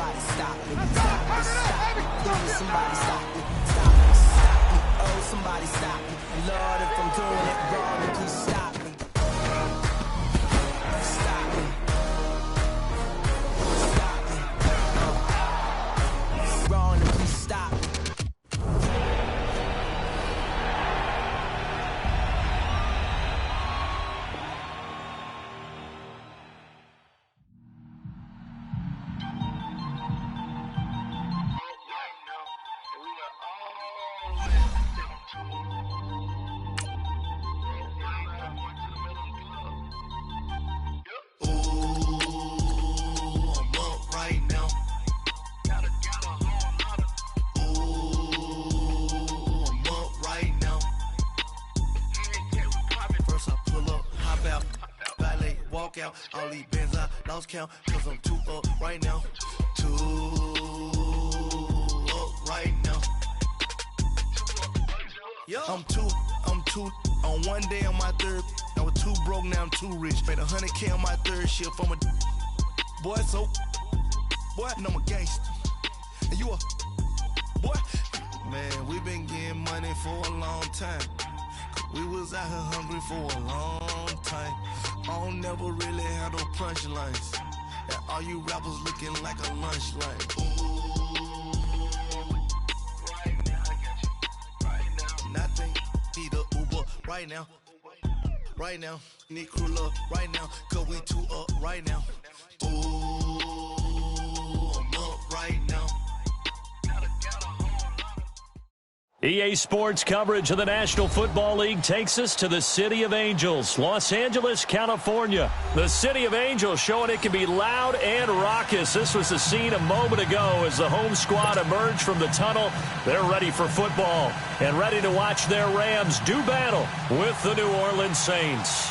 somebody stop me. Stop me, stop me. Please, somebody stop me. Stop me, stop me. Oh, somebody stop me. Lord, if I'm doing it wrong, then please stop me. Stop me. Stop me. Wrong, then please stop me. Out, all these bands I lost count, cause I'm too up right now. Too up right now. I'm too on one day on my third. I was too broke, now I'm too rich. Made 100K on my third shift. I'm a boy, so boy, and I'm a gangster. And you a boy. Man, we been getting money for a long time. We was out here hungry for a long time. I don't never really have no punchlines. And all you rappers looking like a lunch line. Ooh, right now, I got you. Right now. Nothing, need a Uber right now. Right now, need crew up right now. Cause we too up right now. Ooh, I'm up right now. EA Sports coverage of the National Football League takes us to the City of Angels, Los Angeles, California. The City of Angels showing it can be loud and raucous. This was the scene a moment ago as the home squad emerged from the tunnel. They're ready for football and ready to watch their Rams do battle with the New Orleans Saints.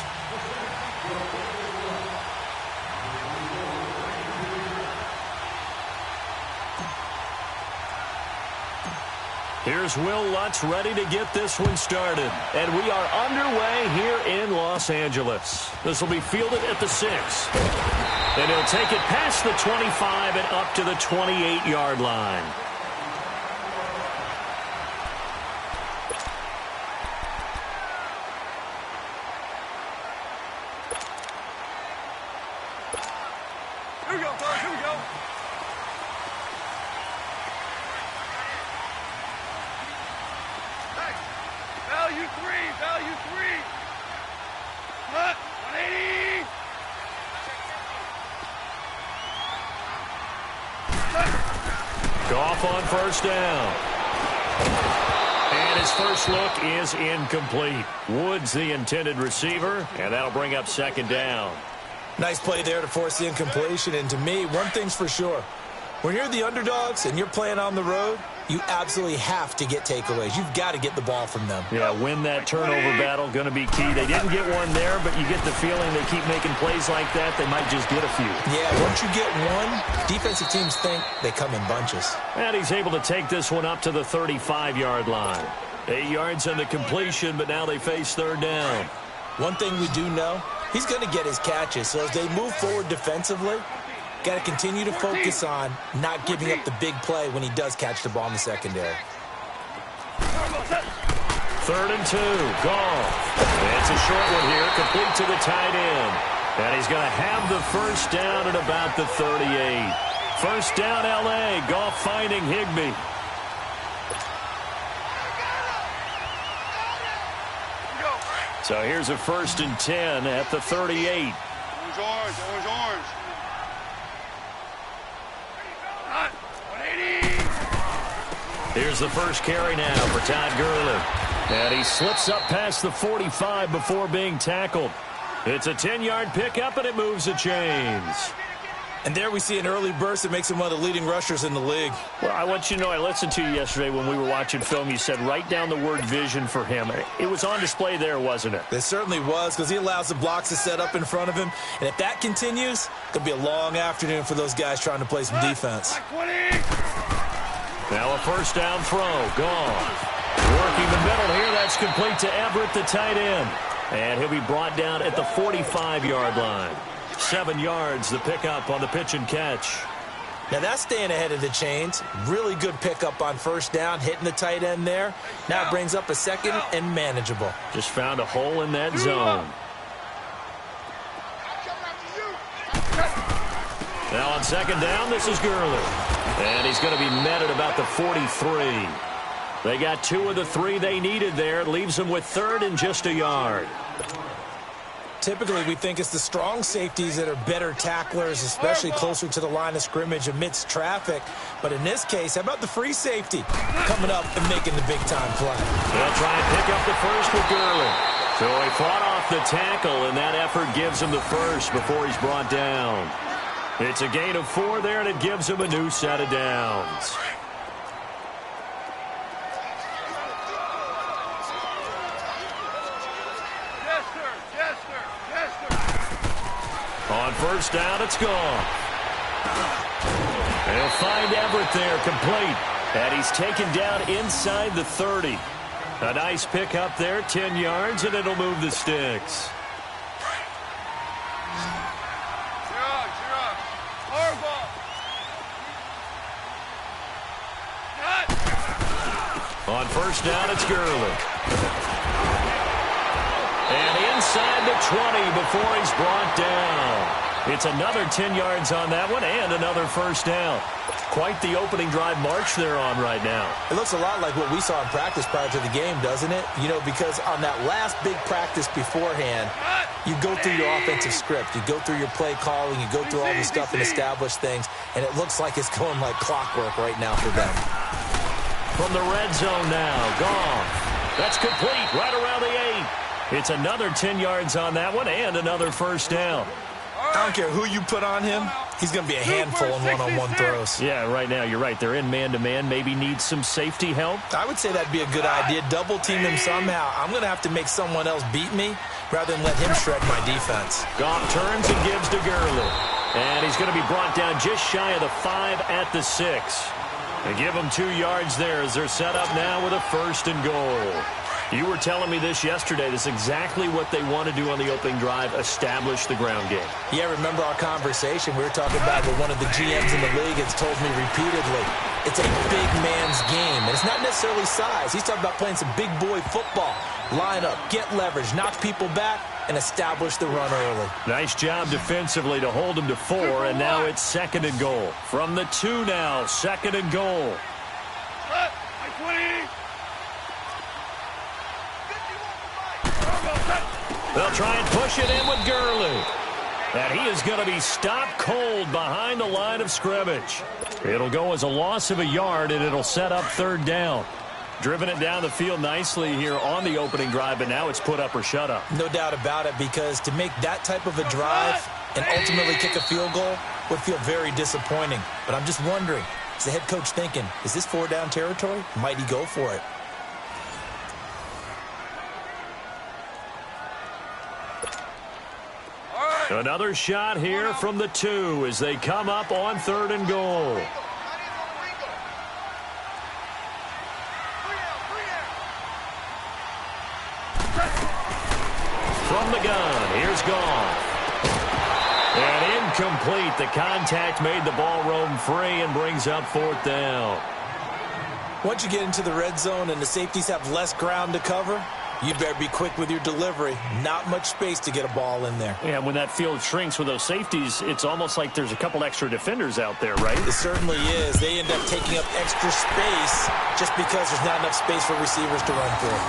Here's Will Lutz ready to get this one started. And we are underway here in Los Angeles. This will be fielded at the 6. And he'll take it past the 25 and up to the 28-yard line. Here we go, fellas. Here we go. Value three. Look, 180. Goff on first down. And his first look is incomplete. Woods the intended receiver, and that'll bring up second down. Nice play there to force the incompletion. And to me, one thing's for sure. When you're the underdogs and you're playing on the road, you absolutely have to get takeaways. You've got to get the ball from them. Yeah, win that turnover battle, going to be key. They didn't get one there, but you get the feeling they keep making plays like that, they might just get a few. Yeah, once you get one, defensive teams think they come in bunches. And he's able to take this one up to the 35-yard line. 8 yards on the completion, but now they face third down. One thing we do know, he's going to get his catches. So as they move forward defensively, got to continue to focus on not giving up the big play when he does catch the ball in the secondary. 3rd and 2, Goff. It's a short one here, complete to the tight end. And he's going to have the first down at about the 38. First down, L.A. Goff finding Higbee. So here's a 1st and 10 at the 38. Orange. Here's the first carry now for Todd Gurley. And he slips up past the 45 before being tackled. It's a 10-yard pickup, and it moves the chains. And there we see an early burst that makes him one of the leading rushers in the league. Well, I want you to know, I listened to you yesterday when we were watching film. You said write down the word vision for him. It was on display there, wasn't it? It certainly was, because he allows the blocks to set up in front of him. And if that continues, it'll be a long afternoon for those guys trying to play some defense. Now a first down throw. Goff working the middle here. That's complete to Everett, the tight end. And he'll be brought down at the 45-yard line. 7 yards, the pickup on the pitch and catch. Now that's staying ahead of the chains. Really good pickup on first down, hitting the tight end there. Now it brings up a second and manageable. Just found a hole in that zone. Now on second down, this is Gurley. And he's going to be met at about the 43. They got 2 of the 3 they needed there. It leaves them with third and just a yard. Typically, we think it's the strong safeties that are better tacklers, especially closer to the line of scrimmage amidst traffic. But in this case, how about the free safety coming up and making the big-time play? They'll try and pick up the first with Gurley. So he fought off the tackle, and that effort gives him the first before he's brought down. It's a gain of 4 there, and it gives him a new set of downs. On first down, it's gone. They'll find Everett there, complete. And he's taken down inside the 30. A nice pickup there, 10 yards, and it'll move the sticks. On first down, it's Gurley. And inside the 20 before he's brought down. It's another 10 yards on that one and another first down. Quite the opening drive march they're on right now. It looks a lot like what we saw in practice prior to the game, doesn't it? You know, because on that last big practice beforehand, you go through your offensive script. You go through your play calling. You go through all the stuff and establish things. And it looks like it's going like clockwork right now for them. From the red zone now, Goff. That's complete right around the 8. It's another 10 yards on that one and another first down. I don't care who you put on him. He's going to be a handful in one-on-one throws. Yeah, right now, you're right. They're in man-to-man. Maybe need some safety help. I would say that'd be a good idea. Double team him somehow. I'm going to have to make someone else beat me rather than let him shred my defense. Goff turns and gives to Gurley. And he's going to be brought down just shy of the 5 at the 6. They give him 2 yards there as they're set up now with a first and goal. You were telling me this yesterday. This is exactly what they want to do on the opening drive, establish the ground game. Yeah, remember our conversation? We were talking about what one of the GMs in the league has told me repeatedly. It's a big man's game, and it's not necessarily size. He's talking about playing some big boy football. Line up, get leverage, knock people back, and establish the run early. Nice job defensively to hold him to 4, and now it's second and goal. From the 2 now, second and goal. They'll try and push it in with Gurley. And he is going to be stopped cold behind the line of scrimmage. It'll go as a loss of a yard, and it'll set up third down. Driven it down the field nicely here on the opening drive, but now it's put up or shut up. No doubt about it, because to make that type of a drive and ultimately kick a field goal would feel very disappointing. But I'm just wondering, is the head coach thinking, is this 4-down territory? Might he go for it? Another shot here from the 2 as they come up on third and goal. From the gun, here's Goff. And incomplete. The contact made the ball roam free and brings up fourth down. Once you get into the red zone and the safeties have less ground to cover, you better be quick with your delivery. Not much space to get a ball in there. Yeah, when that field shrinks with those safeties, it's almost like there's a couple extra defenders out there, right? It certainly is. They end up taking up extra space just because there's not enough space for receivers to run through.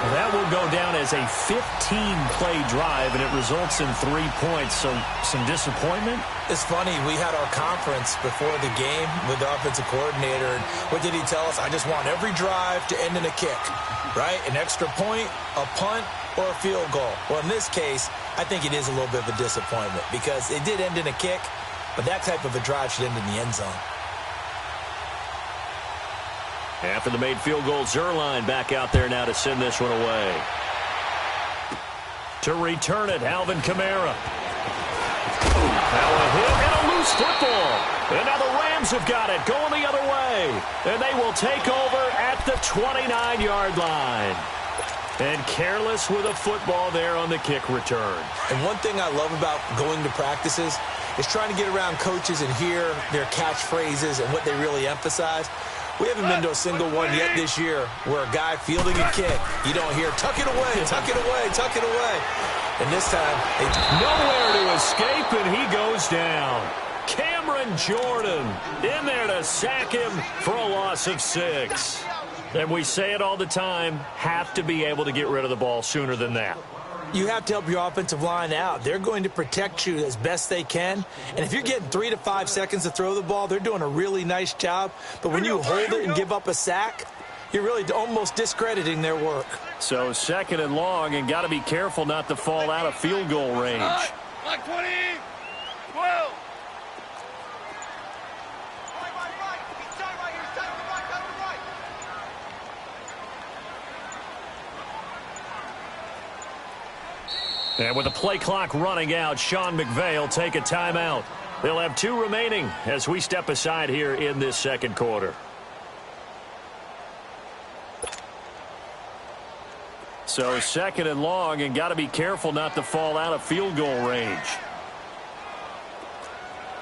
Well, that will go down as a 15-play drive, and it results in 3 points. So some disappointment? It's funny. We had our conference before the game with the offensive coordinator. And what did he tell us? I just want every drive to end in a kick, right? An extra point, a punt, or a field goal. Well, in this case, I think it is a little bit of a disappointment because it did end in a kick, but that type of a drive should end in the end zone. After the made field goal, Zerline back out there now to send this one away. To return it, Alvin Kamara. Now a hit and a loose football. And now the Rams have got it, going the other way. And they will take over at the 29-yard line. And careless with a football there on the kick return. And one thing I love about going to practices is trying to get around coaches and hear their catchphrases and what they really emphasize. We haven't been to a single one yet this year where a guy fielding a kick, you don't hear, tuck it away, tuck it away, tuck it away. And this time, nowhere to escape, and he goes down. Cameron Jordan in there to sack him for a loss of 6. And we say it all the time, have to be able to get rid of the ball sooner than that. You have to help your offensive line out. They're going to protect you as best they can. And if you're getting 3 to 5 seconds to throw the ball, they're doing a really nice job. But when you hold it and give up a sack, you're really almost discrediting their work. So 2nd and long, and got to be careful not to fall out of field goal range. Like 20, 12. And with the play clock running out, Sean McVay will take a timeout. They'll have 2 remaining as we step aside here in this 2nd quarter. So 2nd and long, and got to be careful not to fall out of field goal range.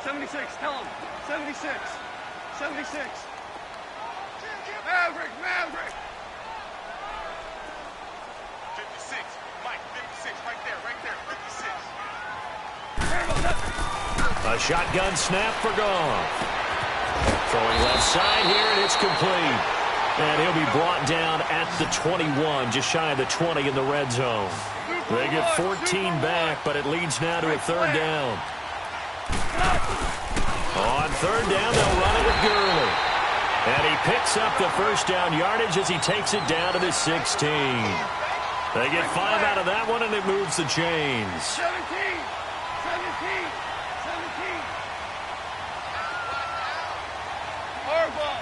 76, tell him. 76. 76. Maverick, Maverick. 56. Mike, 56. Right there, 56. A shotgun snap for Goff. Throwing left side here, and it's complete. And he'll be brought down at the 21, just shy of the 20 in the red zone. They get 14 back, but it leads now to a 3rd down. On 3rd down, they'll run it with Gurley. And he picks up the 1st down yardage as he takes it down to the 16. They get 5 out of that one, and it moves the chains. 17. 17. 17. Harbaugh.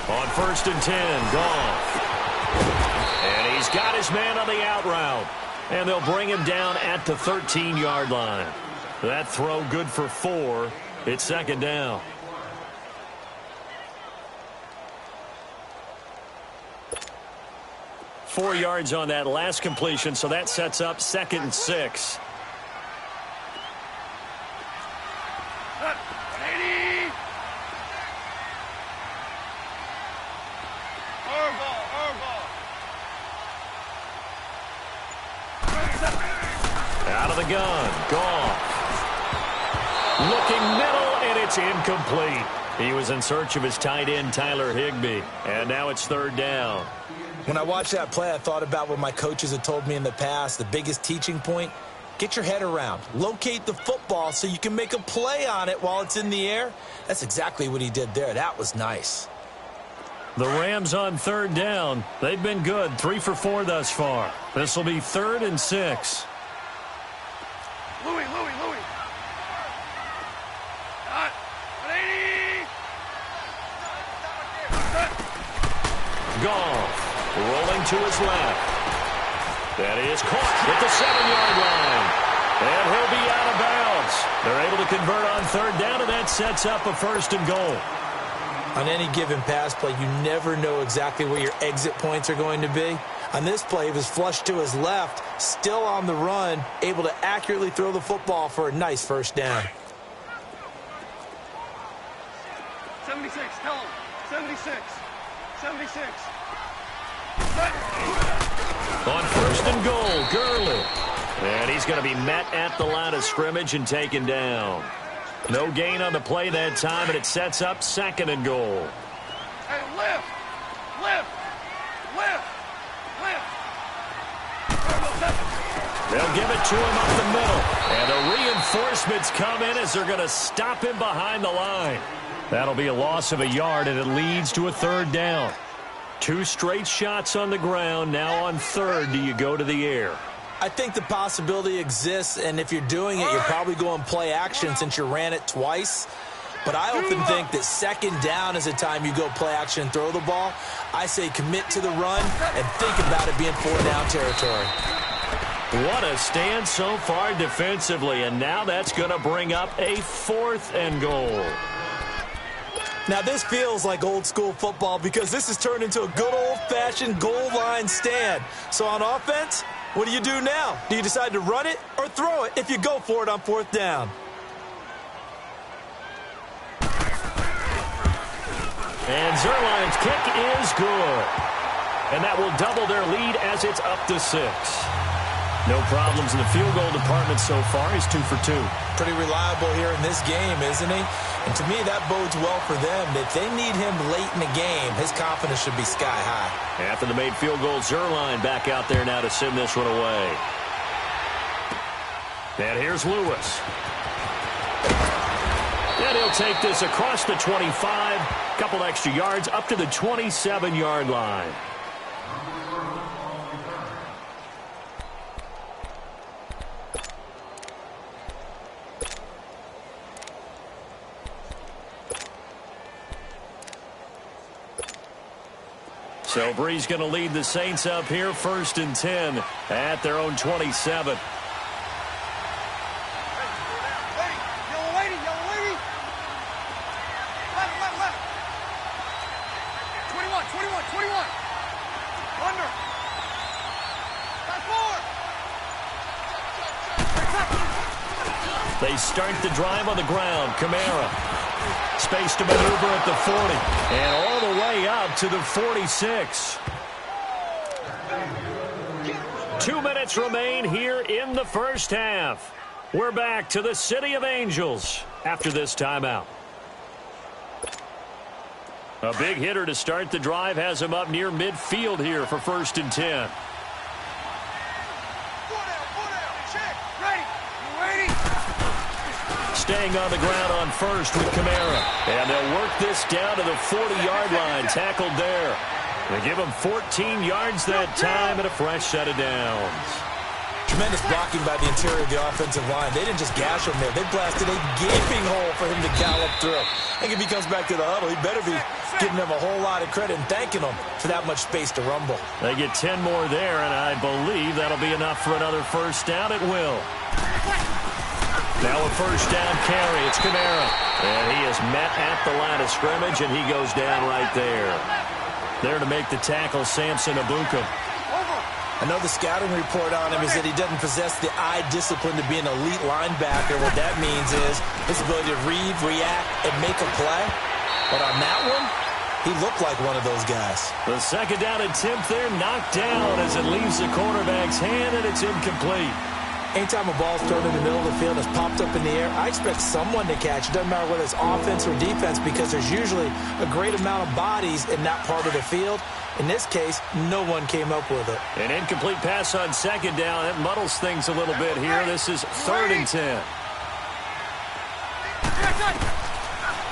On 1st and 10, Goff. And he's got his man on the out route. And they'll bring him down at the 13-yard line. That throw good for 4. It's 2nd down. Four yards on that last completion, so that sets up 2nd and 6. Out of the gun, Goff. Looking middle, and it's incomplete. He was in search of his tight end, Tyler Higbee. And now it's 3rd down. When I watched that play, I thought about what my coaches had told me in the past. The biggest teaching point, get your head around. Locate the football so you can make a play on it while it's in the air. That's exactly what he did there. That was nice. The Rams on 3rd down. They've been good, 3 for 4 thus far. This will be 3rd and 6. Louis. Hot. 180. Goff rolling to his left. That is caught at the 7-yard line. And he'll be out of bounds. They're able to convert on 3rd down, and that sets up a 1st and goal. On any given pass play, you never know exactly where your exit points are going to be. On this play, he was flushed to his left, still on the run, able to accurately throw the football for a nice 1st down. 76, tell him. 76. 76. On 1st and goal, Gurley. And he's going to be met at the line of scrimmage and taken down. No gain on the play that time, and it sets up 2nd and goal. Hey, lift. They'll give it to him up the middle. And the reinforcements come in as they're going to stop him behind the line. That'll be a loss of a yard, and it leads to a 3rd down. 2 straight shots on the ground. Now on 3rd, do you go to the air? I think the possibility exists, and if you're doing it, you're probably going play action since you ran it twice. But I often think that 2nd down is the time you go play action and throw the ball. I say commit to the run and think about it being 4-down territory. What a stand so far defensively, and now that's going to bring up a 4th and goal. Now, this feels like old-school football because this has turned into a good old-fashioned goal line stand. So on offense, what do you do now? Do you decide to run it or throw it if you go for it on 4th down? And Zerline's kick is good. And that will double their lead as it's up to 6. No problems in the field goal department so far. He's 2 for 2. Pretty reliable here in this game, isn't he? And to me, that bodes well for them. If they need him late in the game, his confidence should be sky high. After the made field goal, Zerline back out there now to send this one away. And here's Lewis. And he'll take this across the 25. Couple extra yards up to the 27-yard line. So Bree's going to lead the Saints up here, 1st and 10 at their own 27. They start the drive on the ground. Kamara. Space to maneuver at the 40. And all the way up to the 46. 2 minutes remain here in the first half. We're back to the City of Angels after this timeout. A big hitter to start the drive has him up near midfield here for 1st and 10. Staying on the ground on 1st with Kamara. And they'll work this down to the 40-yard line. Tackled there. They give him 14 yards that time and a fresh set of downs. Tremendous blocking by the interior of the offensive line. They didn't just gash him there. They blasted a gaping hole for him to gallop through. I think if he comes back to the huddle, he better be giving them a whole lot of credit and thanking them for that much space to rumble. They get 10 more there, and I believe that'll be enough for another first down. It will. Now a first down carry. It's Kamara. And he is met at the line of scrimmage, and he goes down right there. There to make the tackle, Samson Abuka. I know the scouting report on him is that he doesn't possess the eye discipline to be an elite linebacker. What that means is his ability to read, react, and make a play. But on that one, he looked like one of those guys. The second down attempt there knocked down as it leaves the quarterback's hand, and it's incomplete. Anytime a ball's thrown in the middle of the field and it's popped up in the air, I expect someone to catch. It doesn't matter whether it's offense or defense because there's usually a great amount of bodies in that part of the field. In this case, no one came up with it. An incomplete pass on second down. It muddles things a little bit here. This is 3rd and 10.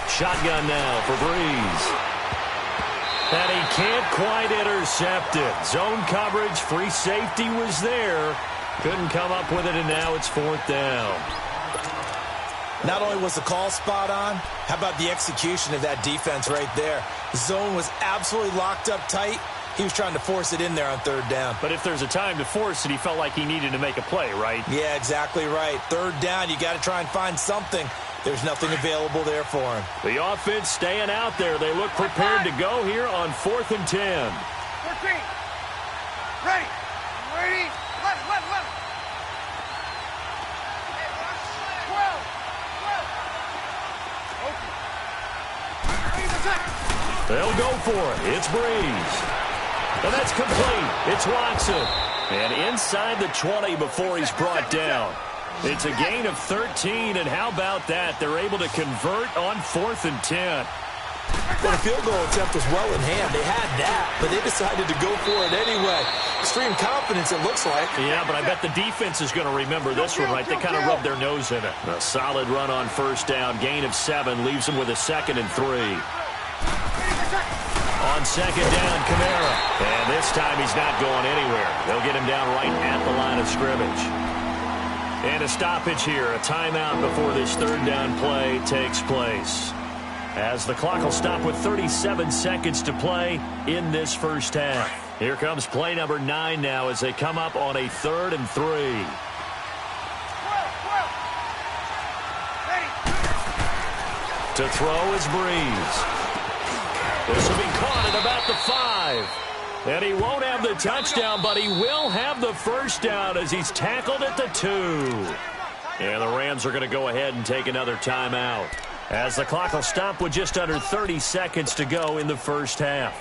Shotgun now for Breeze. And he can't quite intercept it. Zone coverage, free safety was there. Couldn't come up with it, and now it's 4th down. Not only was the call spot on, how about the execution of that defense right there? The zone was absolutely locked up tight. He was trying to force it in there on 3rd down. But if there's a time to force it, he felt like he needed to make a play, right? Yeah, exactly right. 3rd down, you got to try and find something. There's nothing available there for him. The offense staying out there. They look prepared to go here on 4th and 10. 14. Ready. Ready. Left. 12. They'll go for it. It's Breeze. And that's complete. It's Watson. And inside the 20 before he's brought down. It's a gain of 13, and how about that? They're able to convert on 4th and 10. Well, the field goal attempt was well in hand. They had that, but they decided to go for it anyway. Extreme confidence, it looks like. Yeah, but I bet the defense is going to remember this one, right? They kind of rubbed their nose in it. A solid run on 1st down. Gain of 7 leaves them with a 2nd and 3. On 2nd down, Kamara. And this time he's not going anywhere. They'll get him down right at the line of scrimmage. And a stoppage here, a timeout before this 3rd down play takes place. As the clock will stop with 37 seconds to play in this first half. Here comes play number 9 now as they come up on a 3rd and 3. To throw is Breeze. This will be caught at about the 5. And he won't have the touchdown, but he will have the first down as he's tackled at the 2. And the Rams are going to go ahead and take another timeout, as the clock will stop with just under 30 seconds to go in the first half.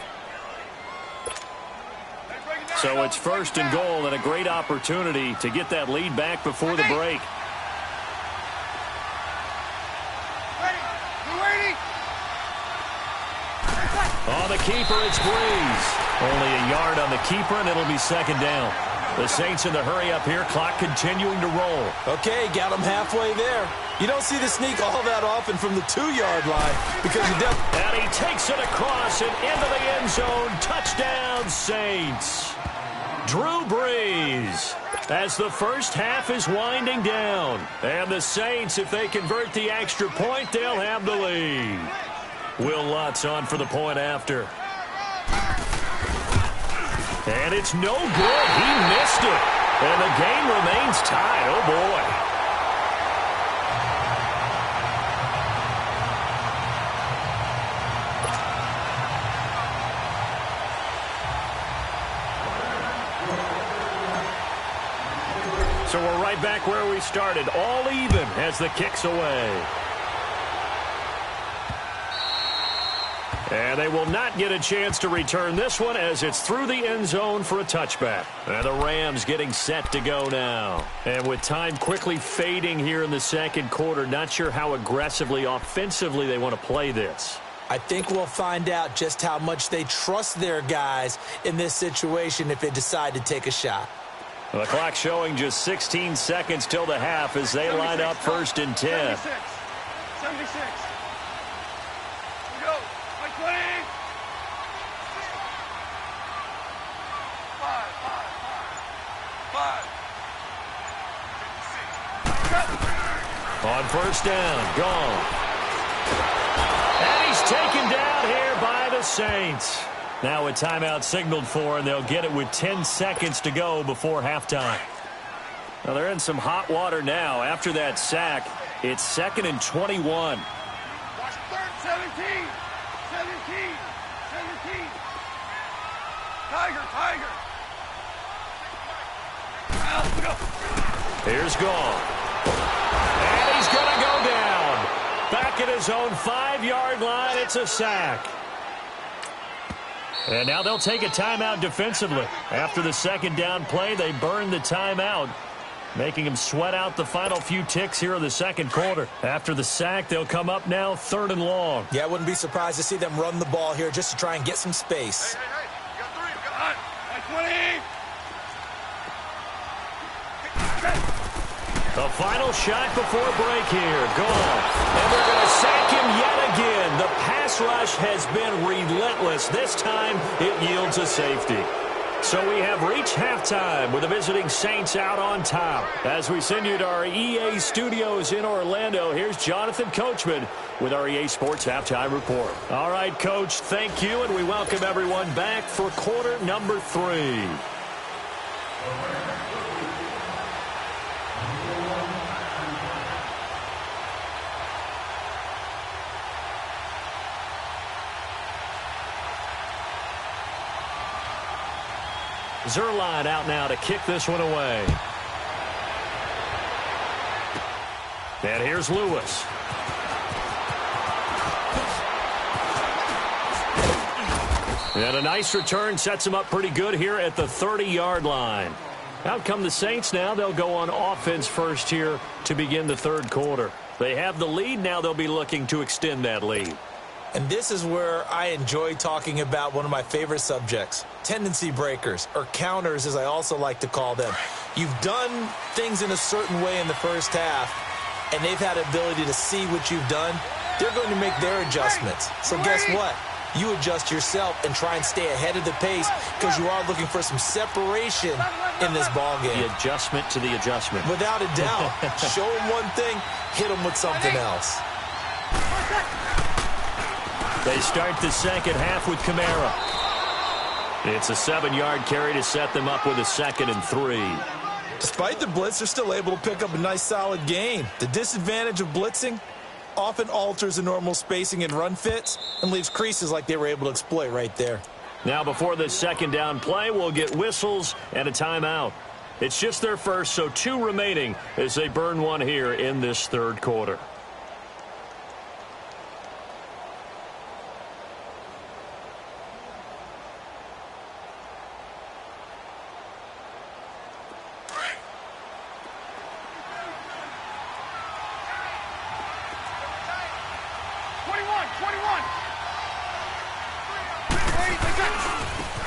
So it's first and goal and a great opportunity to get that lead back before the break. On the keeper, it's Breeze. Only a yard on the keeper, and it'll be second down. The Saints in the hurry up here, clock continuing to roll. Okay, got them halfway there. You don't see the sneak all that often from the 2-yard line because you definitely... And he takes it across and into the end zone. Touchdown, Saints. Drew Brees, as the first half is winding down. And the Saints, if they convert the extra point, they'll have the lead. Will Lutz on for the point after. And it's no good. He missed it. And the game remains tied. Oh, boy. So we're right back where we started. All even as the kick's away. And they will not get a chance to return this one as it's through the end zone for a touchback. And the Rams getting set to go now. And with time quickly fading here in the second quarter, not sure how aggressively, offensively they want to play this. I think we'll find out just how much they trust their guys in this situation if they decide to take a shot. The clock showing just 16 seconds till the half as they line up first and 10. 76. 76. Here we go. 20. 5. On first down, gone. And he's taken down here by the Saints. Now a timeout signaled for, and they'll get it with 10 seconds to go before halftime. Now they're in some hot water now. After that sack, it's 2nd and 21. Watch third, 17. 17. 17. Tiger. Let's go. Here's Gall. And he's going to go down. Back at his own 5-yard line, it's a sack. And now they'll take a timeout defensively. After the second down play, they burn the timeout, making them sweat out the final few ticks here in the second quarter. After the sack, they'll come up now 3rd and long. Yeah, I wouldn't be surprised to see them run the ball here just to try and get some space. Hey. You got 3. You got 20. The final shot before break here. Gone. And they're going to sack him yet again. The pass rush has been relentless. This time, it yields a safety. So we have reached halftime with the visiting Saints out on top. As we send you to our EA studios in Orlando, here's Jonathan Coachman with our EA Sports Halftime Report. All right, Coach, thank you, and we welcome everyone back for quarter number 3. Zerline out now to kick this one away. And here's Lewis. And a nice return sets him up pretty good here at the 30-yard line. Out come the Saints now. They'll go on offense first here to begin the third quarter. They have the lead. Now they'll be looking to extend that lead. And this is where I enjoy talking about one of my favorite subjects, tendency breakers, or counters as I also like to call them. You've done things in a certain way in the first half, and they've had the ability to see what you've done. They're going to make their adjustments. So guess what? You adjust yourself and try and stay ahead of the pace because you are looking for some separation in this ballgame. The adjustment to the adjustment. Without a doubt. Show them one thing, hit them with something else. They start the second half with Kamara. It's a 7-yard carry to set them up with a 2nd and 3. Despite the blitz, they're still able to pick up a nice solid gain. The disadvantage of blitzing, often alters the normal spacing and run fits and leaves creases like they were able to exploit right there. Now before this second down play, we'll get whistles and a timeout. It's just their first, so 2 remaining as they burn one here in this third quarter.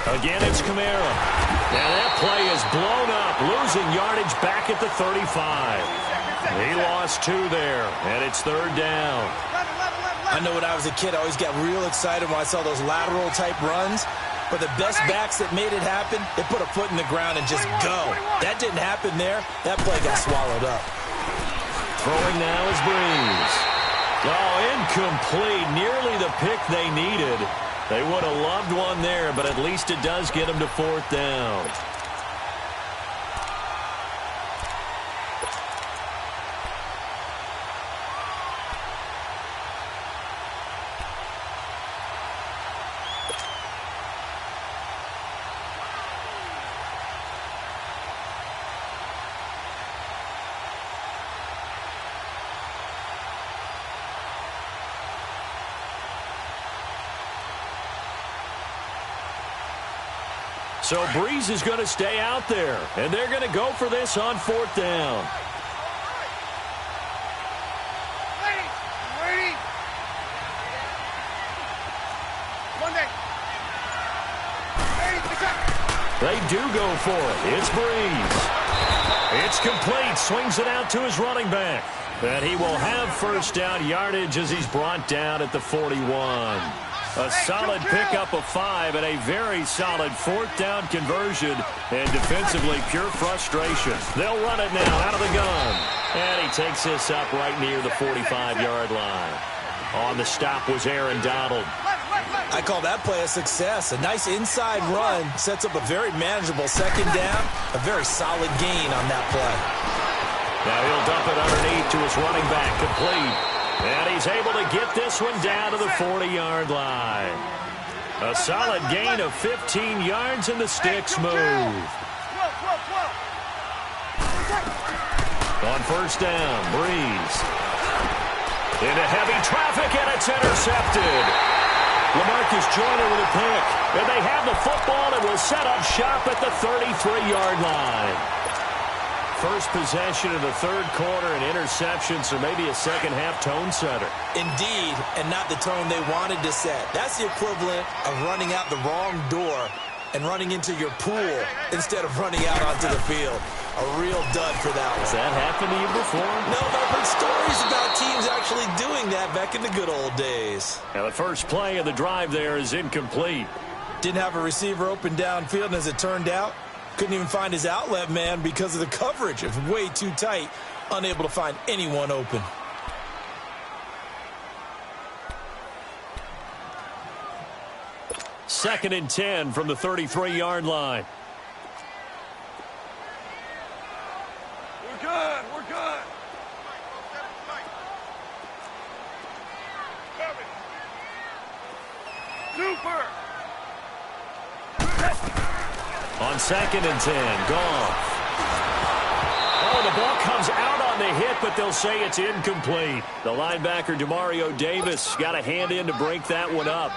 Again, it's Kamara. Now that play is blown up, losing yardage back at the 35. He lost 2 there, and it's third down. I know when I was a kid, I always got real excited when I saw those lateral-type runs. But the best backs that made it happen, they put a foot in the ground and just go. That didn't happen there. That play got swallowed up. Throwing now is Breeze. Oh, incomplete. Nearly the pick they needed. They would have loved one there, but at least it does get them to fourth down. So Breeze is going to stay out there, and they're going to go for this on fourth down. They do go for it. It's Breeze. It's complete. Swings it out to his running back. And he will have first down yardage as he's brought down at the 41. A solid pickup of 5 and a very solid fourth down conversion. And defensively, pure frustration. They'll run it now out of the gun. And he takes this up right near the 45-yard line. On the stop was Aaron Donald. I call that play a success. A nice inside run sets up a very manageable second down. A very solid gain on that play. Now he'll dump it underneath to his running back, complete. And he's able to get this one down to the 40-yard line. A solid gain of 15 yards, and the sticks move. On first down, Breeze. Into heavy traffic, and it's intercepted. LaMarcus Joyner with a pick. And they have the football and will set up shop at the 33-yard line. First possession of the third quarter, an interception, so maybe a second-half tone setter. Indeed, and not the tone they wanted to set. That's the equivalent of running out the wrong door and running into your pool instead of running out onto the field. A real dud for that one. Has that happened to you before? No, but I've heard stories about teams actually doing that back in the good old days. Now the first play of the drive there is incomplete. Didn't have a receiver open downfield, and as it turned out, couldn't even find his outlet man because of the coverage. It was way too tight, unable to find anyone open. Second and 10 from the 33-yard line. We're good. We're good. Super. On second and 10, Goff. Oh, the ball comes out on the hit, but they'll say it's incomplete. The linebacker, Demario Davis, got a hand in to break that one up.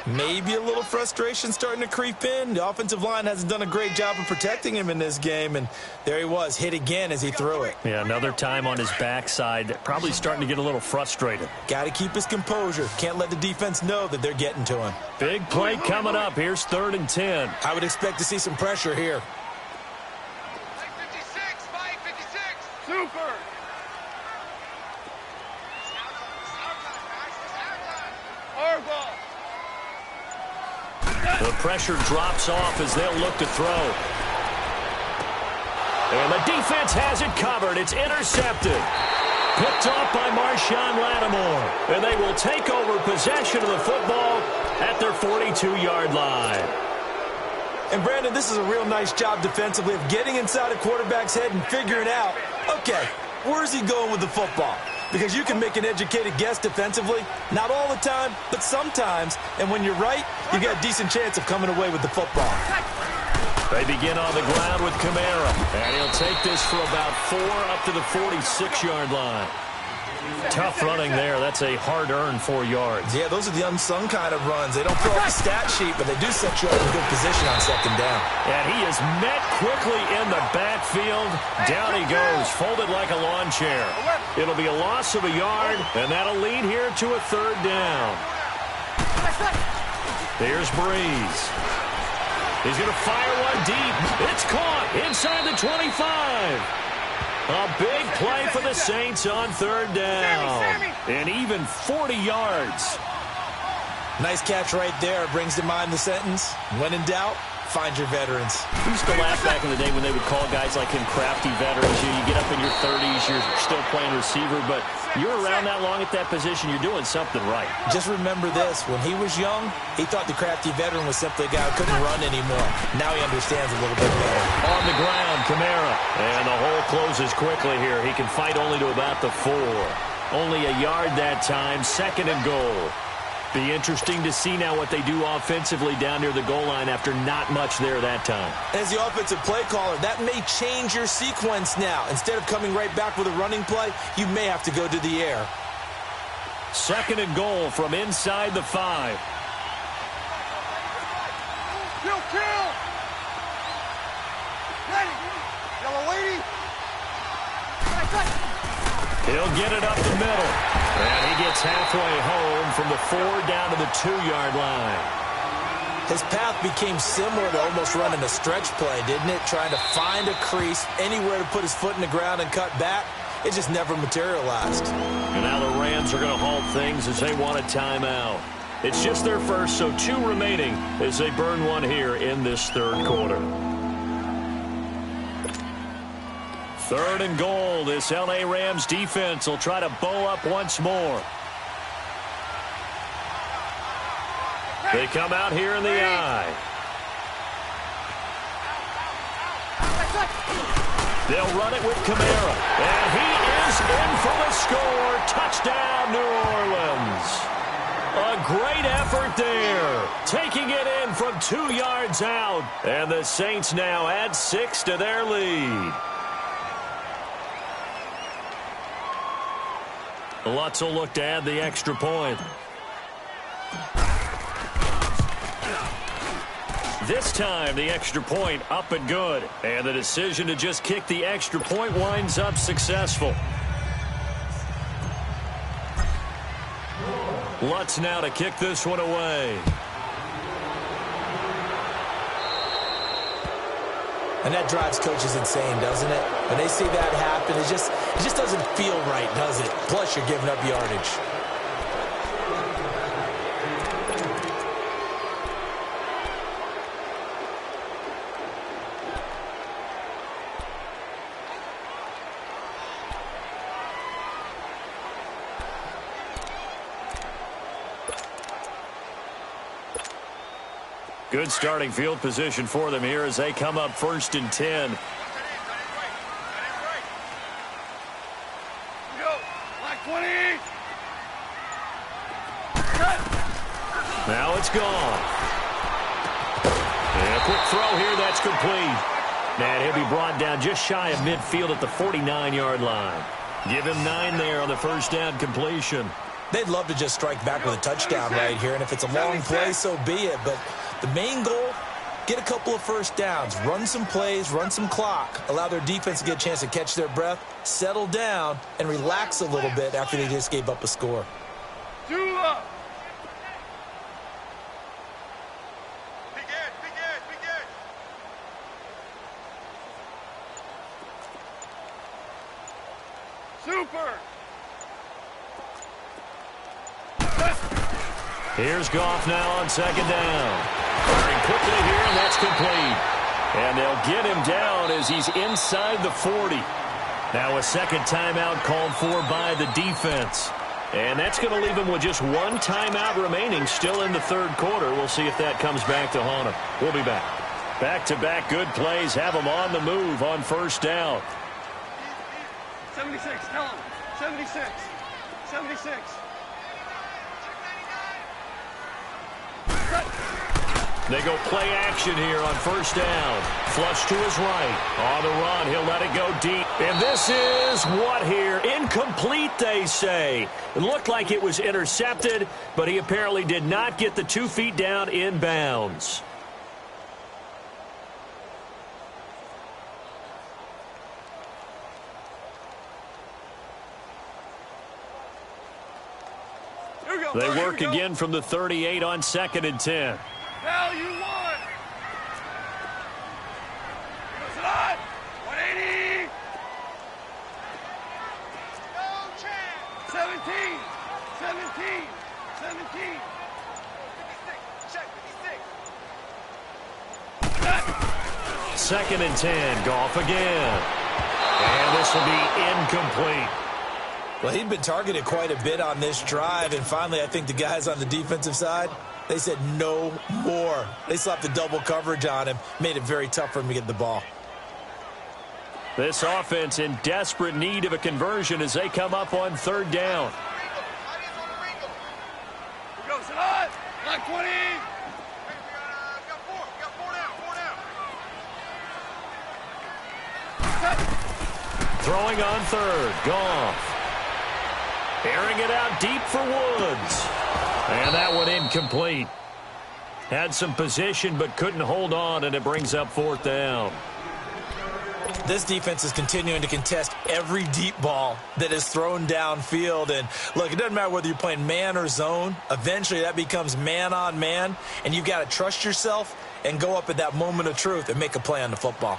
Maybe a little frustration starting to creep in. The offensive line hasn't done a great job of protecting him in this game, and there he was, hit again as he threw it. Yeah, another time on his backside, probably starting to get a little frustrated. Got to keep his composure. Can't let the defense know that they're getting to him. Big play coming up. Here's third and 10. I would expect to see some pressure here. 56, 556. Super. Our ball. The pressure drops off as they'll look to throw. And the defense has it covered. It's intercepted. Picked off by Marshawn Lattimore. And they will take over possession of the football at their 42-yard line. And, Brandon, this is a real nice job defensively of getting inside a quarterback's head and figuring out, okay, where's he going with the football? Because you can make an educated guess defensively. Not all the time, but sometimes. And when you're right, you got a decent chance of coming away with the football. They begin on the ground with Kamara. And he'll take this for about 4 up to the 46-yard line. Tough running there. That's a hard-earned 4 yards. Yeah, those are the unsung kind of runs. They don't fill up the stat sheet, but they do set you up in good position on second down. And he is met quickly in the backfield. Down he goes, folded like a lawn chair. It'll be a loss of a yard, and that'll lead here to a 3rd down. Here's Breeze. He's going to fire one deep. It's caught inside the 25. A big play for the Saints on 3rd down. And even 40 yards. Nice catch right there. Brings to mind the sentence, when in doubt, find your veterans. We used to laugh back in the day when they would call guys like him crafty veterans. You get up in your 30s, you're still playing receiver, but you're around that long at that position, you're doing something right. Just remember this. When he was young, he thought the crafty veteran was simply a guy who couldn't run anymore. Now he understands a little bit better. On the ground, Kamara. And the hole closes quickly here. He can fight only to about the 4. Only a yard that time, 2nd and goal. Be interesting to see now what they do offensively down near the goal line after not much there that time. As the offensive play caller, that may change your sequence now. Instead of coming right back with a running play, you may have to go to the air. 2nd and goal from inside the 5. Kill! Ready! Yellow lady! He'll get it up the middle. And he gets halfway home from the 4 down to the 2-yard line. His path became similar to almost running a stretch play, didn't it? Trying to find a crease, anywhere to put his foot in the ground and cut back. It just never materialized. And now the Rams are going to halt things as they want a timeout. It's just their first, so 2 remaining as they burn one here in this 3rd quarter. 3rd and goal. This L.A. Rams defense will try to bow up once more. They come out here in the eye. They'll run it with Kamara. And he is in for the score. Touchdown, New Orleans. A great effort there. Taking it in from 2 yards out. And the Saints now add 6 to their lead. Lutz will look to add the extra point. This time, the extra point up and good. And the decision to just kick the extra point winds up successful. Lutz now to kick this one away. And that drives coaches insane, doesn't it? When they see that happen, it just doesn't feel right, does it? Plus, you're giving up yardage. Good starting field position for them here as they come up 1st and 10. Go! Line 20! Now it's gone. And a quick throw here, that's complete. And he'll be brought down just shy of midfield at the 49-yard line. Give him 9 there on the 1st down completion. They'd love to just strike back with a touchdown right here, and if it's a long play, so be it. But the main goal, get a couple of 1st downs, run some plays, run some clock, allow their defense to get a chance to catch their breath, settle down, and relax a little bit after they just gave up a score. Dula! Super! Here's Goff now on 2nd down. Firing quickly here, and that's complete. And they'll get him down as he's inside the 40. Now a 2nd timeout called for by the defense. And that's going to leave him with just 1 timeout remaining still in the 3rd quarter. We'll see if that comes back to haunt him. We'll be back. Back-to-back good plays have him on the move on 1st down. 76, tell him. 76. 76. They go play action here on first down. Flush to his right. On the run, he'll let it go deep. And this is what here? Incomplete, they say. It looked like it was intercepted, but he apparently did not get the 2 feet down in bounds. They work again from the 38 on 2nd and 10. Now you won. Goes it on. 180. No chance. 17. 17. 17. 56. Check 56. 2nd and 10. Goff again. And this will be incomplete. Well, he'd been targeted quite a bit on this drive, and finally I think the guys on the defensive side, they said no more. They slapped the double coverage on him, made it very tough for him to get the ball. This offense in desperate need of a conversion as they come up on 3rd down. He goes it on. Like 20. Got four down. Throwing on 3rd. Goff. Airing it out deep for Woods. And that one incomplete. Had some position but couldn't hold on, and it brings up 4th down. This defense is continuing to contest every deep ball that is thrown downfield. And look, it doesn't matter whether you're playing man or zone. Eventually that becomes man on man, and you've got to trust yourself and go up at that moment of truth and make a play on the football.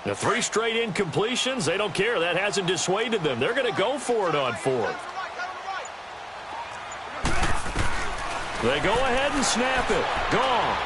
The 3 straight incompletions, they don't care. That hasn't dissuaded them. They're going to go for it on 4th. They go ahead and snap it. Gone.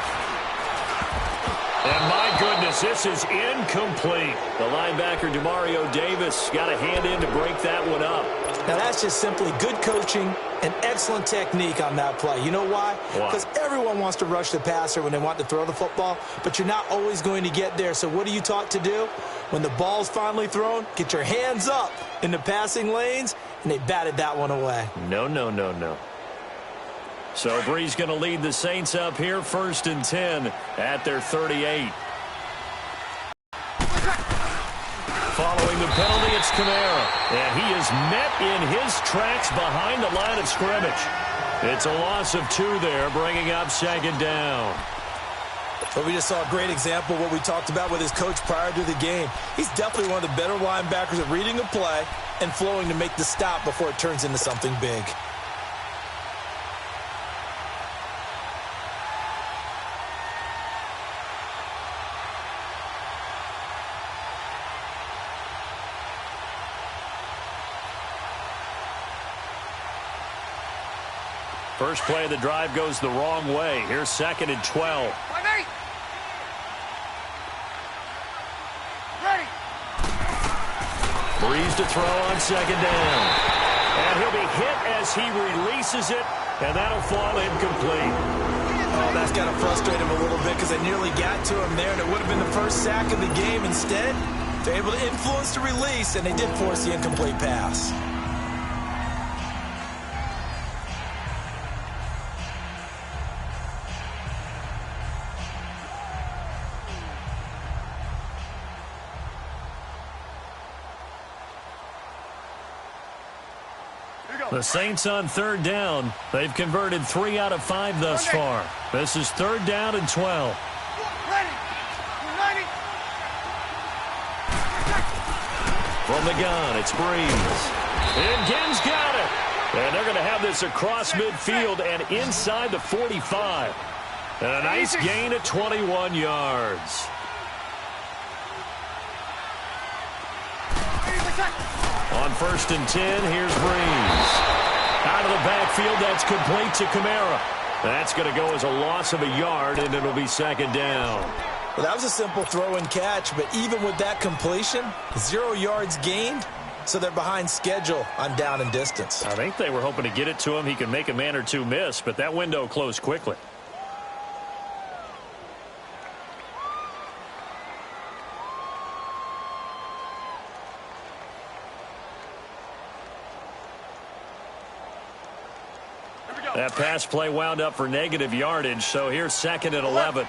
And my goodness, this is incomplete. The linebacker, Demario Davis, got a hand in to break that one up. Now, that's just simply good coaching and excellent technique on that play. You know why? Because everyone wants to rush the passer when they want to throw the football, but you're not always going to get there. So what are you taught to do? When the ball's finally thrown, get your hands up in the passing lanes, and they batted that one away. No, no, no, no. So Bree's going to lead the Saints up here, 1st and 10 at their 38. Following the penalty, it's Kamara. And he is met in his tracks behind the line of scrimmage. It's a loss of 2 there, bringing up 2nd down. But we just saw a great example of what we talked about with his coach prior to the game. He's definitely one of the better linebackers at reading a play and flowing to make the stop before it turns into something big. First play of the drive goes the wrong way. Here's 2nd and 12. Ready. Breeze to throw on 2nd down. And he'll be hit as he releases it, and that'll fall incomplete. Oh, that's got to frustrate him a little bit because they nearly got to him there, and it would have been the first sack of the game. Instead, they're able to influence the release, and they did force the incomplete pass. The Saints on 3rd down. They've converted 3 out of 5 thus far. This is 3rd down and 12. From the gun, it's Breeze. And Ginn's got it. And they're going to have this across midfield and inside the 45. And a nice gain of 21 yards. On 1st and 10, here's Breeze. Out of the backfield, that's complete to Kamara. That's going to go as a loss of a yard, and it'll be 2nd down. Well, that was a simple throw and catch, but even with that completion, 0 yards gained, so they're behind schedule on down and distance. I think they were hoping to get it to him. He could make a man or two miss, but that window closed quickly. That pass play wound up for negative yardage, so here's 2nd and 11.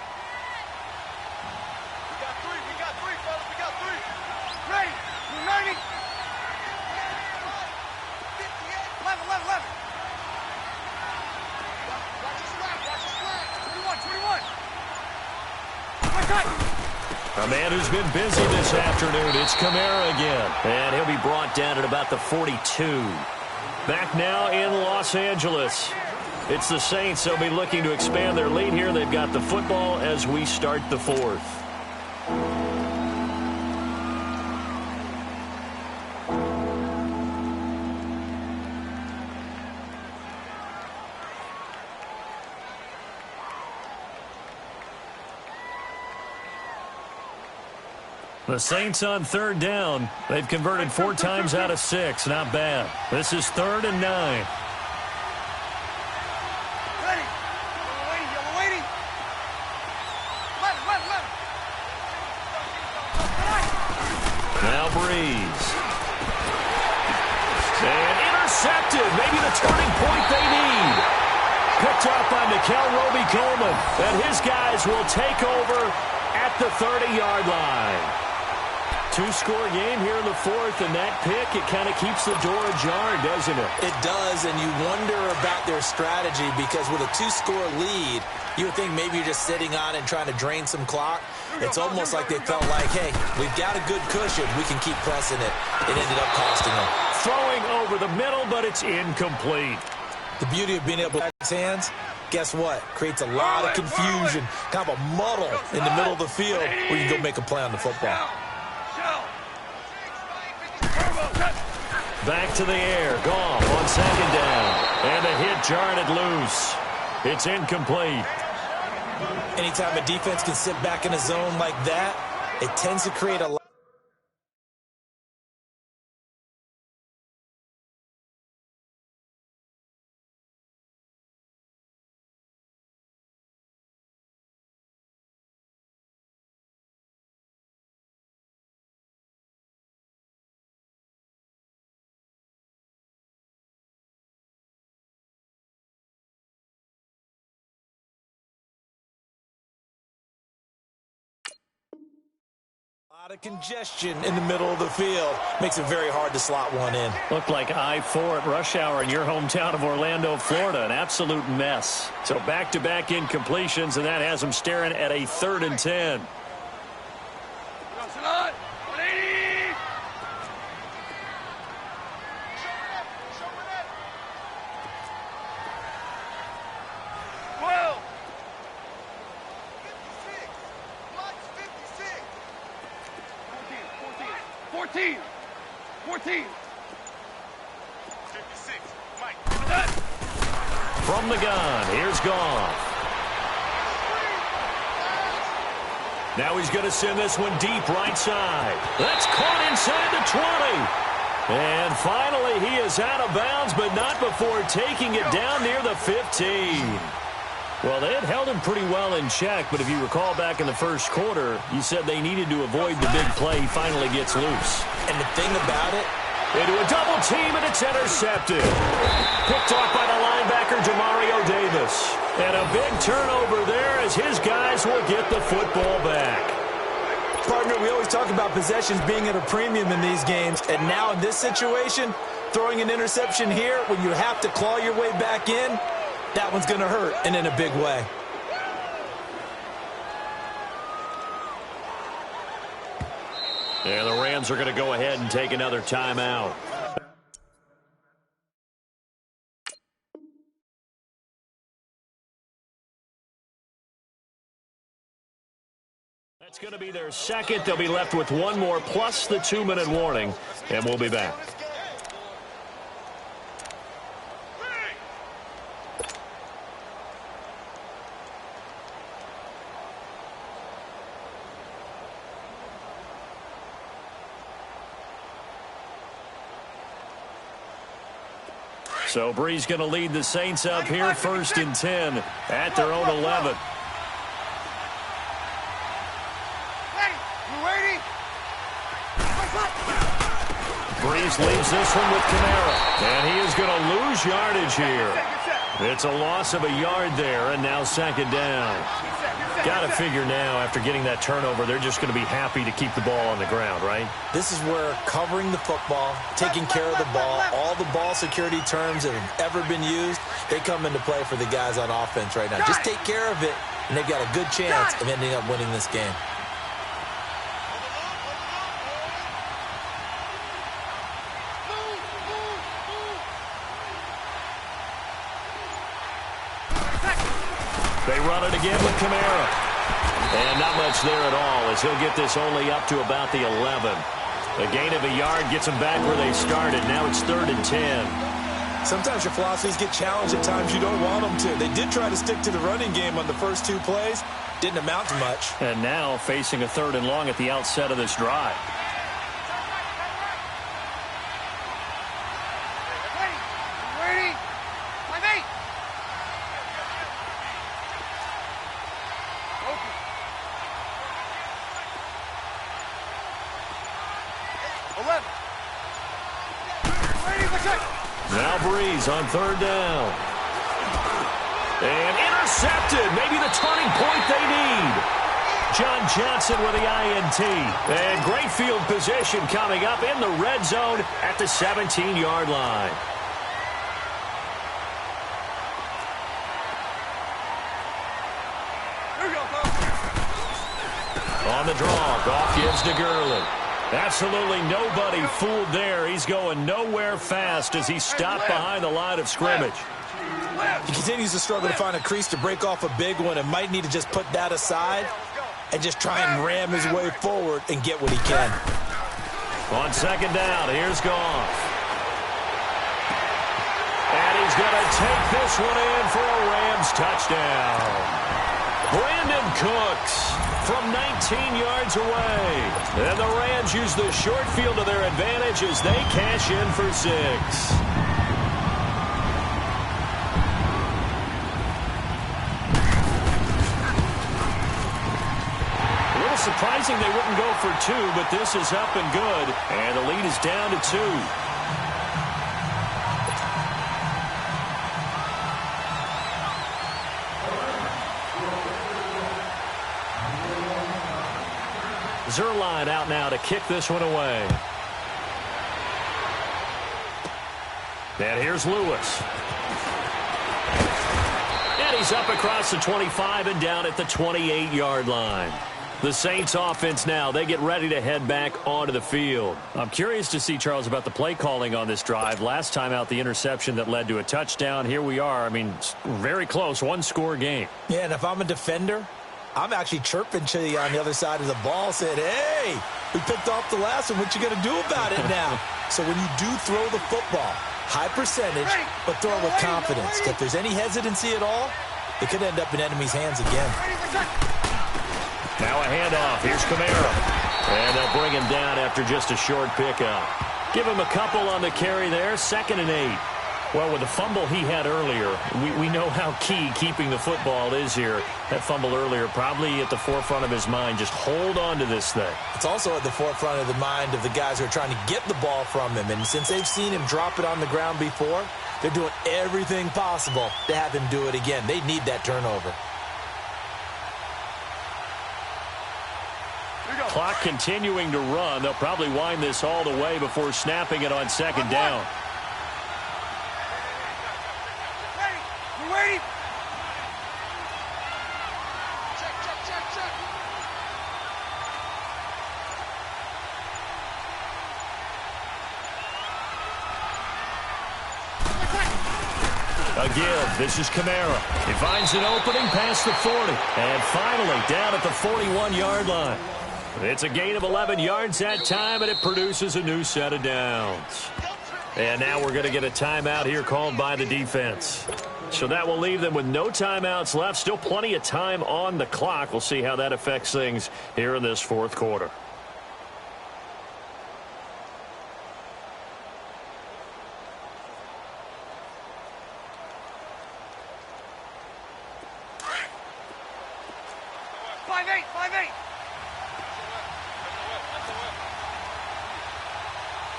A man who's been busy this afternoon, it's Kamara again. And he'll be brought down at about the 42. Back now in Los Angeles. It's the Saints. They'll be looking to expand their lead here. They've got the football as we start the 4th. The Saints on 3rd down. They've converted 4 times out of 6. Not bad. This is 3rd and 9. Now Breeze. And intercepted. Maybe the turning point they need. Picked up by Nickel Roby-Coleman. And his guys will take over at the 30-yard line. 2-score game here in the 4th, and that pick, it kind of keeps the door ajar, doesn't it? It does, and you wonder about their strategy because with a 2-score lead, you would think maybe you're just sitting on and trying to drain some clock. It's almost like they felt like, hey, we've got a good cushion. We can keep pressing it. It ended up costing them. Throwing over the middle, but it's incomplete. The beauty of being able to use hands, guess what? Creates a lot of confusion, kind of a muddle in the middle of the field where you can go make a play on the football. Back to the air. Goff on 2nd down. And the hit jarred it loose. It's incomplete. Anytime a defense can sit back in a zone like that, it tends to create a lot. A lot of congestion in the middle of the field. Makes it very hard to slot one in. Looked like I-4 at rush hour in your hometown of Orlando, Florida. An absolute mess. So back-to-back incompletions, and that has them staring at a 3rd and 10. From the gun, here's Goff. Now he's going to send this one deep right side. That's caught inside the 20. And finally, he is out of bounds, but not before taking it down near the 15. Well, they had held him pretty well in check, but if you recall back in the first quarter, you said they needed to avoid the big play. He finally gets loose. And the thing about it, into a double team, and it's intercepted. Picked off by the linebacker, Demario Davis. And a big turnover there as his guys will get the football back. Partner, we always talk about possessions being at a premium in these games. And now in this situation, throwing an interception here when you have to claw your way back in, that one's going to hurt, and in a big way. And the Rams are going to go ahead and take another timeout. That's going to be their second. They'll be left with one more plus the 2-minute warning, and we'll be back. So Breeze going to lead the Saints up here, 1st and 10 at their own 11. Breeze leaves this one with Kamara, and he is going to lose yardage here. It's a loss of a yard there, and now second down. Got to figure now, after getting that turnover, they're just going to be happy to keep the ball on the ground, right? This is where covering the football, taking care of the ball, all the ball security terms that have ever been used, they come into play for the guys on offense right now. Just take care of it, and they've got a good chance of ending up winning this game. They run it again with Kamara. And not much there at all, as he'll get this only up to about the 11. A gain of a yard gets them back where they started. Now it's 3rd and 10. Sometimes your philosophies get challenged at times you don't want them to. They did try to stick to the running game on the first 2 plays. Didn't amount to much. And now facing a 3rd and long at the outset of this drive. Now Breeze on 3rd down. And intercepted. Maybe the turning point they need. John Johnson with the INT. And great field position coming up in the red zone at the 17-yard line. On the draw, Goff gives to Gurley. Absolutely nobody fooled there. He's going nowhere fast as he's stopped behind the line of scrimmage. He continues to struggle to find a crease to break off a big one and might need to just put that aside and just try and ram his way forward and get what he can. On 2nd down, here's Goff. And he's going to take this one in for a Rams touchdown. Brandon Cooks from 19 yards away. And the Rams use the short field to their advantage as they cash in for 6. A little surprising they wouldn't go for 2, but this is up and good. And the lead is down to 2. Zerline out now to kick this one away. And here's Lewis. And he's up across the 25 and down at the 28-yard line. The Saints offense now, they get ready to head back onto the field. I'm curious to see, Charles, about the play calling on this drive. Last time out, the interception that led to a touchdown. Here we are. I mean, very close, 1-score game. Yeah, and if I'm a defender, I'm actually chirping to you on the other side of the ball, saying, hey, we picked off the last one. What you going to do about it now? So when you do throw the football, high percentage, but throw it with confidence. If there's any hesitancy at all, it could end up in enemy's hands again. Now a handoff. Here's Kamara. And they'll bring him down after just a short pickup. Give him a couple on the carry there. 2nd and 8. Well, with the fumble he had earlier, we know how key keeping the football is here. That fumble earlier probably at the forefront of his mind. Just hold on to this thing. It's also at the forefront of the mind of the guys who are trying to get the ball from him. And since they've seen him drop it on the ground before, they're doing everything possible to have him do it again. They need that turnover. Clock continuing to run. They'll probably wind this all the way before snapping it on 2nd down. Wait! A give. This is Kamara. He finds an opening past the 40. And finally down at the 41-yard line. It's a gain of 11 yards that time, and it produces a new set of downs. And now we're going to get a timeout here called by the defense. So that will leave them with no timeouts left. Still plenty of time on the clock. We'll see how that affects things here in this 4th quarter.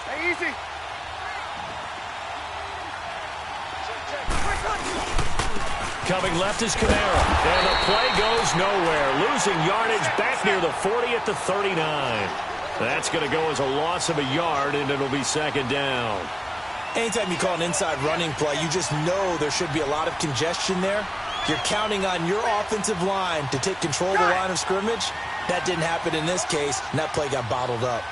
Stay easy. Coming left is Kamara. And the play goes nowhere. Losing yardage back near the 40 at the 39. That's going to go as a loss of a yard, and it'll be second down. Anytime you call an inside running play, you just know there should be a lot of congestion there. You're counting on your offensive line to take control of the line of scrimmage. That didn't happen in this case, and that play got bottled up.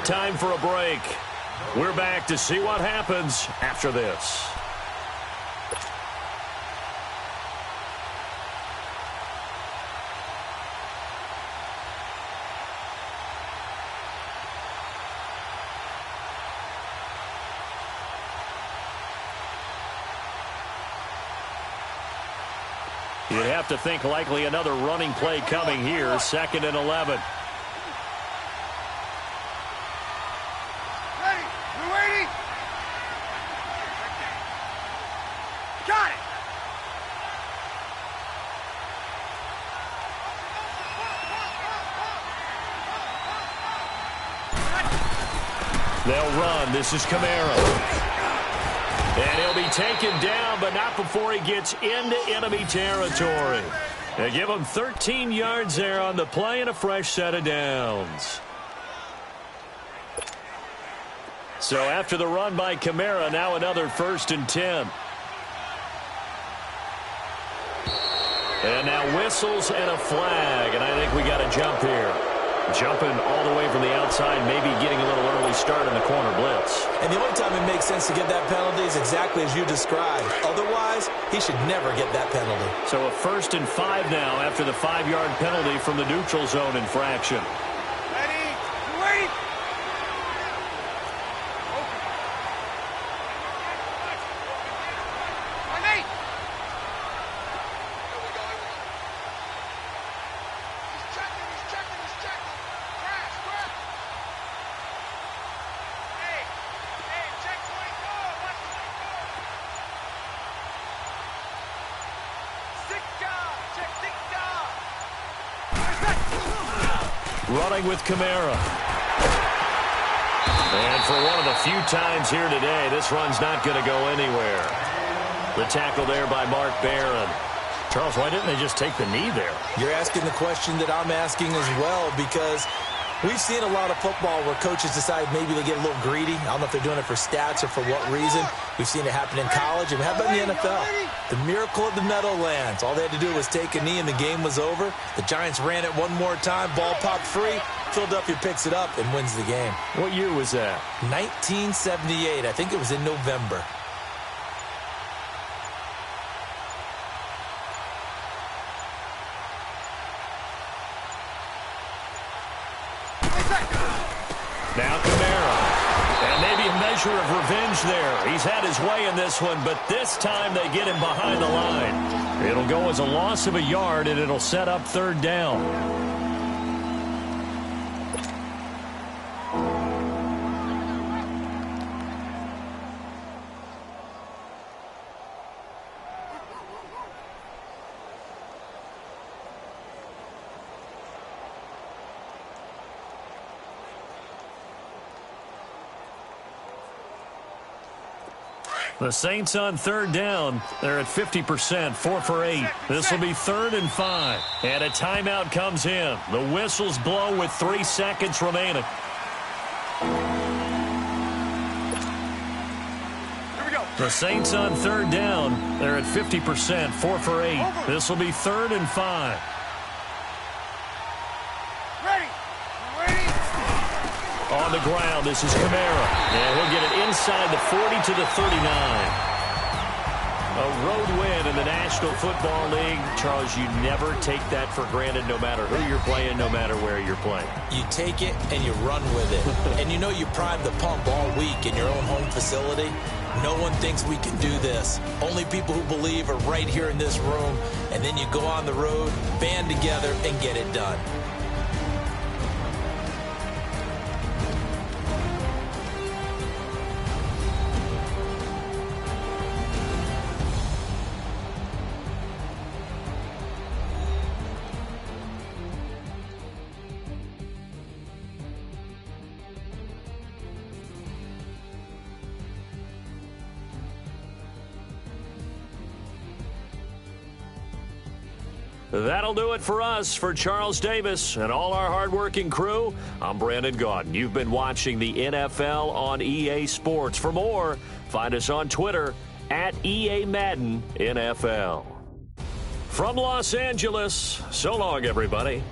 Time for a break. We're back to see what happens after this. You'd have to think likely another running play coming here, 2nd and 11. They'll run. This is Kamara. And he'll be taken down, but not before he gets into enemy territory. They give him 13 yards there on the play and a fresh set of downs. So after the run by Kamara, now another 1st and 10. And now whistles and a flag, and I think we got a jump here. Jumping all the way from the outside, maybe getting a little early start in the corner blitz. And the only time it makes sense to get that penalty is exactly as you described. Otherwise, he should never get that penalty. So a 1st and 5 now after the 5-yard penalty from the neutral zone infraction. Ready? Wait! Running with Kamara. And for one of the few times here today, this run's not going to go anywhere. The tackle there by Mark Barron. Charles, why didn't they just take the knee there? You're asking the question that I'm asking as well, because we've seen a lot of football where coaches decide maybe they get a little greedy. I don't know if they're doing it for stats or for what reason. We've seen it happen in college, and how about in the NFL? The miracle of the Meadowlands. All they had to do was take a knee, and the game was over. The Giants ran it one more time. Ball popped free. Philadelphia picks it up and wins the game. What year was that? 1978. I think it was in November. Now Kamara. And maybe a measure of revenge there. He's had his way in this one, but this time they get him behind the line. It'll go as a loss of a yard, and it'll set up 3rd down. The Saints on 3rd down. They're at 50%, 4 for 8. This will be 3rd and 5. And a timeout comes in. The whistles blow with 3 seconds remaining. Here we go. The Saints on 3rd down. They're at 50%, 4 for 8. This will be 3rd and 5. On the ground, this is Kamara. And he'll get it inside the 40 to the 39. A road win in the National Football League. Charles, you never take that for granted no matter who you're playing, no matter where you're playing. You take it and you run with it. And you know you prime the pump all week in your own home facility. No one thinks we can do this. Only people who believe are right here in this room. And then you go on the road, band together, and get it done. That'll do it for us. For Charles Davis and all our hardworking crew, I'm Brandon Gaudin. You've been watching the NFL on EA Sports. For more, find us on Twitter at EA Madden NFL. From Los Angeles, so long, everybody.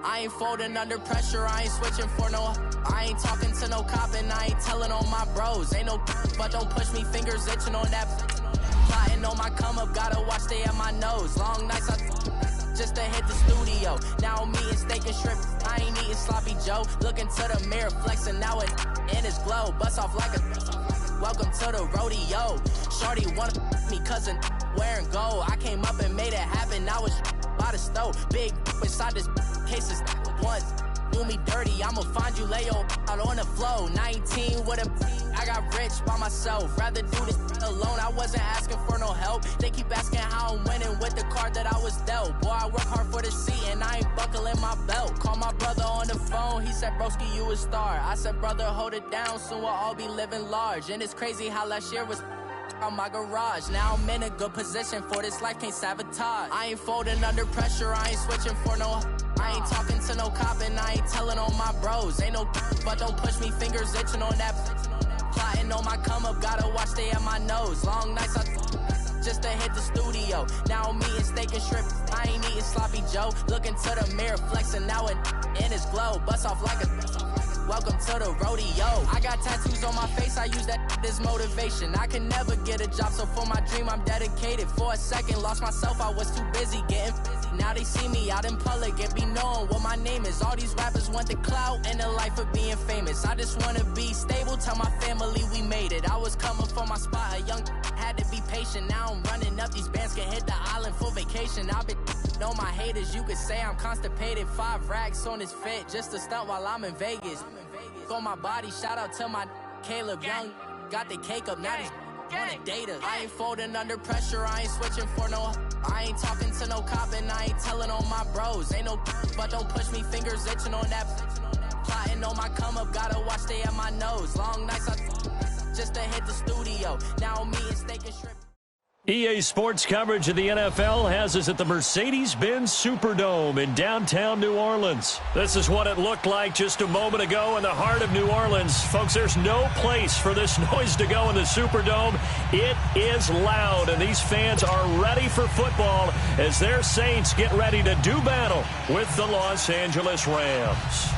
I ain't folding under pressure, I ain't switching for no. I ain't talking to no cop and I ain't telling on my bros. Ain't no but don't push me, fingers itching on that. Plotting on my come up, gotta watch stay at my nose. Long nights just to hit the studio. Now I'm eating steak and shrimp, I ain't eating sloppy Joe. Looking to the mirror, flexing now it in his glow. Bust off like a welcome to the rodeo. Shorty wanna me cousin wearing gold. I came up and made it happen, now it's by the stove. Big inside this case is once. Do me dirty, I'ma find you, lay your out on the flow. 19 with a I got rich by myself. Rather do this alone, I wasn't asking for no help. They keep asking how I'm winning with the card that I was dealt. Boy, I work hard for the seat and I ain't buckling my belt. Call my brother on the phone, he said, broski, you a star. I said, brother, hold it down, soon we'll all be living large. And it's crazy how last year was on my garage. Now I'm in a good position for this life, can't sabotage. I ain't folding under pressure, I ain't switching for no. I ain't talking to no cop and I ain't telling on my bros. Ain't no but don't push me, fingers itching on that. Plotting on my come up, gotta watch stay at my nose. Long nights just to hit the studio. Now I'm eating steak and shrimp, I ain't eating sloppy Joe. Looking to the mirror, flexing now it in his glow. Bust off like a welcome to the rodeo. I got tattoos on my face, I use that as motivation. I can never get a job, so for my dream I'm dedicated. For a second, lost myself, I was too busy getting now they see me out in public and be knowing what my name is. All these rappers want the clout and the life of being famous. I just wanna be stable, tell my family we made it. I was coming for my spot, a young had to be patient. Now I'm running up, these bands can hit the island for vacation. I've been know my haters, you could say I'm constipated. 5 racks on his fit, just to stunt while I'm in Vegas. On my body, shout out to my Caleb Young. Got the cake up, now he's wanna date us. I ain't folding under pressure, I ain't switching for no. I ain't talking to no cop and I ain't telling on my bros. Ain't no but don't push me, fingers itching on that. Plotting on my come up, gotta watch stay at my nose. Long nights just to hit the studio. Now I'm eating steak and shrimp. EA Sports coverage of the NFL has us at the Mercedes-Benz Superdome in downtown New Orleans. This is what it looked like just a moment ago in the heart of New Orleans. Folks, there's no place for this noise to go in the Superdome. It is loud, and these fans are ready for football as their Saints get ready to do battle with the Los Angeles Rams.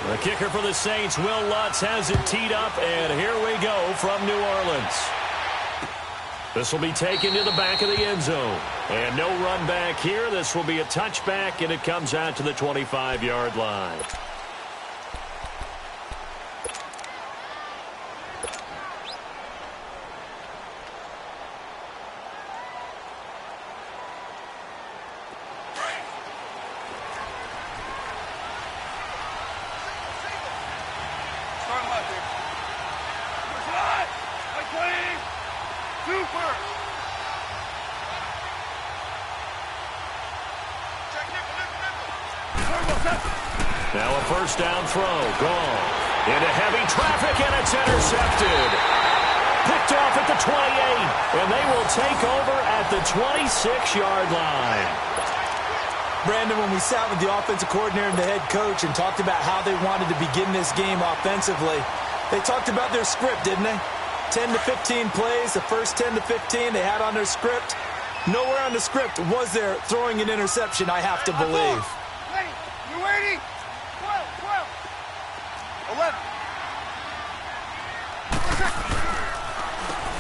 The kicker for the Saints, Will Lutz, has it teed up, and here we go from New Orleans. This will be taken to the back of the end zone. And no run back here. This will be a touchback, and it comes out to the 25-yard line. Now a first down throw, gone. Into heavy traffic, and it's intercepted. Picked off at the 28, and they will take over at the 26-yard line. Brandon, when we sat with the offensive coordinator and the head coach and talked about how they wanted to begin this game offensively, they talked about their script, didn't they? 10 to 15 plays, the first 10 to 15 they had on their script. Nowhere on the script was there throwing an interception, I have to believe. You waiting? 1, 11.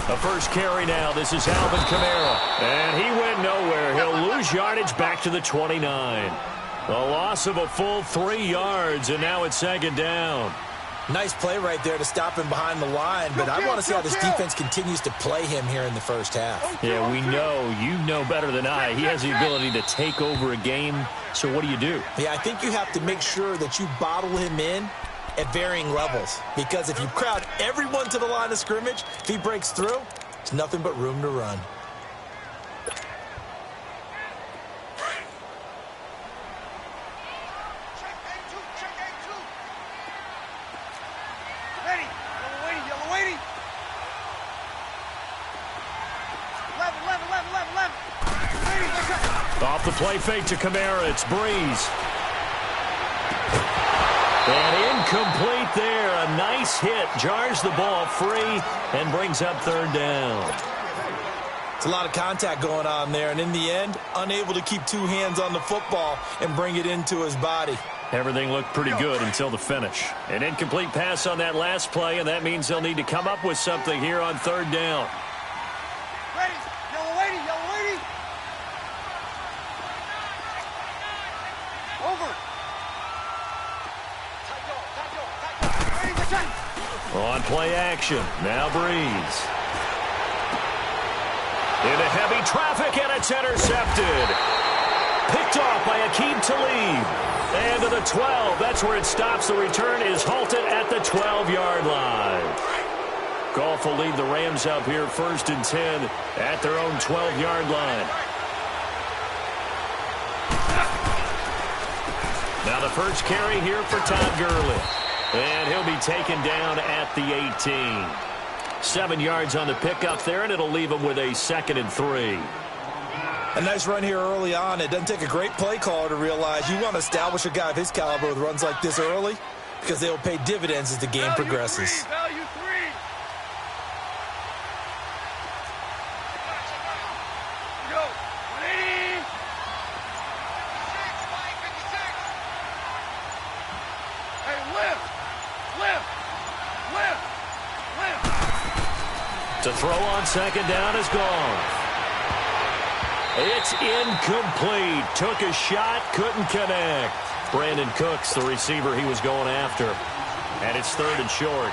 The first carry now. This is Alvin Kamara. And he went nowhere. He'll lose yardage back to the 29. A loss of a full 3 yards, and now it's second down. Nice play right there to stop him behind the line, but I want to see how this defense continues to play him here in the first half. Yeah, we know. You know better than I. He has the ability to take over a game. So what do you do? Yeah, I think you have to make sure that you bottle him in at varying levels. Because if you crowd everyone to the line of scrimmage, if he breaks through, there's nothing but room to run. Off the play fake to Kamara, it's Breeze. And incomplete there. A nice hit. Jars the ball free and brings up third down. It's a lot of contact going on there, and in the end, unable to keep 2 hands on the football and bring it into his body. Everything looked pretty good until the finish. An incomplete pass on that last play, and that means they'll need to come up with something here on third down. Ready. Yellow lady, yellow lady. Over. On play action. Now Breeze. Into heavy traffic, and it's intercepted. Picked off by Akeem Talib. And to the 12. That's where it stops. The return is halted at the 12-yard line. Goff will lead the Rams up here 1st and 10 at their own 12-yard line. Now the first carry here for Todd Gurley. And he'll be taken down at the 18. 7 yards on the pickup there, and it'll leave him with a 2nd and 3. A nice run here early on. It doesn't take a great play caller to realize you want to establish a guy of his caliber with runs like this early because they will pay dividends as the game progresses. Value 3. Go. 180. Hey, lift. To throw on second down is gone. It's incomplete. Took a shot, couldn't connect. Brandon Cooks, the receiver he was going after. And it's 3rd and short.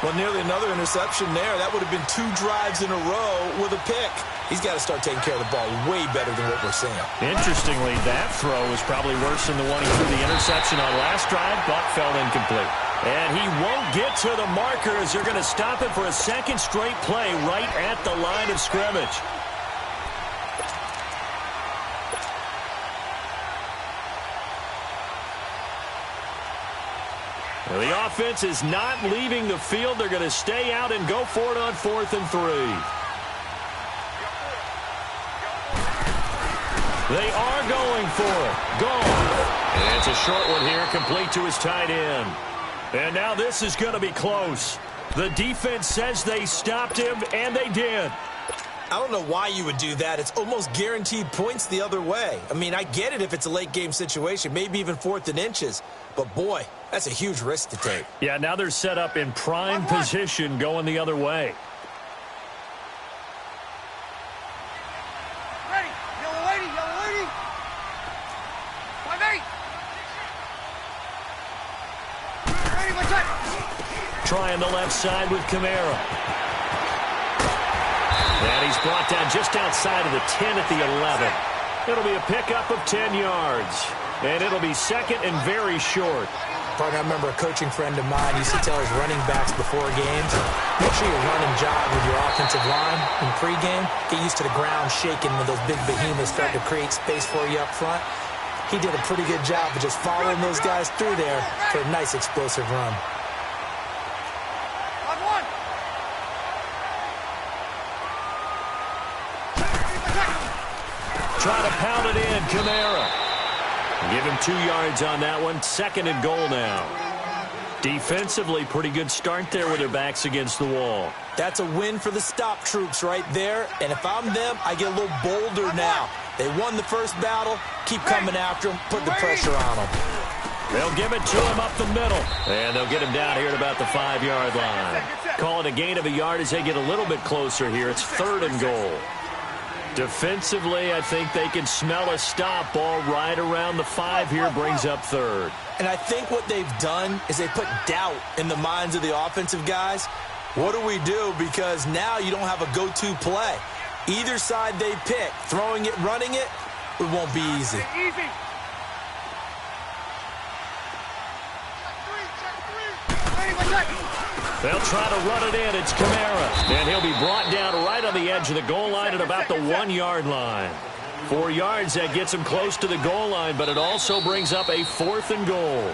Well, nearly another interception there. That would have been 2 drives in a row with a pick. He's got to start taking care of the ball way better than what we're seeing. Interestingly, that throw was probably worse than the one he threw the interception on last drive, but fell incomplete. And he won't get to the marker as they're going to stop him for a 2nd straight play right at the line of scrimmage. Well, the offense is not leaving the field. They're going to stay out and go for it on 4th and 3. They are going for it. Gone. And it's a short one here, complete to his tight end. And now this is going to be close. The defense says they stopped him, and they did. I don't know why you would do that. It's almost guaranteed points the other way. I mean, I get it if it's a late-game situation, maybe even 4th and inches. But, boy, that's a huge risk to take. Yeah, now they're set up in prime position going the other way. Ready. Yellow lady, yellow lady. 5-8. Ready, my time. Trying the left side with Kamara. And he's brought down just outside of the 10 at the 11. It'll be a pickup of 10 yards. And it'll be 2nd and very short. Partner, I remember a coaching friend of mine used to tell his running backs before games, make sure you run and jog with your offensive line in pregame. Get used to the ground shaking when those big behemoths start to create space for you up front. He did a pretty good job of just following those guys through there for a nice explosive run. Trying to pound it in, Kamara. Give him 2 yards on that one. 2nd and goal now. Defensively, pretty good start there with their backs against the wall. That's a win for the stop troops right there. And if I'm them, I get a little bolder now. They won the first battle. Keep coming after them. Put the pressure on them. They'll give it to him up the middle. And they'll get him down here at about the 5-yard line. Call it a gain of a yard as they get a little bit closer here. It's 3rd and goal. Defensively, I think they can smell a stop. Ball right around the 5 here, brings up 3rd. And I think what they've done is they put doubt in the minds of the offensive guys. What do we do? Because now you don't have a go-to play. Either side they pick, throwing it, running it, it won't be easy. They'll try to run it in. It's Kamara. And he'll be brought down right on the edge of the goal line at about the 1-yard line. 4 yards, that gets him close to the goal line, but it also brings up a 4th and goal.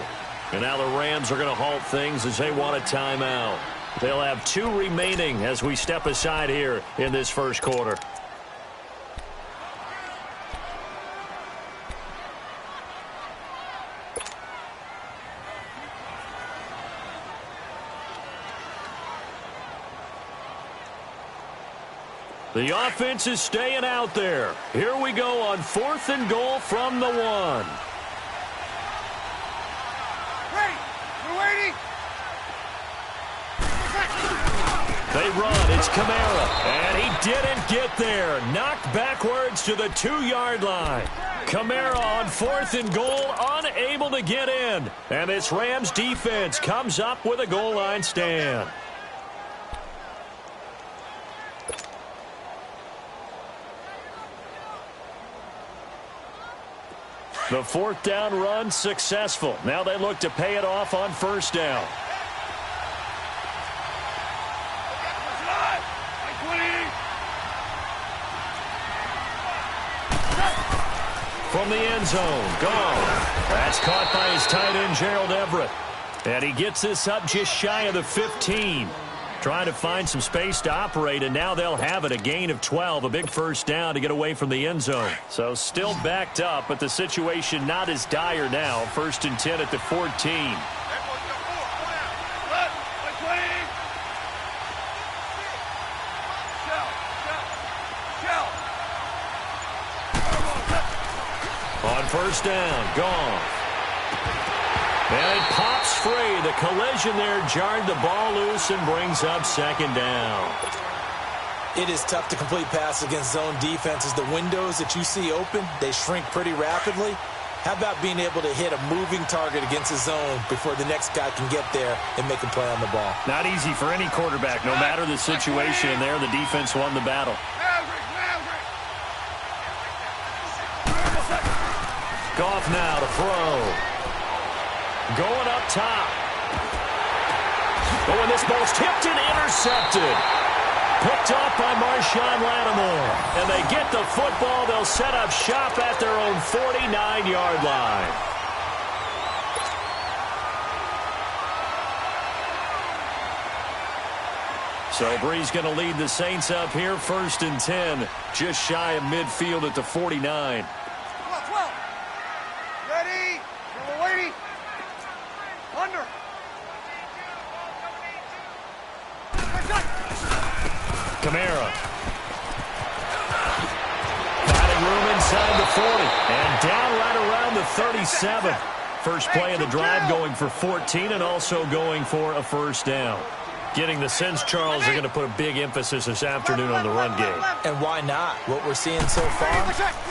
And now the Rams are going to halt things as they want a timeout. They'll have 2 remaining as we step aside here in this first quarter. The offense is staying out there. Here we go on 4th and goal from the 1. Ready. We're waiting. They run. It's Kamara. And he didn't get there. Knocked backwards to the 2-yard line. Kamara on 4th and goal, unable to get in. And this Rams defense comes up with a goal line stand. The 4th down run successful. Now they look to pay it off on 1st down. From the end zone, gone. That's caught by his tight end, Gerald Everett. And he gets this up just shy of the 15. Trying to find some space to operate, and now they'll have it. A gain of 12, a big 1st down to get away from the end zone. So still backed up, but the situation not as dire now. 1st and 10 at the 14. On 1st down, gone. And it pops free. The collision there jarred the ball loose and brings up 2nd down. It is tough to complete passes against zone defenses. The windows that you see open, they shrink pretty rapidly. How about being able to hit a moving target against a zone before the next guy can get there and make a play on the ball? Not easy for any quarterback. No matter the situation in there, the defense won the battle. Goff now to throw. Going up top. Oh, and this ball's tipped and intercepted. Picked off by Marshawn Lattimore. And they get the football. They'll set up shop at their own 49-yard line. So Bree's going to lead the Saints up here. 1st and 10. Just shy of midfield at the 49. Ready. We're waiting. Under. Kamara. Finding room inside the 40. And down right around the 37. First play of the drive going for 14 and also going for a 1st down. Getting the sense, Charles, they're going to put a big emphasis this afternoon on the run game. And why not? What we're seeing so far,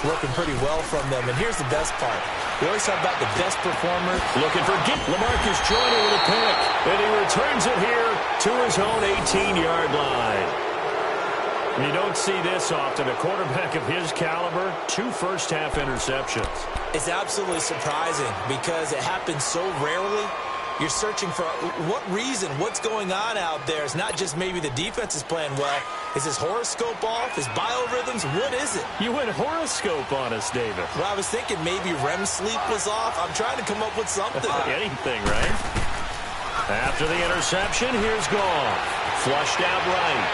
working pretty well from them. And here's the best part. We always talk about the best performer. Looking for Lamarcus Joyner with a pick. And he returns it here to his own 18-yard line. You don't see this often. A quarterback of his caliber, 2 first-half interceptions. It's absolutely surprising because it happens so rarely. You're searching for what reason, what's going on out there. It's not just maybe the defense is playing well. Is his horoscope off? His biorhythms? What is it? You went horoscope on us, David. Well, I was thinking maybe REM sleep was off. I'm trying to come up with something. Anything, right? After the interception, here's Goff. Flushed out right.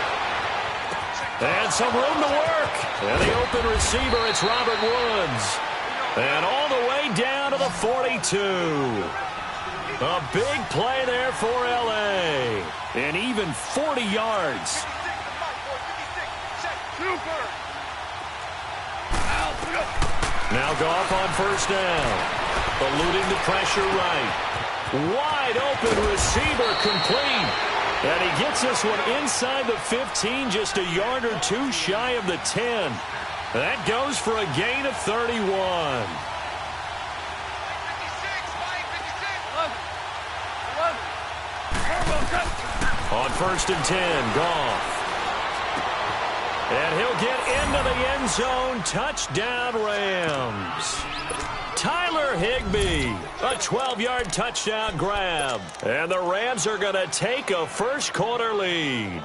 And some room to work. And the open receiver, it's Robert Woods. And all the way down to the 42. A big play there for L.A. And even 40 yards. Now Goff on 1st down. Eluding the pressure right. Wide open receiver complete. And he gets this one inside the 15, just a yard or two shy of the 10. That goes for a gain of 31. On 1st and 10, Goff. And he'll get into the end zone. Touchdown, Rams. Tyler Higbee, a 12-yard touchdown grab. And the Rams are going to take a first-quarter lead.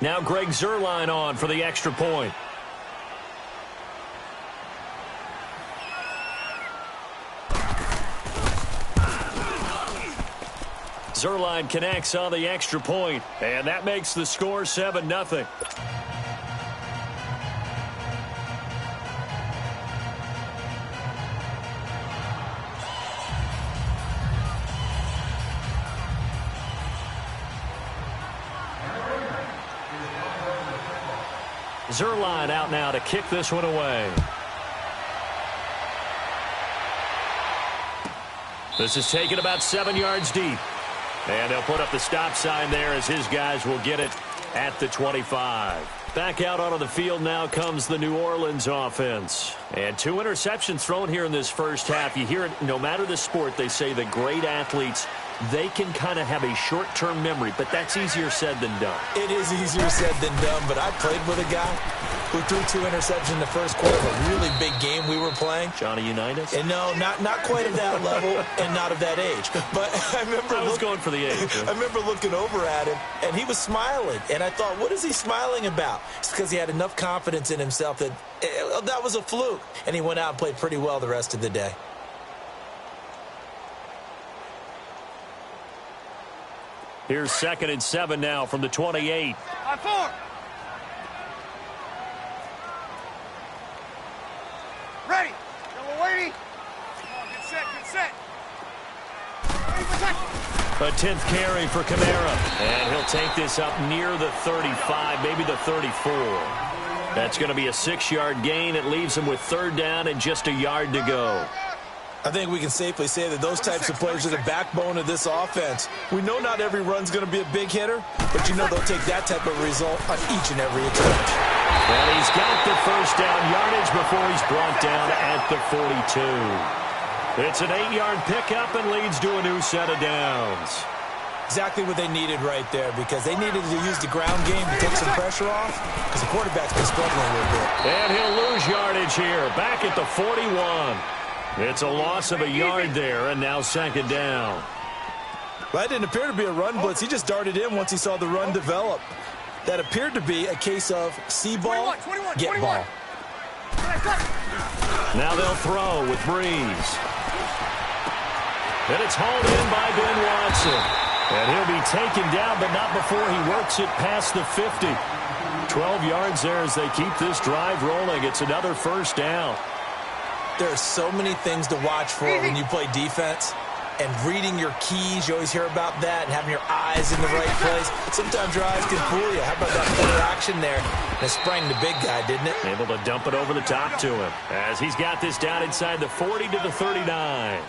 Now Greg Zuerlein on for the extra point. Zuerlein connects on the extra point, and that makes the score 7-0. Zuerlein out now to kick this one away. This is taken about 7 yards deep. And they'll put up the stop sign there as his guys will get it at the 25. Back out onto the field now comes the New Orleans offense. And 2 interceptions thrown here in this first half. You hear it, no matter the sport, they say the great athletes, they can kind of have a short-term memory, but that's easier said than done. It is easier said than done, but I played with a guy who threw 2 interceptions in the first quarter of a really big game we were playing. Johnny Unitas? And no, not quite of that level and not of that age. But I was going for the age. I remember looking over at him, and he was smiling. And I thought, what is he smiling about? It's because he had enough confidence in himself that that was a fluke. And he went out and played pretty well the rest of the day. Here's 2nd and 7 now from the 28. 5-4. Ready. Double waiting. Get set, get set. A 10th carry for Kamara. And he'll take this up near the 35, maybe the 34. That's going to be a 6-yard gain. It leaves him with 3rd down and just a yard to go. I think we can safely say that those types of players are the backbone of this offense. We know not every run's going to be a big hitter, but you know they'll take that type of result on each and every attempt. And he's got the first down yardage before he's brought down at the 42. It's an 8-yard pickup and leads to a new set of downs. Exactly what they needed right there, because they needed to use the ground game to take some pressure off, because the quarterback's been struggling a little bit. And he'll lose yardage here, back at the 41. It's a loss of a yard there, and now 2nd down. That didn't appear to be a run blitz. He just darted in once he saw the run develop. That appeared to be a case of see ball, get ball. Now they'll throw with Breeze. And it's hauled in by Ben Watson. And he'll be taken down, but not before he works it past the 50. 12 yards there as they keep this drive rolling. It's another 1st down. There are so many things to watch for when you play defense. And reading your keys, you always hear about that, and having your eyes in the right place. Sometimes your eyes can fool you. How about that play action there? And it sprang the big guy, didn't it? Able to dump it over the top to him as he's got this down inside the 40 to the 39.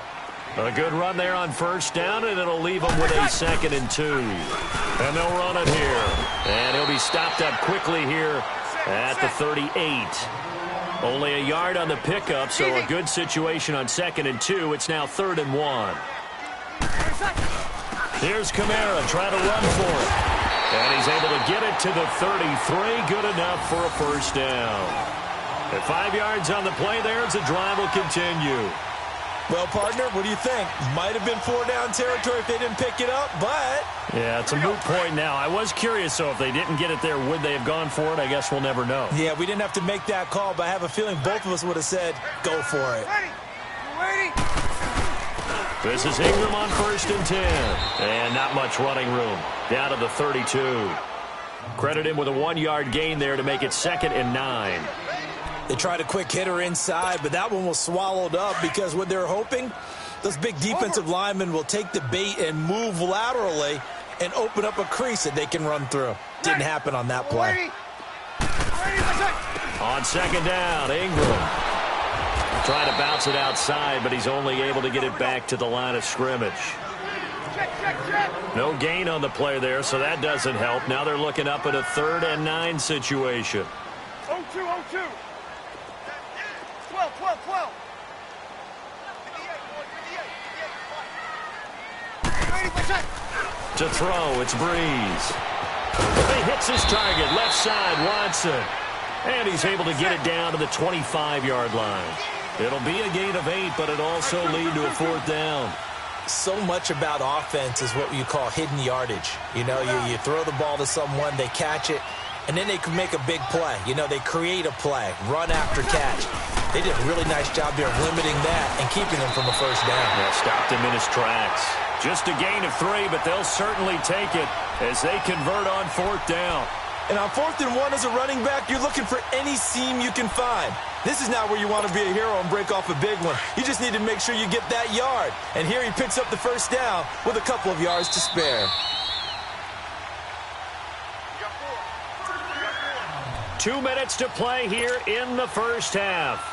A good run there on 1st down, and it'll leave him with a 2nd and 2. And they'll run it here. And he'll be stopped up quickly here at the 38. Only a yard on the pickup, so a good situation on 2nd and 2. It's now 3rd and 1. Here's Kamara trying to run for it. And he's able to get it to the 33. Good enough for a 1st down. At 5 yards on the play there, as the drive will continue. Well, partner, what do you think? Might have been 4-down territory if they didn't pick it up, but... Yeah, it's a moot point now. I was curious, so if they didn't get it there, would they have gone for it? I guess we'll never know. Yeah, we didn't have to make that call, but I have a feeling both of us would have said, go for it. Ready. This is Ingram on 1st and 10. And not much running room. Down to the 32. Credit him with a 1-yard gain there to make it 2nd and 9. They tried a quick hitter inside, but that one was swallowed up because what they're hoping, those big defensive linemen will take the bait and move laterally and open up a crease that they can run through. Didn't happen on that play. On 2nd down, Ingram. Trying to bounce it outside, but he's only able to get it back to the line of scrimmage. No gain on the play there, so that doesn't help. Now they're looking up at a 3rd and 9 situation. 0-2, 0-2. 12. To throw, it's Breeze. He hits his target, left side, Watson. And he's able to get it down to the 25-yard line. It'll be a gain of 8, but it'll also lead to a 4th down. So much about offense is what you call hidden yardage. You know, you throw the ball to someone, they catch it, and then they can make a big play. You know, they create a play, run after catch. They did a really nice job there of limiting that and keeping him from a 1st down. Yeah, stopped him in his tracks. Just a gain of 3, but they'll certainly take it as they convert on 4th down. And on 4th and 1 as a running back, you're looking for any seam you can find. This is not where you want to be a hero and break off a big one. You just need to make sure you get that yard. And here he picks up the 1st down with a couple of yards to spare. 2 minutes to play here in the 1st half.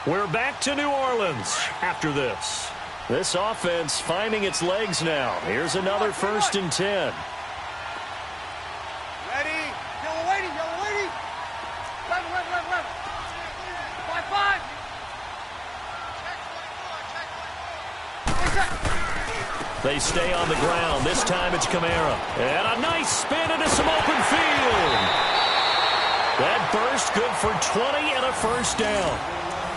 We're back to New Orleans after this. This offense finding its legs now. Here's another 1st and 10. Ready. Yellow lady. 11. 5. They stay on the ground. This time it's Kamara. And a nice spin into some open field. That burst good for 20 and a 1st down.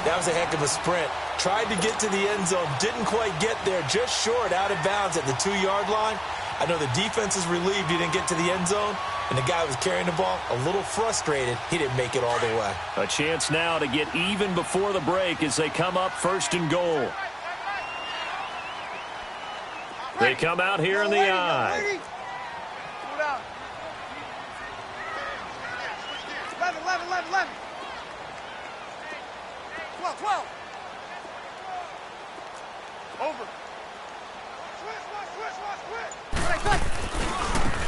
That was a heck of a sprint. Tried to get to the end zone. Didn't quite get there. Just short, out of bounds at the 2-yard line. I know the defense is relieved he didn't get to the end zone. And the guy who was carrying the ball, a little frustrated. He didn't make it all the way. A chance now to get even before the break as they come up 1st and goal. They come out here in the I. 11. 12. Over.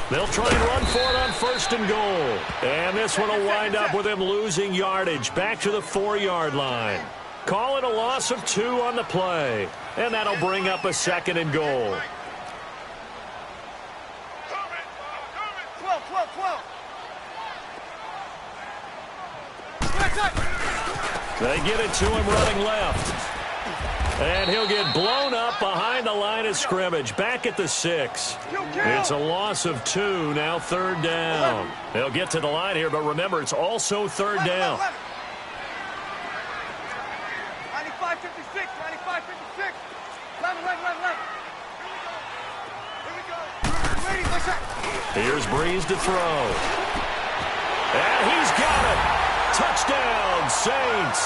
They'll try and run for it on 1st and goal. And this one will wind up with him losing yardage back to the 4-yard line. Call it a loss of 2 on the play. And that'll bring up a 2nd and goal. 12. They get it to him running left. And he'll get blown up behind the line of scrimmage, back at the 6. It's a loss of 2, now 3rd down. They'll get to the line here, but remember, it's also 3rd down. 95-56. 11. Here's Breeze to throw. And he's got it. Touchdown, Saints.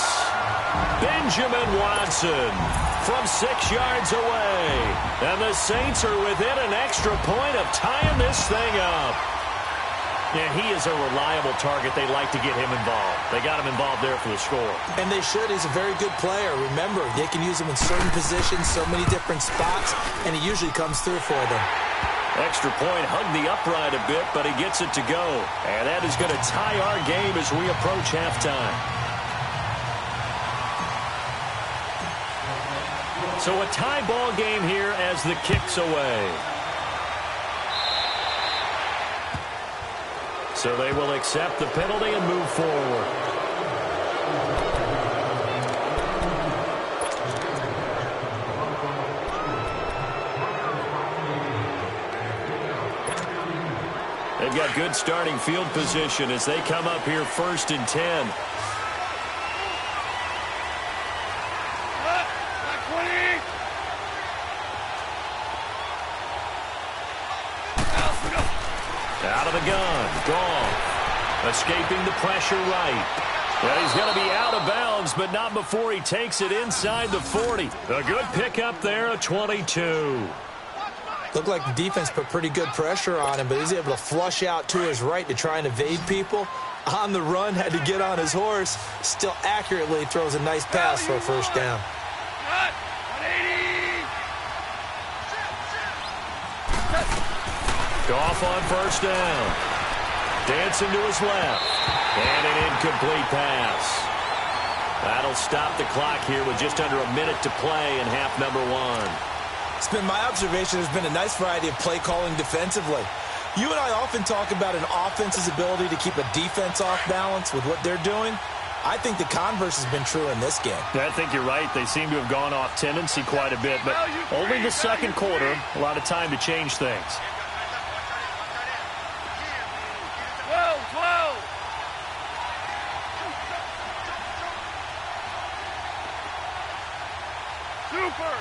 Benjamin Watson from 6 yards away. And the Saints are within an extra point of tying this thing up. Yeah, he is a reliable target. They like to get him involved. They got him involved there for the score. And they should. He's a very good player. Remember, they can use him in certain positions, so many different spots, and he usually comes through for them. Extra point, hugged the upright a bit, but he gets it to go. And that is going to tie our game as we approach halftime. So a tie ball game here as the kick's away. So they will accept the penalty and move forward. They've got good starting field position as they come up here 1st and 10. Out of the gun, Goff, escaping the pressure right. Well, he's going to be out of bounds, but not before he takes it inside the 40. A good pickup there, a 22. Looked like the defense put pretty good pressure on him, but he's able to flush out to his right to try and evade people. On the run, had to get on his horse. Still accurately throws a nice pass for a 1st down. Goff on 1st down. Dancing to his left. And an incomplete pass. That'll stop the clock here with just under a minute to play in half number 1. It's been my observation there's been a nice variety of play calling defensively. You and I often talk about an offense's ability to keep a defense off balance with what they're doing. I think the converse has been true in this game. I think you're right. They seem to have gone off tendency quite a bit, but only the second quarter. A lot of time to change things. 12. Super.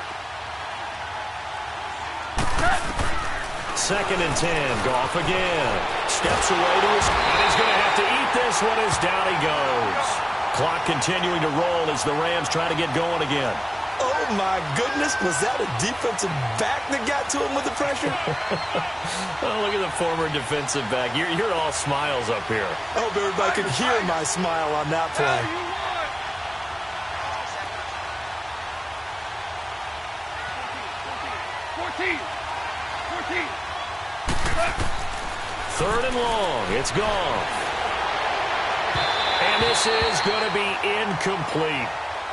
Second and 10. Goff again. Steps away to his... And he's going to have to eat this one as down he goes. Clock continuing to roll as the Rams try to get going again. Oh, my goodness. Was that a defensive back that got to him with the pressure? Oh, look at the former defensive back. You're all smiles up here. I hope everybody could hear my smile on that play. 14. Third and long. It's gone. And this is going to be incomplete.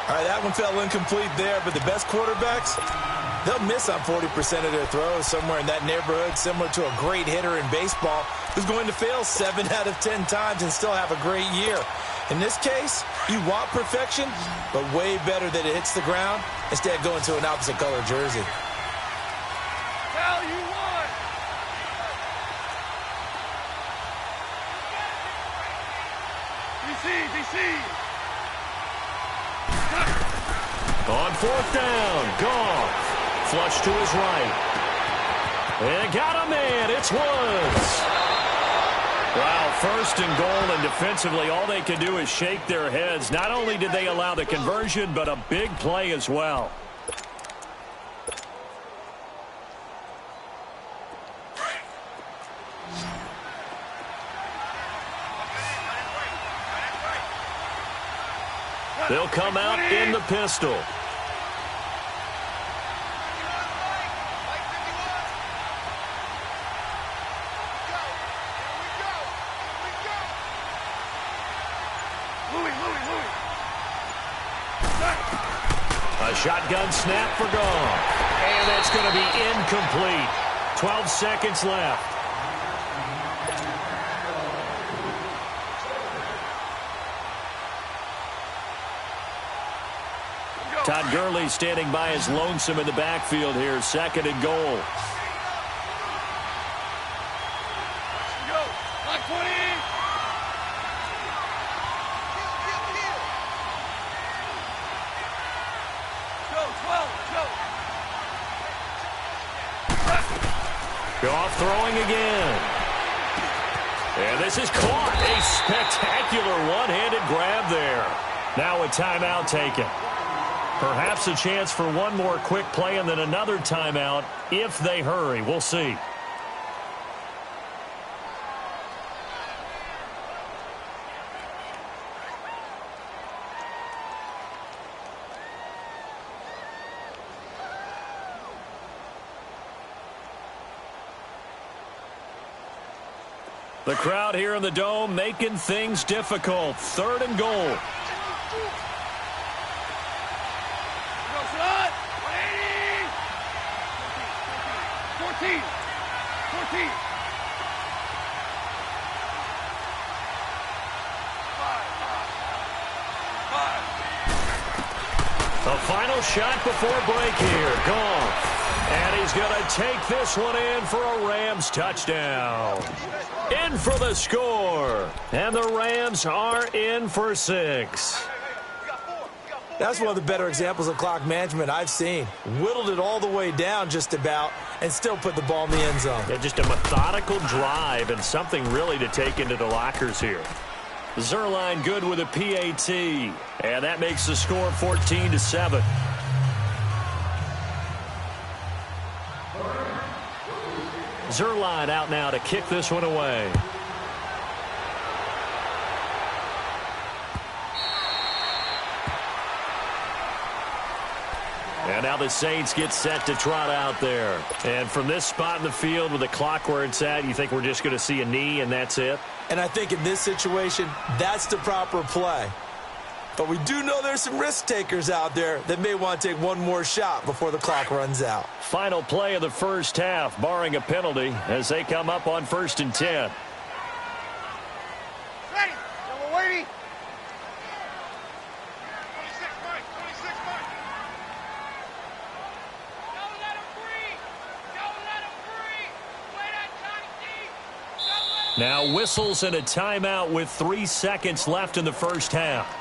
All right, that one fell incomplete there, but the best quarterbacks, they'll miss on 40% of their throws, somewhere in that neighborhood, similar to a great hitter in baseball who's going to fail 7 out of 10 times and still have a great year. In this case, you want perfection, but way better that it hits the ground instead of going to an opposite color jersey. Cal, you won. DC. On fourth down, Goff. Flush to his right. And got a man. It's Woods. Wow, first and goal, and defensively, all they can do is shake their heads. Not only did they allow the conversion, but a big play as well. They'll come out in the pistol. A shotgun snap for Goff. And that's going to be incomplete. 12 seconds left. Todd Gurley standing by his lonesome in the backfield here. Second and goal. Go. Like 20. Go, 12. Go. Goff throwing again. And this is caught. A spectacular one-handed grab there. Now a timeout taken. Perhaps a chance for one more quick play and then another timeout if they hurry. We'll see. The crowd here in the Dome making things difficult. Third and goal. 14. A final shot before break here. Goff. And he's going to take this one in for a Rams touchdown. In for the score. And the Rams are in for 6. That's one of the better examples of clock management I've seen. Whittled it all the way down just about and still put the ball in the end zone. Yeah, just a methodical drive and something really to take into the lockers here. Zerline good with a PAT. And that makes the score 14-7. Zerline out now to kick this one away. And now the Saints get set to trot out there. And from this spot in the field with the clock where it's at, you think we're just going to see a knee and that's it? And I think in this situation, that's the proper play. But we do know there's some risk takers out there that may want to take one more shot before the clock runs out. Final play of the first half, barring a penalty, as they come up on 1st and 10. Ready. We're waiting. 26 Mike. 26 Mike. Don't let him breathe. Don't let him breathe. Play that time deep. Don't let him. Now whistles and a timeout with 3 seconds left in the first half.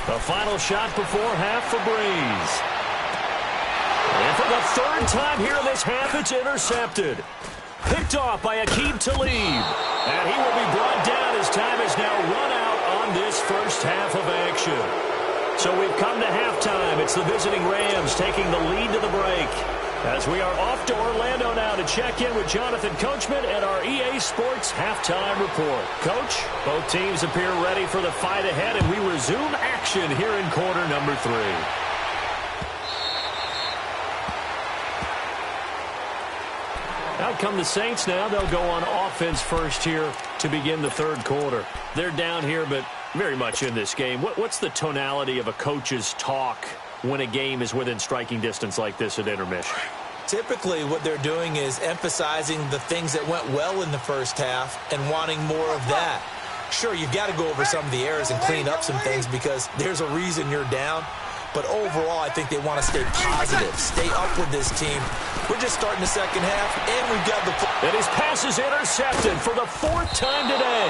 The final shot before half for Breeze. And for the third time here in this half, it's intercepted. Picked off by Aqib Talib. And he will be brought down as time has now run out on this first half of action. So we've come to halftime. It's the visiting Rams taking the lead to the break. As we are off to Orlando now to check in with Jonathan Coachman and our EA Sports halftime report. Coach, both teams appear ready for the fight ahead, and we resume action here in quarter number 3. Out come the Saints now. They'll go on offense first here to begin the third quarter. They're down here, but very much in this game. What's the tonality of a coach's talk when a game is within striking distance like this at intermission? Typically, what they're doing is emphasizing the things that went well in the first half and wanting more of that. Sure, you've got to go over some of the errors and clean up some things because there's a reason you're down. But overall, I think they want to stay positive, stay up with this team. We're just starting the second half, and we've got the... And his pass is intercepted for the 4th time today.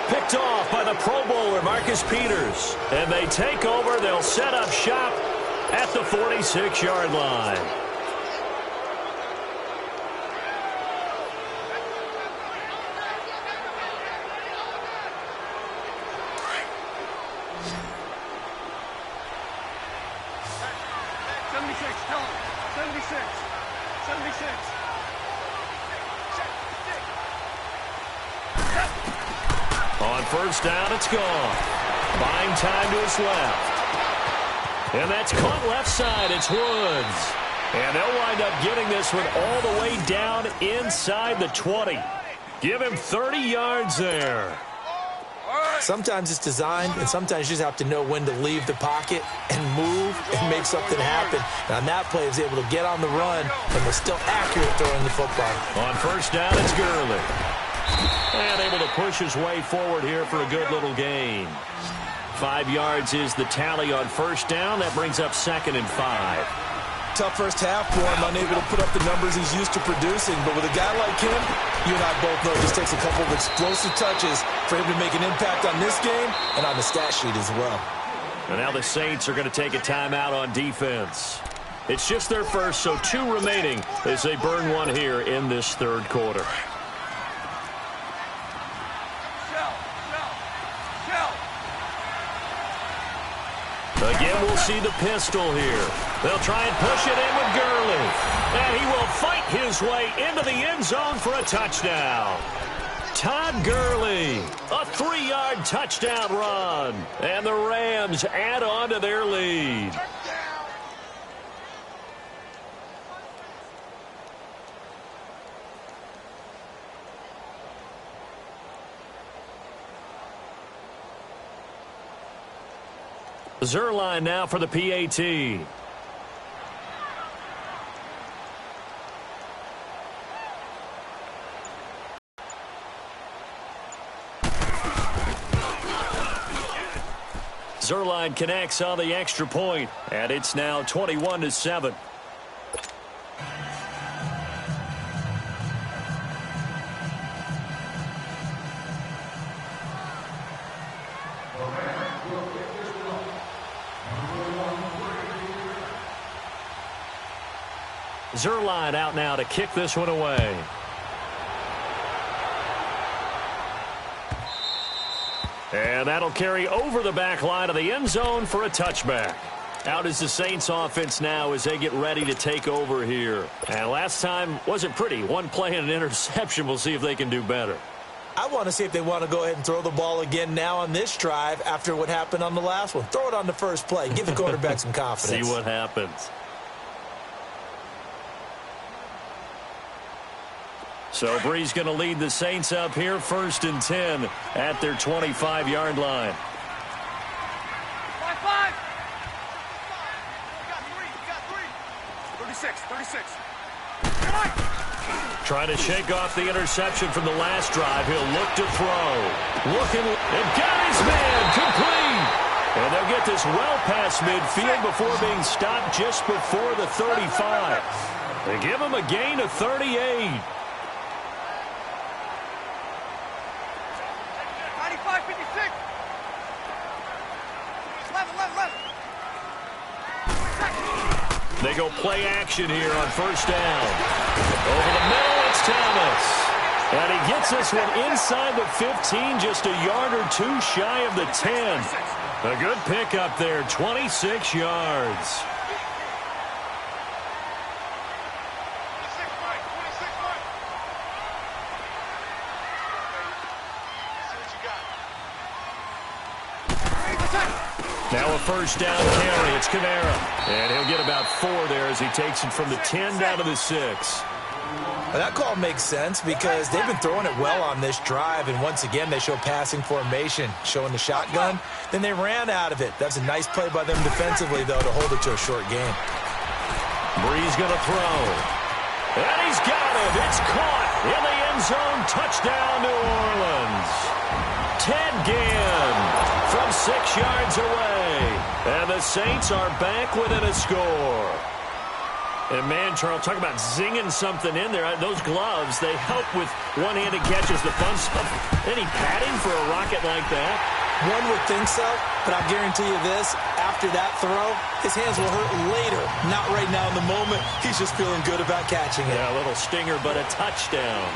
Picked off by the Pro Bowler, Marcus Peters. And they take over. They'll set up shop at the 46-yard line. On first down, it's gone. Buying time to his left. And that's caught left side. It's Woods. And they'll wind up getting this one all the way down inside the 20. Give him 30 yards there. Sometimes it's designed, and sometimes you just have to know when to leave the pocket and move and make something happen. And on that play, he was able to get on the run and was still accurate throwing the football. On first down, it's Gurley. And able to push his way forward here for a good little gain. 5 yards is the tally on first down. That brings up 2nd and 5. Tough first half for him, unable to put up the numbers he's used to producing. But with a guy like him, you and I both know it just takes a couple of explosive touches for him to make an impact on this game and on the stat sheet as well. And now the Saints are going to take a timeout on defense. It's just their first, so 2 remaining as they burn one here in this third quarter. Again, we'll see the pistol here. They'll try and push it in with Gurley. And he will fight his way into the end zone for a touchdown. Todd Gurley, a 3-yard touchdown run. And the Rams add on to their lead. Zerline now for the PAT. Zerline connects on the extra point, and it's now 21-7. Zerline out now to kick this one away. And that'll carry over the back line of the end zone for a touchback. Out is the Saints offense now as they get ready to take over here. And last time wasn't pretty. One play and an interception. We'll see if they can do better. I want to see if they want to go ahead and throw the ball again now on this drive after what happened on the last one. Throw it on the first play. Give the quarterback some confidence. See what happens. So Bree's going to lead the Saints up here 1st and 10 at their 25-yard line. 36. Trying to shake off the interception from the last drive. He'll look to throw. Looking and got his man complete. And they'll get this well past midfield before being stopped just before the 35. They give him a gain of 38. 95-56. 11. They go play action here on 1st down. Over the middle, it's Thomas. And he gets this one inside the 15, just a yard or two shy of the 10. A good pickup there, 26 yards. Now a 1st down carry. It's Kamara. And he'll get about 4 there as he takes it from the 10 down to the 6. Well, that call makes sense because they've been throwing it well on this drive, and once again they show passing formation, showing the shotgun. Then they ran out of it. That's a nice play by them defensively, though, to hold it to a short gain. Bree's going to throw. And he's got it. It's caught in the end zone. Touchdown, New Orleans. Ted Ginn from 6 yards away. And the Saints are back within a score. And, man, Charles, talk about zinging something in there. Those gloves, they help with one-handed catches, the fun stuff. Any padding for a rocket like that? One would think so, but I'll guarantee you this. After that throw, his hands will hurt later. Not right now in the moment. He's just feeling good about catching it. Yeah, a little stinger, but a touchdown.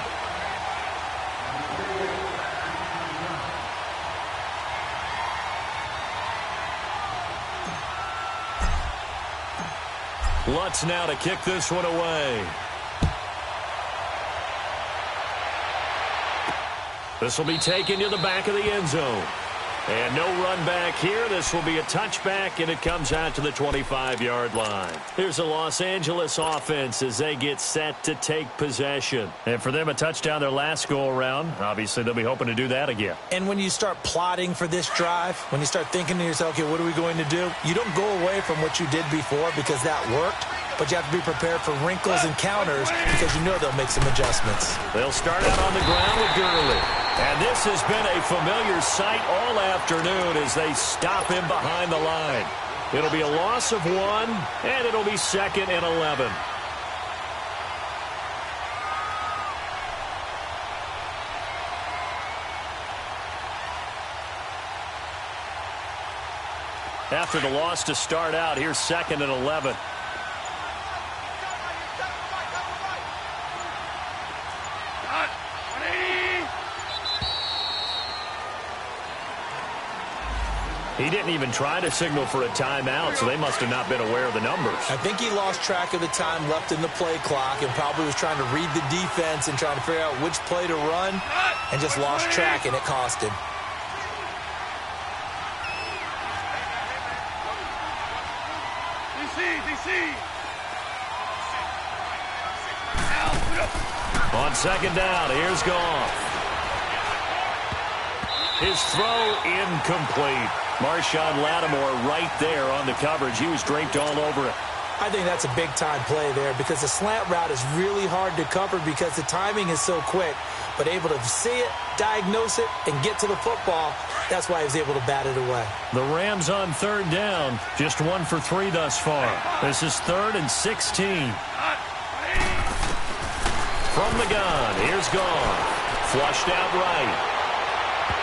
Lutz now to kick this one away. This will be taken to the back of the end zone. And no run back here. This will be a touchback, and it comes out to the 25-yard line. Here's the Los Angeles offense as they get set to take possession. And for them, a touchdown their last go-around. Obviously, they'll be hoping to do that again. And when you start plotting for this drive, when you start thinking to yourself, okay, what are we going to do? You don't go away from what you did before because that worked. But you have to be prepared for wrinkles and counters because you know they'll make some adjustments. They'll start out on the ground with Gurley. And this has been a familiar sight all afternoon as they stop him behind the line. It'll be a loss of 1, and it'll be 2nd and 11. After the loss to start out, here's 2nd and 11. He didn't even try to signal for a timeout, so they must have not been aware of the numbers. I think he lost track of the time left in the play clock and probably was trying to read the defense and trying to figure out which play to run and just lost track, and it cost him. DC. On 2nd down, here's Goff. His throw incomplete. Marshawn Lattimore right there on the coverage. He was draped all over it. I think that's a big-time play there because the slant route is really hard to cover because the timing is so quick. But able to see it, diagnose it, and get to the football, that's why he was able to bat it away. The Rams on 3rd down. Just 1 for 3 thus far. This is 3rd and 16. From the gun, here's Goff. Flushed out right.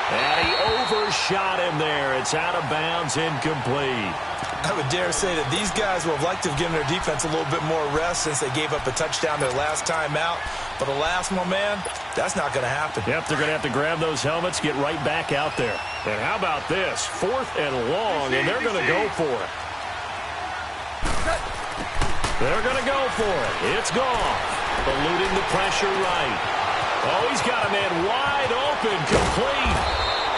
And he overshot him there. It's out of bounds, incomplete. I would dare say that these guys would have liked to have given their defense a little bit more rest since they gave up a touchdown their last time out. But alas, my man, that's not going to happen. Yep, they're going to have to grab those helmets, get right back out there. And how about this? 4th and long, and they're going to go for it. They're going to go for it. It's gone. Eluding the pressure right. Oh, he's got a man wide open, complete.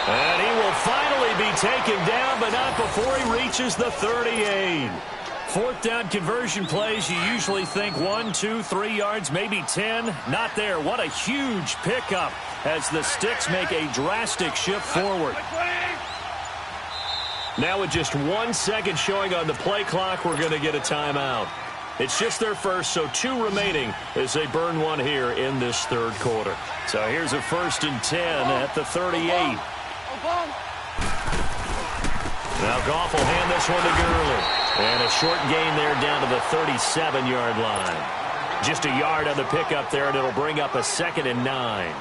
And he will finally be taken down, but not before he reaches the 38. 4th down conversion plays, you usually think 1, 2, 3 yards, maybe 10. Not there. What a huge pickup as the Sticks make a drastic shift forward. Now with just 1 second showing on the play clock, we're going to get a timeout. It's just their first, so 2 remaining as they burn one here in this 3rd quarter. So here's a 1st and 10 at the 38. Now Goff will hand this one to Gurley. And a short gain there down to the 37-yard line. Just a yard on the pickup there, and it'll bring up a 2nd and 9.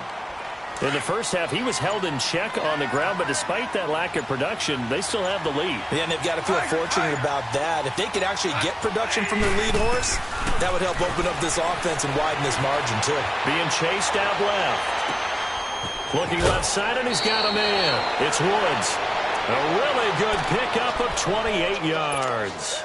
In the first half, he was held in check on the ground, but despite that lack of production, they still have the lead. Yeah, and they've got to feel fortunate about that. If they could actually get production from their lead horse, that would help open up this offense and widen this margin, too. Being chased out left. Looking left side, and he's got a man. It's Woods. A really good pickup of 28 yards.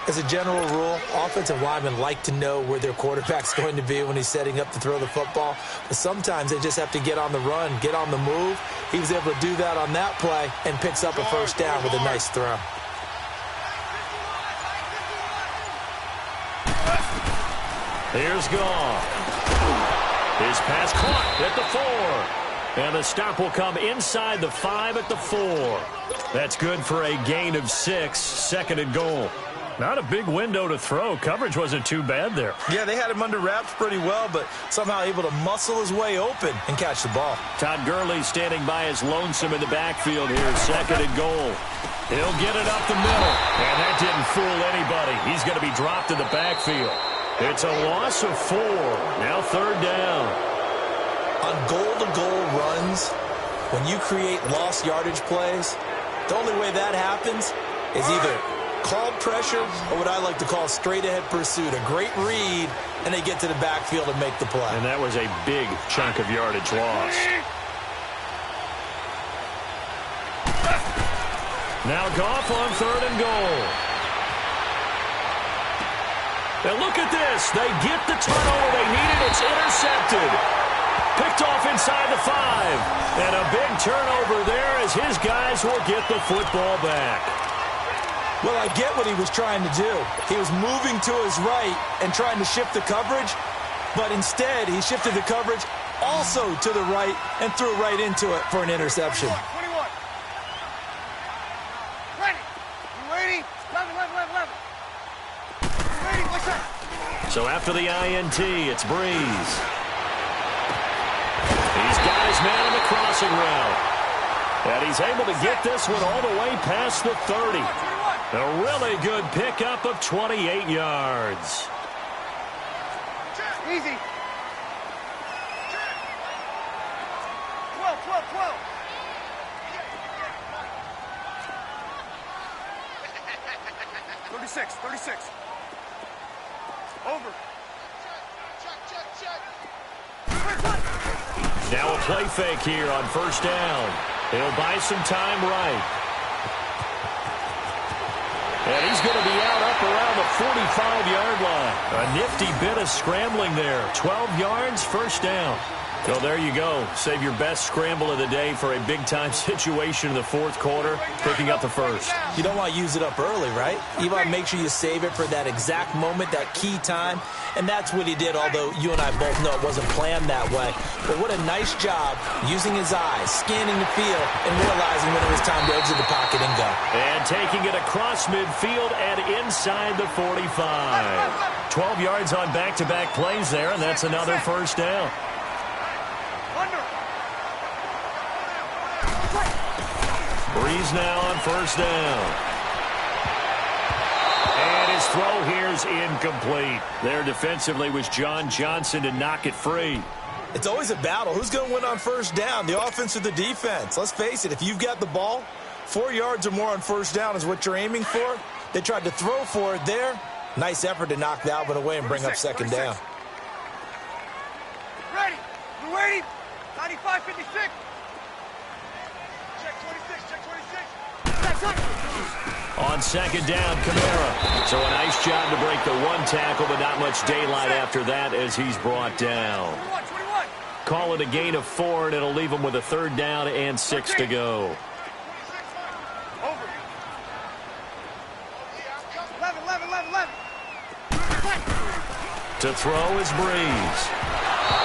As a general rule, offensive linemen like to know where their quarterback's going to be when he's setting up to throw the football. But sometimes they just have to get on the run, get on the move. He was able to do that on that play and picks up a 1st down with a nice throw. Here's Goff. His pass caught at the 4. And the stop will come inside the 5 at the 4. That's good for a gain of 6, 2nd and goal. Not a big window to throw. Coverage wasn't too bad there. Yeah, they had him under wraps pretty well, but somehow able to muscle his way open and catch the ball. Todd Gurley standing by his lonesome in the backfield here, 2nd and goal. He'll get it up the middle, and that didn't fool anybody. He's going to be dropped in the backfield. It's a loss of 4. Now 3rd down. On goal-to-goal runs, when you create lost yardage plays, the only way that happens is either called pressure or what I like to call straight-ahead pursuit. A great read, and they get to the backfield and make the play. And that was a big chunk of yardage lost. Now Goff on 3rd and goal. Now look at this. They get the turnover they needed. It's intercepted. Picked off inside the 5. And a big turnover there as his guys will get the football back. Well, I get what he was trying to do. He was moving to his right and trying to shift the coverage, but instead he shifted the coverage also to the right and threw right into it for an interception. 21. Ready. You waiting? 11. Waiting, what's that? So after the INT, it's Breeze. He's got his man on the crossing route. And he's able to get this one all the way past the 30. A really good pickup of 28 yards. Easy. 12. 36. Over. Now a play fake here on 1st down. He'll buy some time right. And he's going to be out up around the 45-yard line. A nifty bit of scrambling there. 12 yards, 1st down. Well, there you go. Save your best scramble of the day for a big-time situation in the 4th quarter, picking up the 1st. You don't want to use it up early, right? You want to make sure you save it for that exact moment, that key time. And that's what he did, although you and I both know it wasn't planned that way. But what a nice job using his eyes, scanning the field, and realizing when it was time to exit the pocket and go. And taking it across midfield and inside the 45. 12 yards on back-to-back plays there, and that's another 1st down. Breeze now on 1st down. And his throw here is incomplete. There defensively was John Johnson to knock it free. It's always a battle. Who's going to win on first down, the offense or the defense? Let's face it, if you've got the ball, 4 yards or more on first down is what you're aiming for. They tried to throw for it there. Nice effort to knock that one away and bring up second down. Ready. We're waiting. 95, 56. Check 26, check 26. On second down, Kamara. So a nice job to break the one tackle, but not much daylight after that as he's brought down. 21, 21. Call it a gain of 4, and it'll leave him with a third down and 6 to go. 11. To throw is Breeze.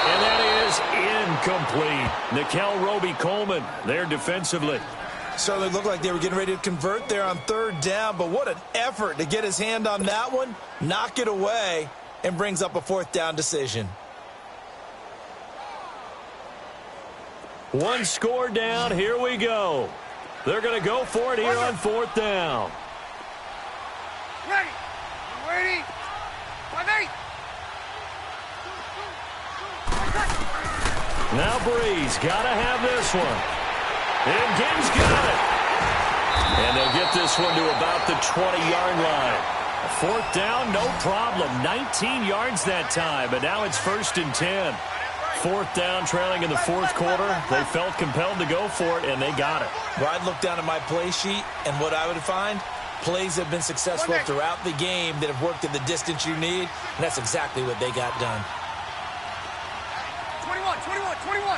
And that is incomplete. Nickel Roby-Coleman there defensively. Certainly looked like they were getting ready to convert there on third down, but what an effort to get his hand on that one, knock it away, and brings up a fourth down decision. One score down. Here we go. They're going to go for it here on fourth down. Ready. We're waiting. 5-8. Now Breeze got to have this one. And Gibbs got it. And they'll get this one to about the 20-yard line. Fourth down, no problem. 19 yards that time, but now it's 1st and 10. Fourth down, trailing in the fourth quarter. They felt compelled to go for it, and they got it. Well, I'd look down at my play sheet, and what I would find, plays have been successful throughout the game that have worked at the distance you need, and that's exactly what they got done. 21.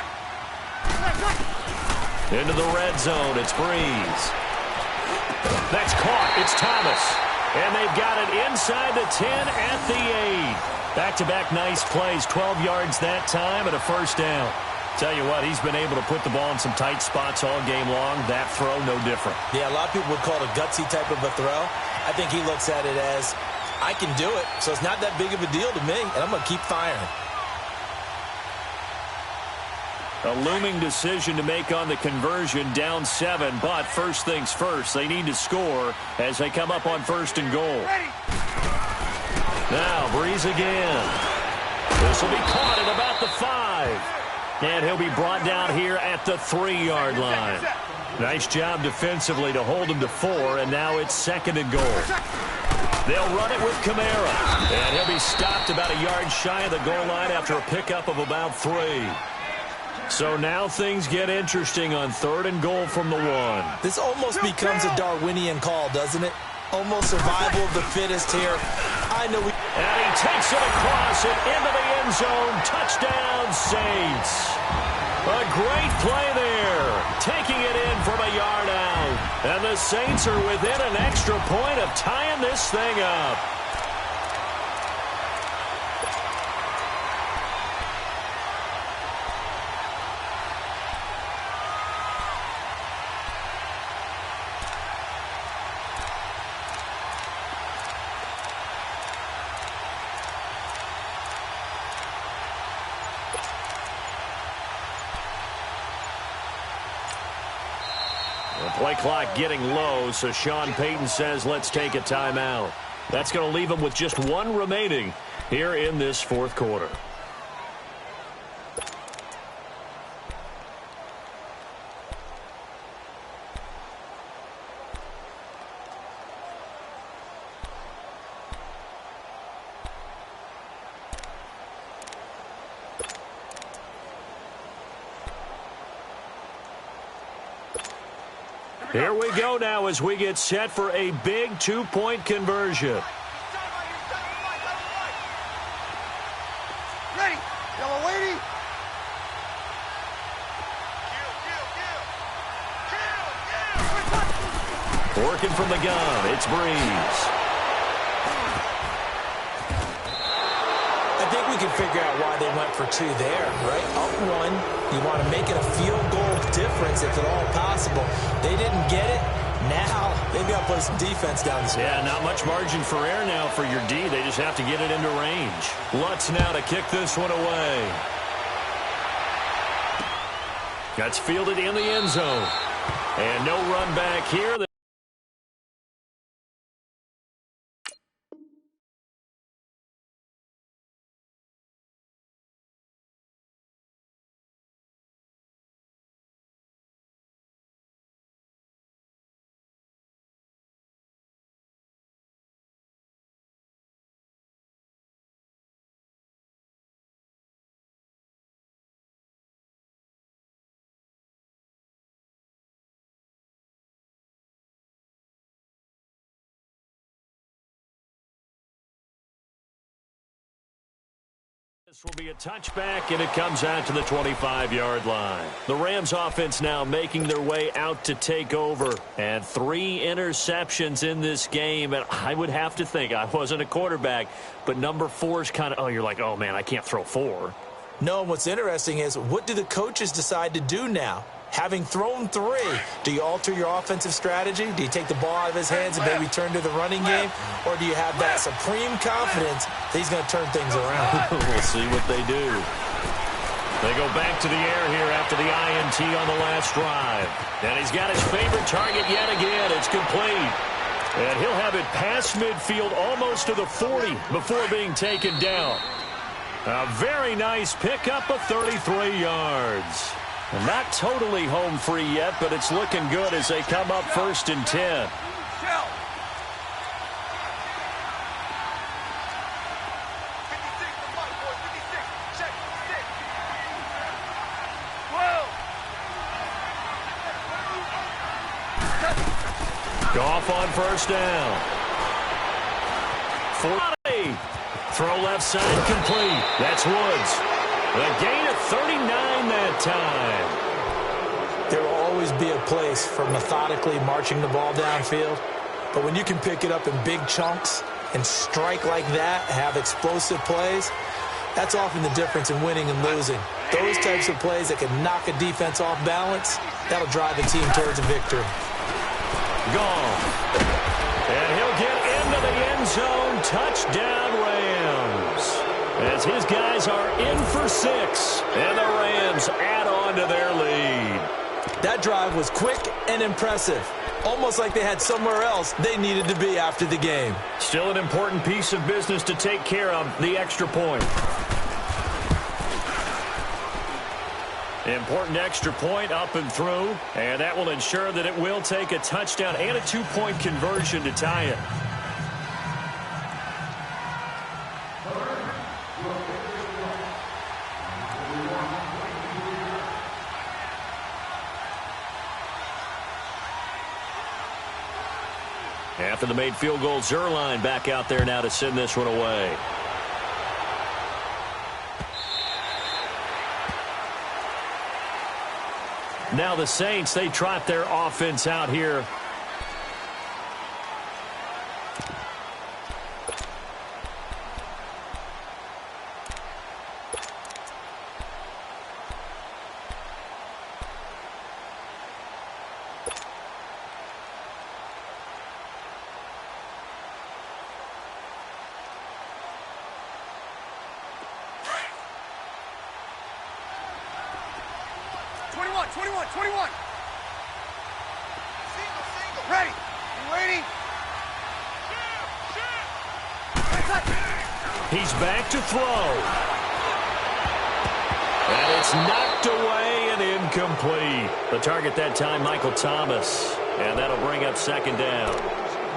Into the red zone, it's Breeze. That's caught, it's Thomas. And they've got it inside the 10 at the 8. Back-to-back nice plays, 12 yards that time and a first down. Tell you what, he's been able to put the ball in some tight spots all game long. That throw, no different. Yeah, a lot of people would call it a gutsy type of a throw. I think he looks at it as, I can do it, so it's not that big of a deal to me, and I'm going to keep firing. A looming decision to make on the conversion, down 7, but first things first, they need to score as they come up on 1st and goal. Now, Breeze again. This will be caught at about the 5. And he'll be brought down here at the 3-yard line. Nice job defensively to hold him to 4, and now it's 2nd and goal. They'll run it with Kamara. And he'll be stopped about a yard shy of the goal line after a pickup of about 3. So now things get interesting on 3rd and goal from the 1. This almost becomes a Darwinian call, doesn't it? Almost survival of the fittest here. I know And he takes it across and into the end zone. Touchdown, Saints. A great play there. Taking it in from a yard out. And the Saints are within an extra point of tying this thing up. Play clock getting low, so Sean Payton says let's take a timeout. That's going to leave him with just 1 remaining here in this fourth quarter. Here we go now as we get set for a big 2-point conversion. Ready. Yellow lady. Working from the gun, it's Breeze. I think we can figure out why they went for 2 there, right? Up 1, you want to make it a field goal difference if at all possible. They didn't get it. Now they've got to play some defense down the stretch. Yeah, not much margin for error now for your D. They just have to get it into range. Lutz now to kick this one away. That's fielded in the end zone. And no run back here. This will be a touchback, and it comes out to the 25-yard line. The Rams offense now making their way out to take over. And 3 interceptions in this game. And I would have to think, I wasn't a quarterback, but number 4 is kind of, you're like, oh, man, I can't throw 4. No, what's interesting is, what do the coaches decide to do now? Having thrown 3, do you alter your offensive strategy? Do you take the ball out of his hands and maybe turn to the running game? Or do you have that supreme confidence that he's going to turn things around? We'll see what they do. They go back to the air here after the INT on the last drive. And he's got his favorite target yet again. It's complete. And he'll have it past midfield almost to the 40 before being taken down. A very nice pickup of 33 yards. Not totally home free yet, but it's looking good as they come up 1st and 10. Goff on 1st down. 40. Throw left side complete. That's Woods. The gain of 39 that time. There will always be a place for methodically marching the ball downfield. But when you can pick it up in big chunks and strike like that, have explosive plays, that's often the difference in winning and losing. Those types of plays that can knock a defense off balance, that'll drive a team towards a victory. Gone. And he'll get into the end zone. Touchdown, Rams. As his guys are in for 6, and the Rams add on to their lead. That drive was quick and impressive. Almost like they had somewhere else they needed to be after the game. Still an important piece of business to take care of, the extra point. Important extra point up and through, and that will ensure that it will take a touchdown and a 2-point conversion to tie it. After the made field goal, Zerline back out there now to send this one away. Now the Saints, they trot their offense out here. Ready. You waiting? He's back to throw. And it's knocked away and incomplete. The target that time, Michael Thomas. And that'll bring up 2nd down.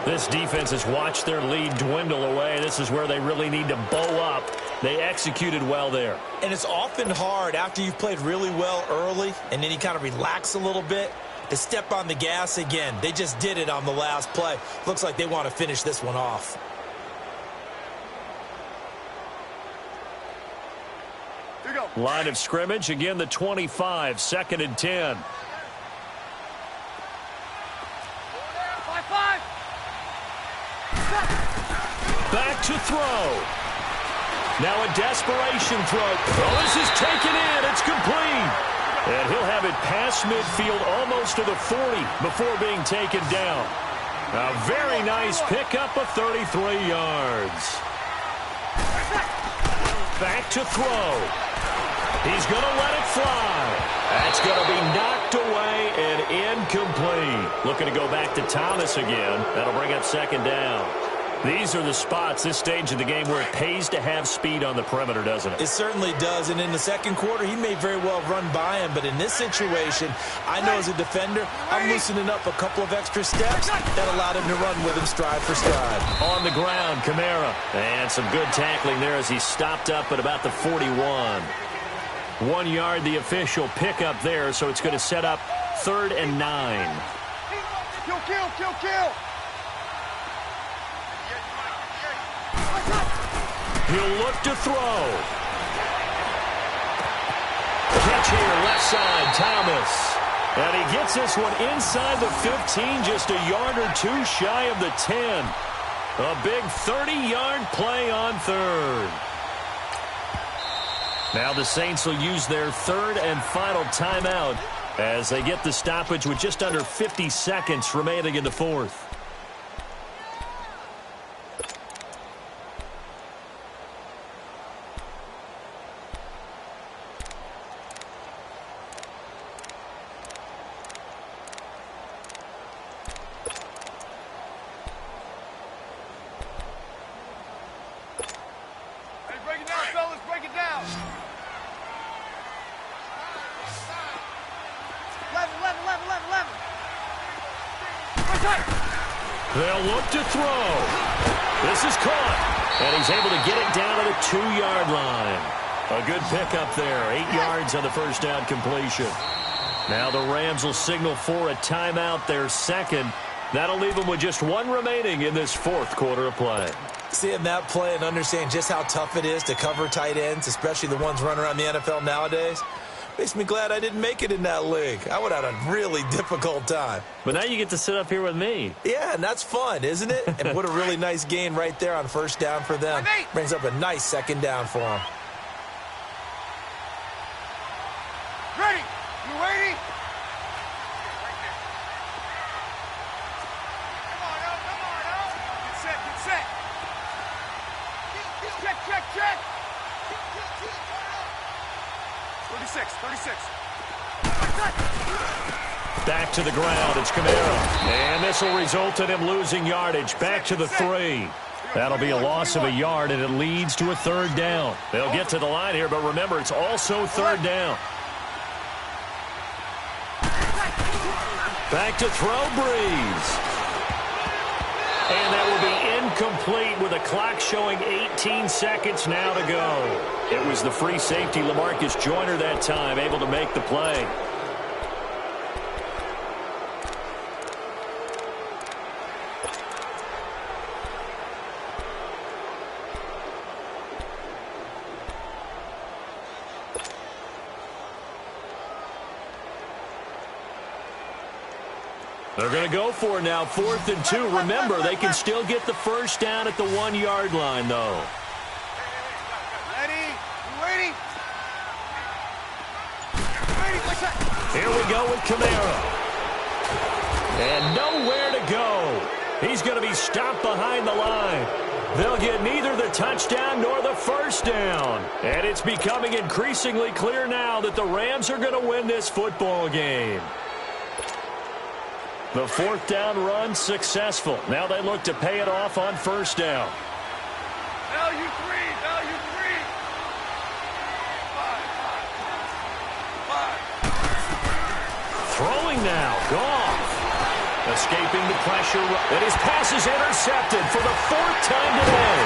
This defense has watched their lead dwindle away. This is where they really need to bow up. They executed well there. And it's often hard after you've played really well early and then you kind of relax a little bit to step on the gas again. They just did it on the last play. Looks like they want to finish this one off. Here you go. Line of scrimmage, again the 25, 2nd and 10. 5-5. Back to throw. Now a desperation throw. Oh, this is taken in. It's complete. And he'll have it past midfield almost to the 40 before being taken down. A very nice pickup of 33 yards. Back to throw. He's going to let it fly. That's going to be knocked away and incomplete. Looking to go back to Thomas again. That'll bring up 2nd down. These are the spots, this stage of the game, where it pays to have speed on the perimeter, doesn't it? It certainly does, and in the second quarter, he may very well run by him, but in this situation, I know as a defender, I'm loosening up a couple of extra steps that allowed him to run with him stride for stride. On the ground, Kamara. And some good tackling there as he stopped up at about the 41. 1 yard, the official pickup there, so it's going to set up 3rd and 9. Kill. He'll look to throw. coverage here, left side, Thomas. And he gets this one inside the 15, just a yard or two shy of the 10. A big 30-yard play on third. Now the Saints will use their third and final timeout as they get the stoppage with just under 50 seconds remaining in the fourth. They'll look to throw. This is caught. And he's able to get it down to the 2-yard line. A good pickup there. 8 yards on the first down completion. Now the Rams will signal for a timeout, their second. That'll leave them with just one remaining in this fourth quarter of play. Seeing that play and understanding just how tough it is to cover tight ends, especially the ones running around the NFL nowadays, makes me glad I didn't make it in that league. I would have had a really difficult time. But now you get to sit up here with me. Yeah, and that's fun, isn't it? And what a really nice gain right there on first down for them. Brings up a nice second down for them. Ready? You ready? Come on, oh, come on, oh. Get set, get set. Check. 36. Back to the ground. It's Kamara. And this will result in him losing yardage. Back to the 3. That'll be a loss of a yard, and it leads to a third down. They'll get to the line here, but remember, it's also third down. Back to throw, Breeze. And that will be incomplete with a clock showing 18 seconds now to go. It was the free safety, LaMarcus Joyner, that time, able to make the play. They're going to go for it now, 4th and 2. Remember, they can still get the first down at the 1-yard line, though. Ready? Here we go with Kamara. And nowhere to go. He's going to be stopped behind the line. They'll get neither the touchdown nor the first down. And it's becoming increasingly clear now that the Rams are going to win this football game. The 4th down run successful. Now they look to pay it off on first down. Value 3. Throwing now. Goff. Escaping the pressure. And his pass is intercepted for the 4th time today.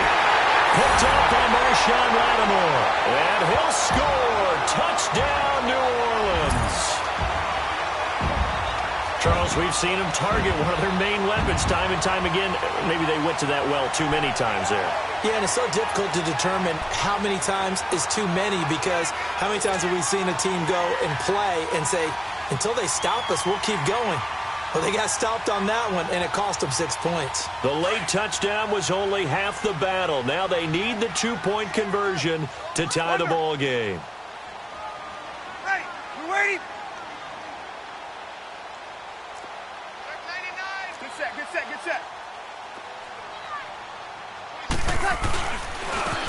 Picked up by Marshawn Lattimore. And he'll score. Touchdown, New Orleans. Charles, we've seen him target one of their main weapons time and time again. Maybe they went to that well too many times there. Yeah, and it's so difficult to determine how many times is too many, because how many times have we seen a team go and play and say, until they stop us, we'll keep going. Well, they got stopped on that one, and it cost them 6 points. The late touchdown was only half the battle. Now they need the 2-point conversion to tie the ball game. Ready? You ready? Get set.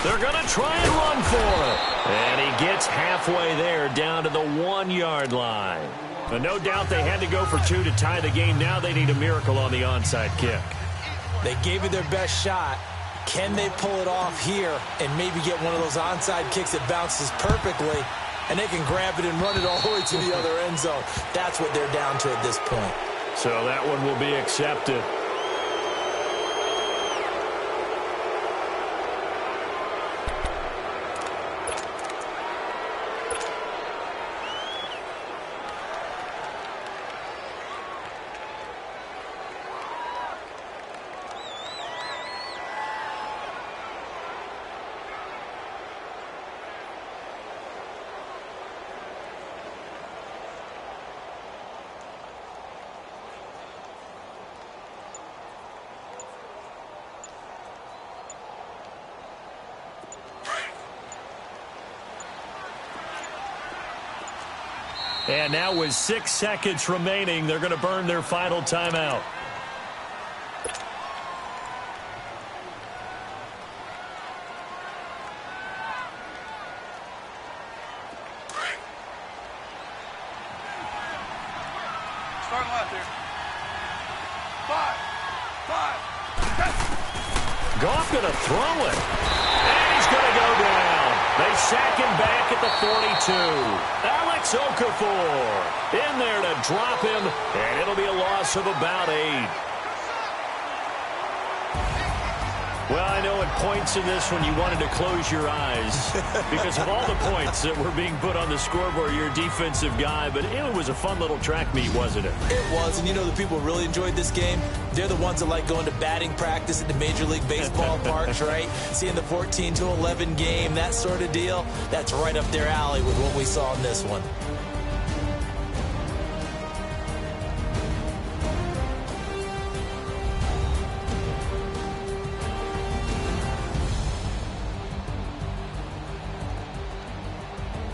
They're going to try and run for it. And he gets halfway there, down to the 1-yard line. But no doubt they had to go for 2 to tie the game. Now they need a miracle on the onside kick. They gave it their best shot. Can they pull it off here and maybe get one of those onside kicks that bounces perfectly, and they can grab it and run it all the way to the other end zone? That's what they're down to at this point. So that one will be accepted. And now with 6 seconds remaining, they're going to burn their final timeout. Start left here. 5. Goff going to throw it. And he's going to go down. They sack him back at the 42. Alex Okafor in there to drop him, and it'll be a loss of about 8. Well, I know at points in this one you wanted to close your eyes because of all the points that were being put on the scoreboard. You're a defensive guy, but it was a fun little track meet, wasn't it? It was, and you know the people who really enjoyed this game? They're the ones that like going to batting practice at the Major League Baseball parks, right? Seeing the 14-11 game, that sort of deal. That's right up their alley with what we saw in this one.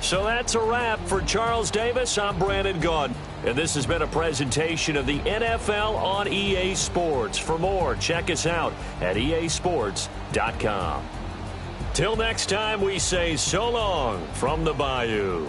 So that's a wrap for Charles Davis. I'm Brandon Gaudin, and this has been a presentation of the NFL on EA Sports. For more, check us out at easports.com. Till next time, we say so long from the Bayou.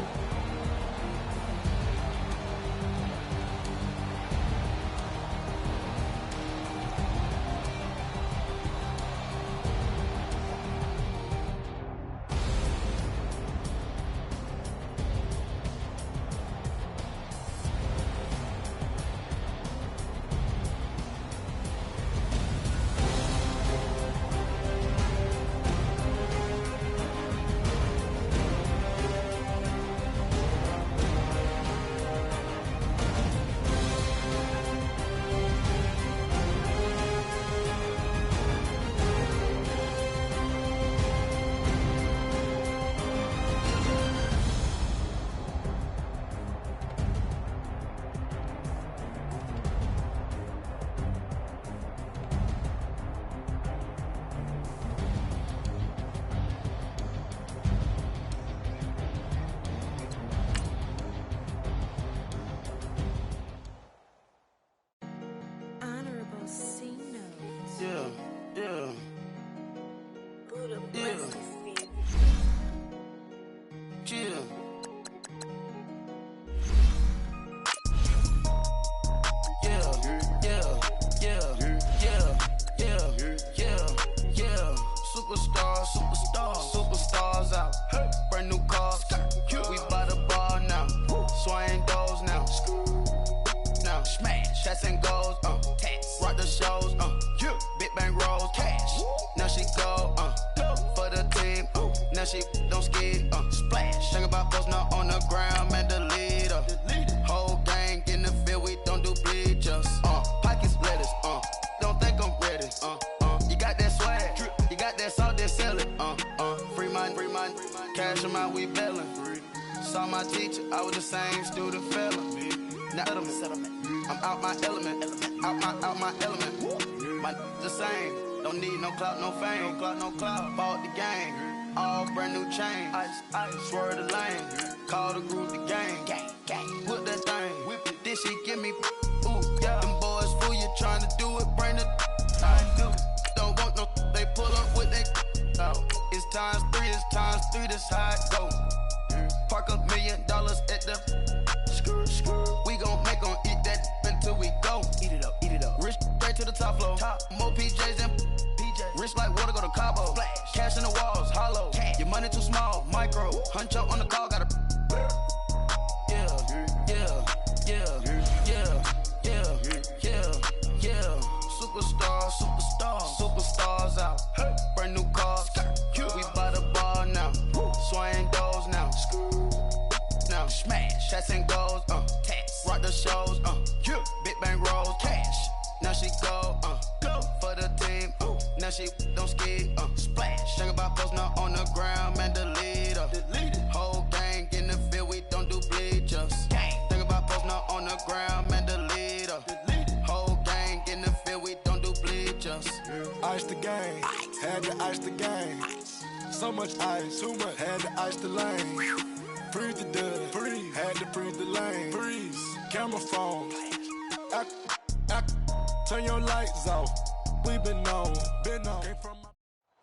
Superstars out. Brand new cars. We by the bar now. Swing doors now. Now smash. Shots and goals. Rock the shows. Big bang rolls. Cash. Now she go. For the team. Now she don't ski. Splash. Think about posting up on the ground. Man, the leader. Whole gang in the field. We don't do bleachers. Pockets lettuce. Don't think I'm ready. You got that swag. You got that salt that sell it. Free mind. Cash them out, we bailin'. Saw my teacher, I was the same student fella. Now I'm out my element. Out my element. My the same. Don't need no clout, no fame. No clout. Bought the game. All brand new chain. Ice. Swerve the lane. Call the group the gang. Put that thing. Whip it. Then she give me. Ooh, yeah. Them boys fool you trying to do it. Bring the. I do. Don't want no. They pull up with they. It's times 3, this how it go. Park $1 million at the we gon' make 'em eat that until we go. Eat it up. Rich straight to the top floor. More PJs than PJs. Rich like water, go to Cabo. Splash. Cash in the walls, hollow. Cash. Your money too small, micro. Huncho on the call, gotta. Superstars out. Brand new cars. We by the bar now. Swing doors now. Now smash. Shots and goals. Rock the shows. Big bang rolls. Cash. Now she go. For the team. Now she don't ski. Splash. Think about posting up on the ground. Man, the leader. Whole gang in the field. We don't do bleachers. Think about posting up on the ground. Man, the leader. Whole gang in the field. We don't do bleachers. Ice the game, had to ice the game. So much ice, too much, had to ice the lane. Freeze the dub, had to freeze the lane. Turn your lights off. We been on.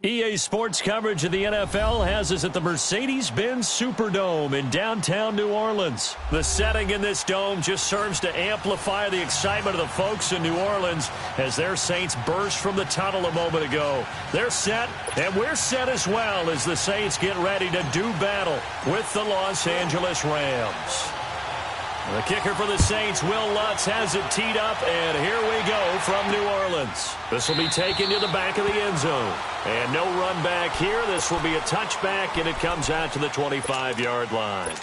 EA Sports coverage of the NFL has us at the Mercedes-Benz Superdome in downtown New Orleans. The setting in this dome just serves to amplify the excitement of the folks in New Orleans as their Saints burst from the tunnel a moment ago. They're set, and we're set as well as the Saints get ready to do battle with the Los Angeles Rams. The kicker for the Saints, Will Lutz, has it teed up, and here we go from New Orleans. This will be taken to the back of the end zone. And no run back here. This will be a touchback, and it comes out to the 25-yard line.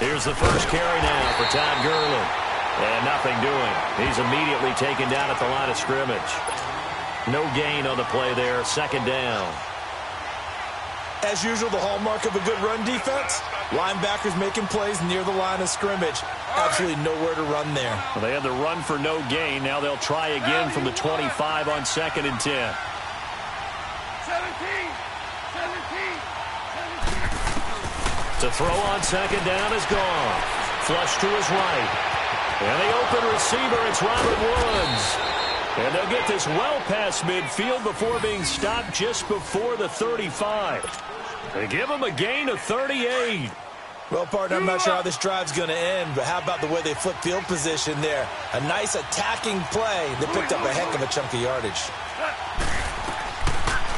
Here's the first carry now for Todd Gurley. And nothing doing. He's immediately taken down at the line of scrimmage. No gain on the play there. Second down. As usual, the hallmark of a good run defense, linebackers making plays near the line of scrimmage. Absolutely nowhere to run there. Well, they had the run for no gain. Now they'll try again from the 25 on 2nd and 10. 17. To throw on second down is gone. Flush to his right. And the open receiver, it's Robert Woods. And they'll get this well past midfield before being stopped just before the 35. They give him a gain of 38. Well, partner, I'm not sure how this drive's going to end, but how about the way they flip field position there? A nice attacking play. They picked up a heck of a chunk of yardage.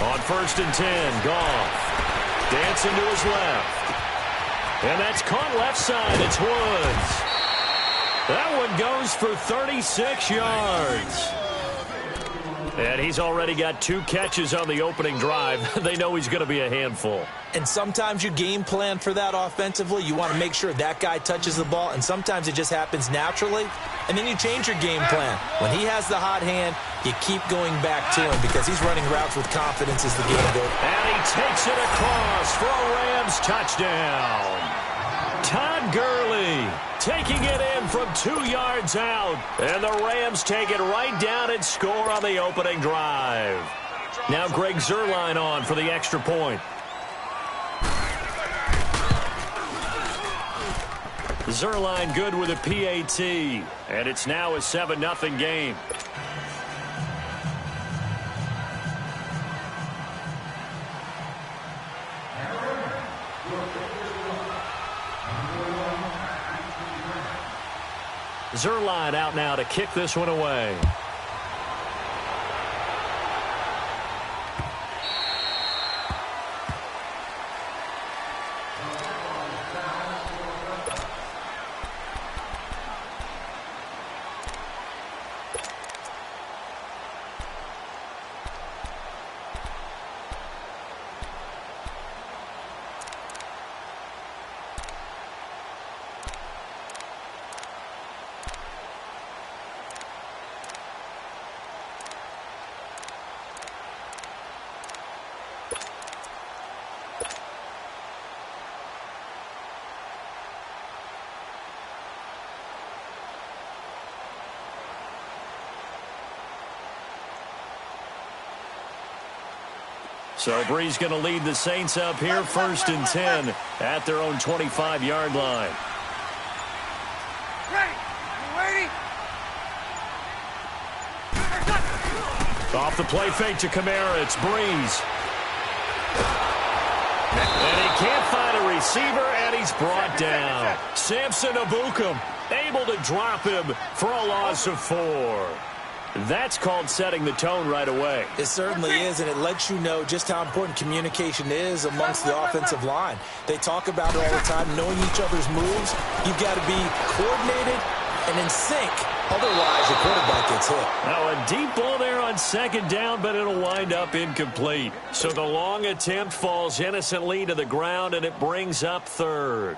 On 1st and 10, Goff. Dancing to his left. And that's caught left side. It's Woods. That one goes for 36 yards. And he's already got 2 catches on the opening drive. They know he's going to be a handful. And sometimes you game plan for that offensively. You want to make sure that guy touches the ball, and sometimes it just happens naturally. And then you change your game plan. When he has the hot hand, you keep going back to him because he's running routes with confidence as the game goes. And he takes it across for a Rams touchdown. Todd Gurley taking it in from 2 yards out. And the Rams take it right down and score on the opening drive. Now Greg Zuerlein on for the extra point. Zuerlein good with a PAT. And it's now a 7-0 game. Zuerlein out now to kick this one away. So Bree's going to lead the Saints up here, 1st and 10 at their own 25-yard line. Ready? Off the play fake to Kamara, it's Breeze. And he can't find a receiver, and he's brought down. Samson Ebukam able to drop him for a loss of 4. That's called setting the tone right away. It certainly is, and it lets you know just how important communication is amongst the offensive line. They talk about it all the time, knowing each other's moves. You've got to be coordinated and in sync. Otherwise, your quarterback gets hit. Now, a deep ball there on second down, but it'll wind up incomplete. So the long attempt falls innocently to the ground, and it brings up 3rd.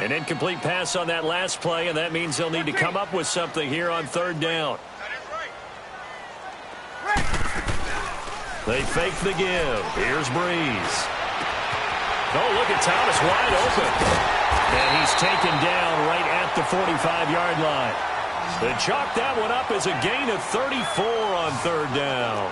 An incomplete pass on that last play, and that means they'll need to come up with something here on third down. They fake the give. Here's Breeze. Oh, look at Thomas wide open. And he's taken down right at the 45-yard line. They chalk that one up as a gain of 34 on third down.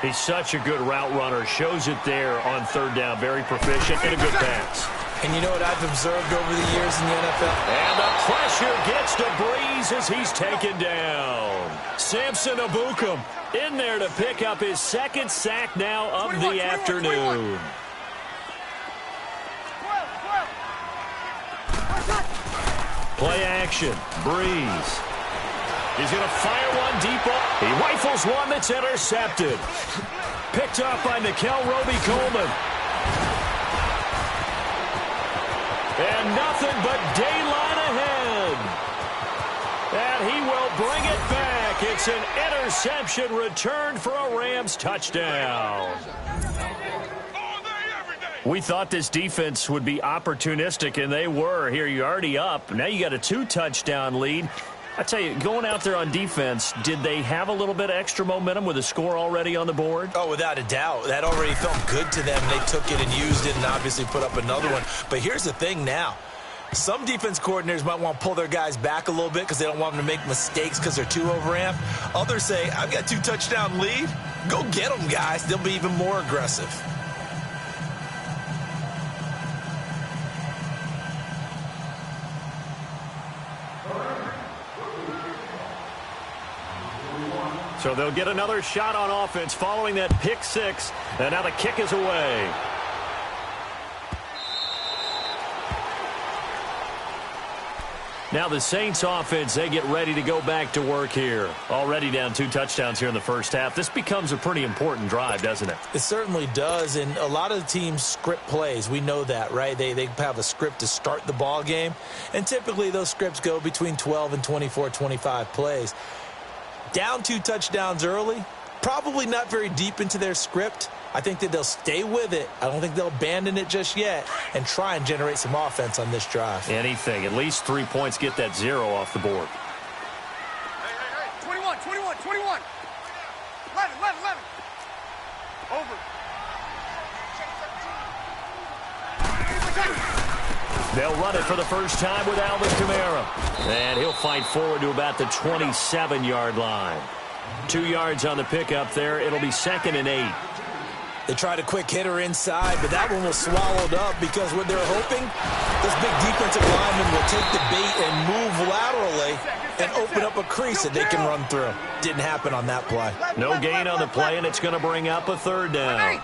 He's such a good route runner. Shows it there on third down. Very proficient and a good pass. And you know what I've observed over the years in the NFL? And the pressure gets to Breeze as he's taken down. Samson Abukum in there to pick up his second sack now of the afternoon. Play action. Breeze. He's going to fire one deep. He rifles one that's intercepted. Picked up by Nickel Roby-Coleman. And nothing but daylight ahead. And he will bring it back. It's an interception returned for a Rams touchdown. We thought this defense would be opportunistic, and they were. Here, you're already up. Now you got a 2-touchdown lead. I tell you, going out there on defense, did they have a little bit of extra momentum with a score already on the board? Oh, without a doubt. That already felt good to them. They took it and used it and obviously put up another one. But here's the thing now. Some defense coordinators might want to pull their guys back a little bit because they don't want them to make mistakes because they're too overamped. Others say, I've got 2-touchdown lead. Go get them, guys. They'll be even more aggressive. So they'll get another shot on offense following that pick six. And now the kick is away. Now the Saints offense, they get ready to go back to work here. Already down 2 touchdowns here in the first half. This becomes a pretty important drive, doesn't it? It certainly does, and a lot of the teams script plays. We know that, right? They have a script to start the ball game, and typically those scripts go between 12 and 24, 25 plays. Down 2 touchdowns early, probably not very deep into their script. I think that they'll stay with it. I don't think they'll abandon it just yet and try and generate some offense on this drive. Anything. At least 3 points, get that 0 off the board. Hey. 21. 11. Over. They'll run it for the first time with Alvin Kamara. And he'll fight forward to about the 27-yard line. 2 yards on the pickup there. It'll be 2nd and 8. They tried a quick hitter inside, but that one was swallowed up because what they're hoping, this big defensive lineman will take the bait and move laterally and open up a crease that they can run through. Didn't happen on that play. No gain on the play, and it's going to bring up a 3rd down.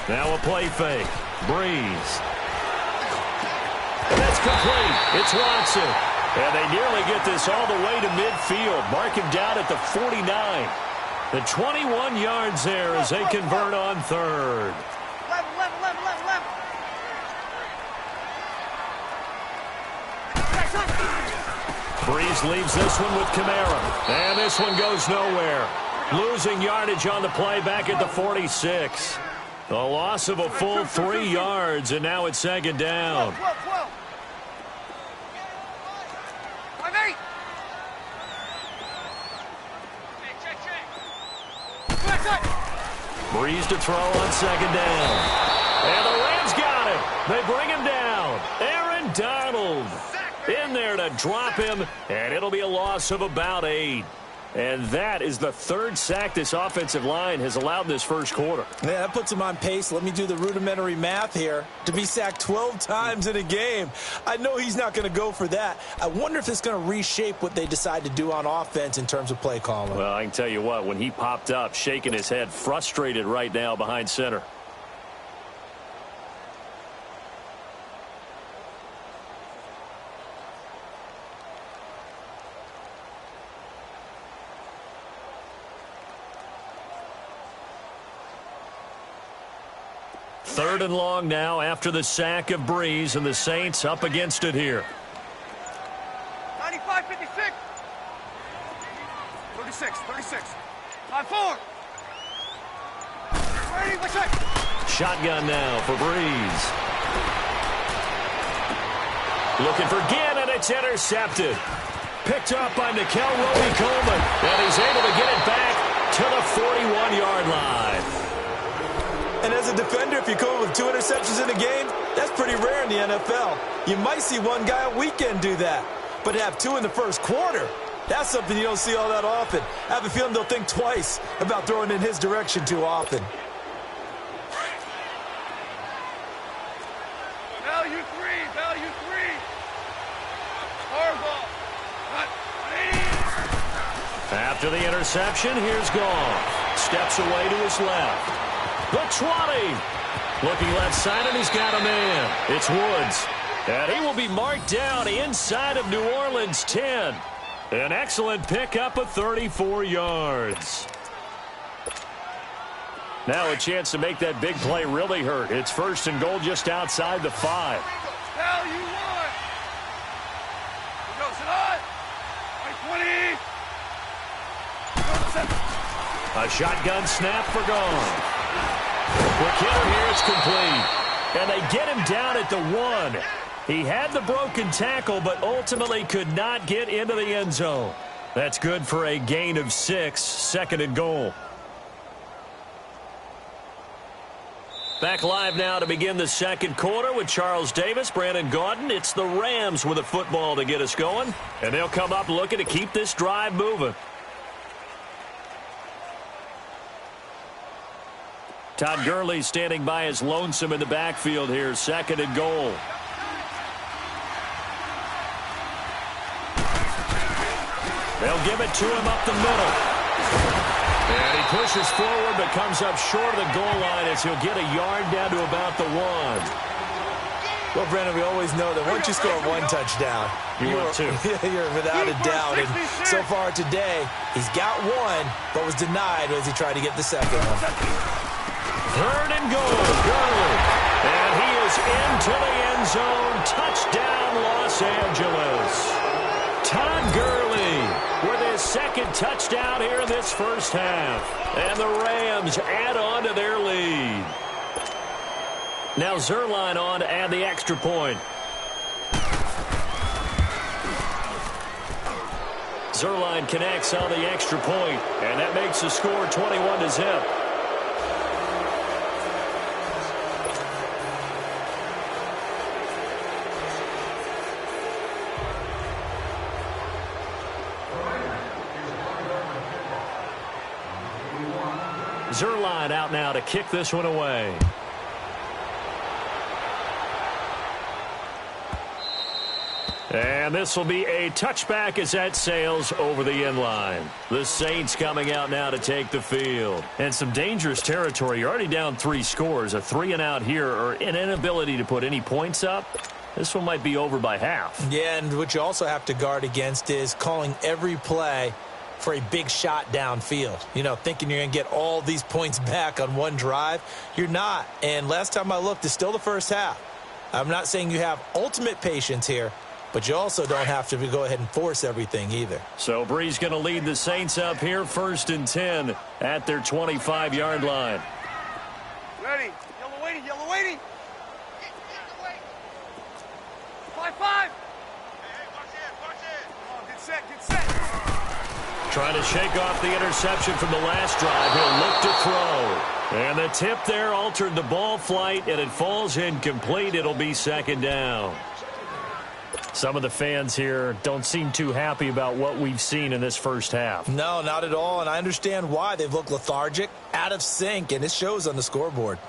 Now a play fake. Breeze. And that's complete. It's Watson. And they nearly get this all the way to midfield. Mark him down at the 49. The 21 yards there as they convert on 3rd. 11. Breeze leaves this one with Kamara. And this one goes nowhere. Losing yardage on the play back at the 46. A loss of a full 3 yards, and now it's 2nd down. 12. 5-8. Breeze to throw on 2nd down. And the Rams got him. They bring him down. Aaron Donald in there to drop him, and it'll be a loss of about 8. And that is the 3rd sack this offensive line has allowed in this first quarter. Yeah, that puts him on pace. Let me do the rudimentary math here. To be sacked 12 times in a game, I know he's not going to go for that. I wonder if it's going to reshape what they decide to do on offense in terms of play calling. Well, I can tell you what, when he popped up, shaking his head, frustrated right now behind center. Third and long now after the sack of Breeze, and the Saints up against it here. 95, 56. 36. 5-4. shotgun now for Breeze. Looking for Ginn, and it's intercepted. Picked up by Nickel Roby-Coleman, and he's able to get it back to the 41-yard line. And as a defender, if you come up with 2 interceptions in a game, that's pretty rare in the NFL. You might see one guy a weekend do that, but to have 2 in the first quarter, that's something you don't see all that often. I have a feeling they'll think twice about throwing in his direction too often. Value 3, value 3. Horrible. After the interception, here's Goff. Steps away to his left. The 20. Looking left side, and he's got a man. It's Woods. And he will be marked down inside of New Orleans' 10. An excellent pickup of 34 yards. Now a chance to make that big play really hurt. It's 1st and goal just outside the 5. Value 1. Here goes it on. 20. A shotgun snap for Goff. Quick hitter here, it's complete. And they get him down at the 1. He had the broken tackle, but ultimately could not get into the end zone. That's good for a gain of 6, 2nd and goal. Back live now to begin the second quarter with Charles Davis, Brandon Gaudin. It's the Rams with a football to get us going, and they'll come up looking to keep this drive moving. Todd Gurley standing by his lonesome in the backfield here, 2nd and goal. They'll give it to him up the middle. And he pushes forward but comes up short of the goal line as he'll get a yard down to about the 1. Well, Brandon, we always know that once you score 1 touchdown, you're without a doubt. And so far today, he's got 1, but was denied as he tried to get the second one. 3rd and goal, Gurley. And he is into the end zone. Touchdown, Los Angeles. Todd Gurley with his 2nd touchdown here in this first half. And the Rams add on to their lead. Now Zerline on to add the extra point. Zerline connects on the extra point, and that makes the score 21-0. Zerline out now to kick this one away. And this will be a touchback as that sails over the end line. The Saints coming out now to take the field. And some dangerous territory. You're already down 3 scores. A 3-and-out here or an inability to put any points up. This one might be over by half. Yeah, and what you also have to guard against is calling every play for a big shot downfield. You know, thinking you're going to get all these points back on one drive. You're not. And last time I looked, it's still the first half. I'm not saying you have ultimate patience here, but you also don't have to go ahead and force everything either. So Breeze going to lead the Saints up here, 1st and 10 at their 25-yard line. Ready. Yellow waiting, yellow waiting. 5-5. Hey, watch it. Oh, get set, get set. Trying to shake off the interception from the last drive. He'll look to throw. And the tip there altered the ball flight, and it falls incomplete. It'll be 2nd down. Some of the fans here don't seem too happy about what we've seen in this first half. No, not at all, and I understand why. They've looked lethargic, out of sync, and it shows on the scoreboard.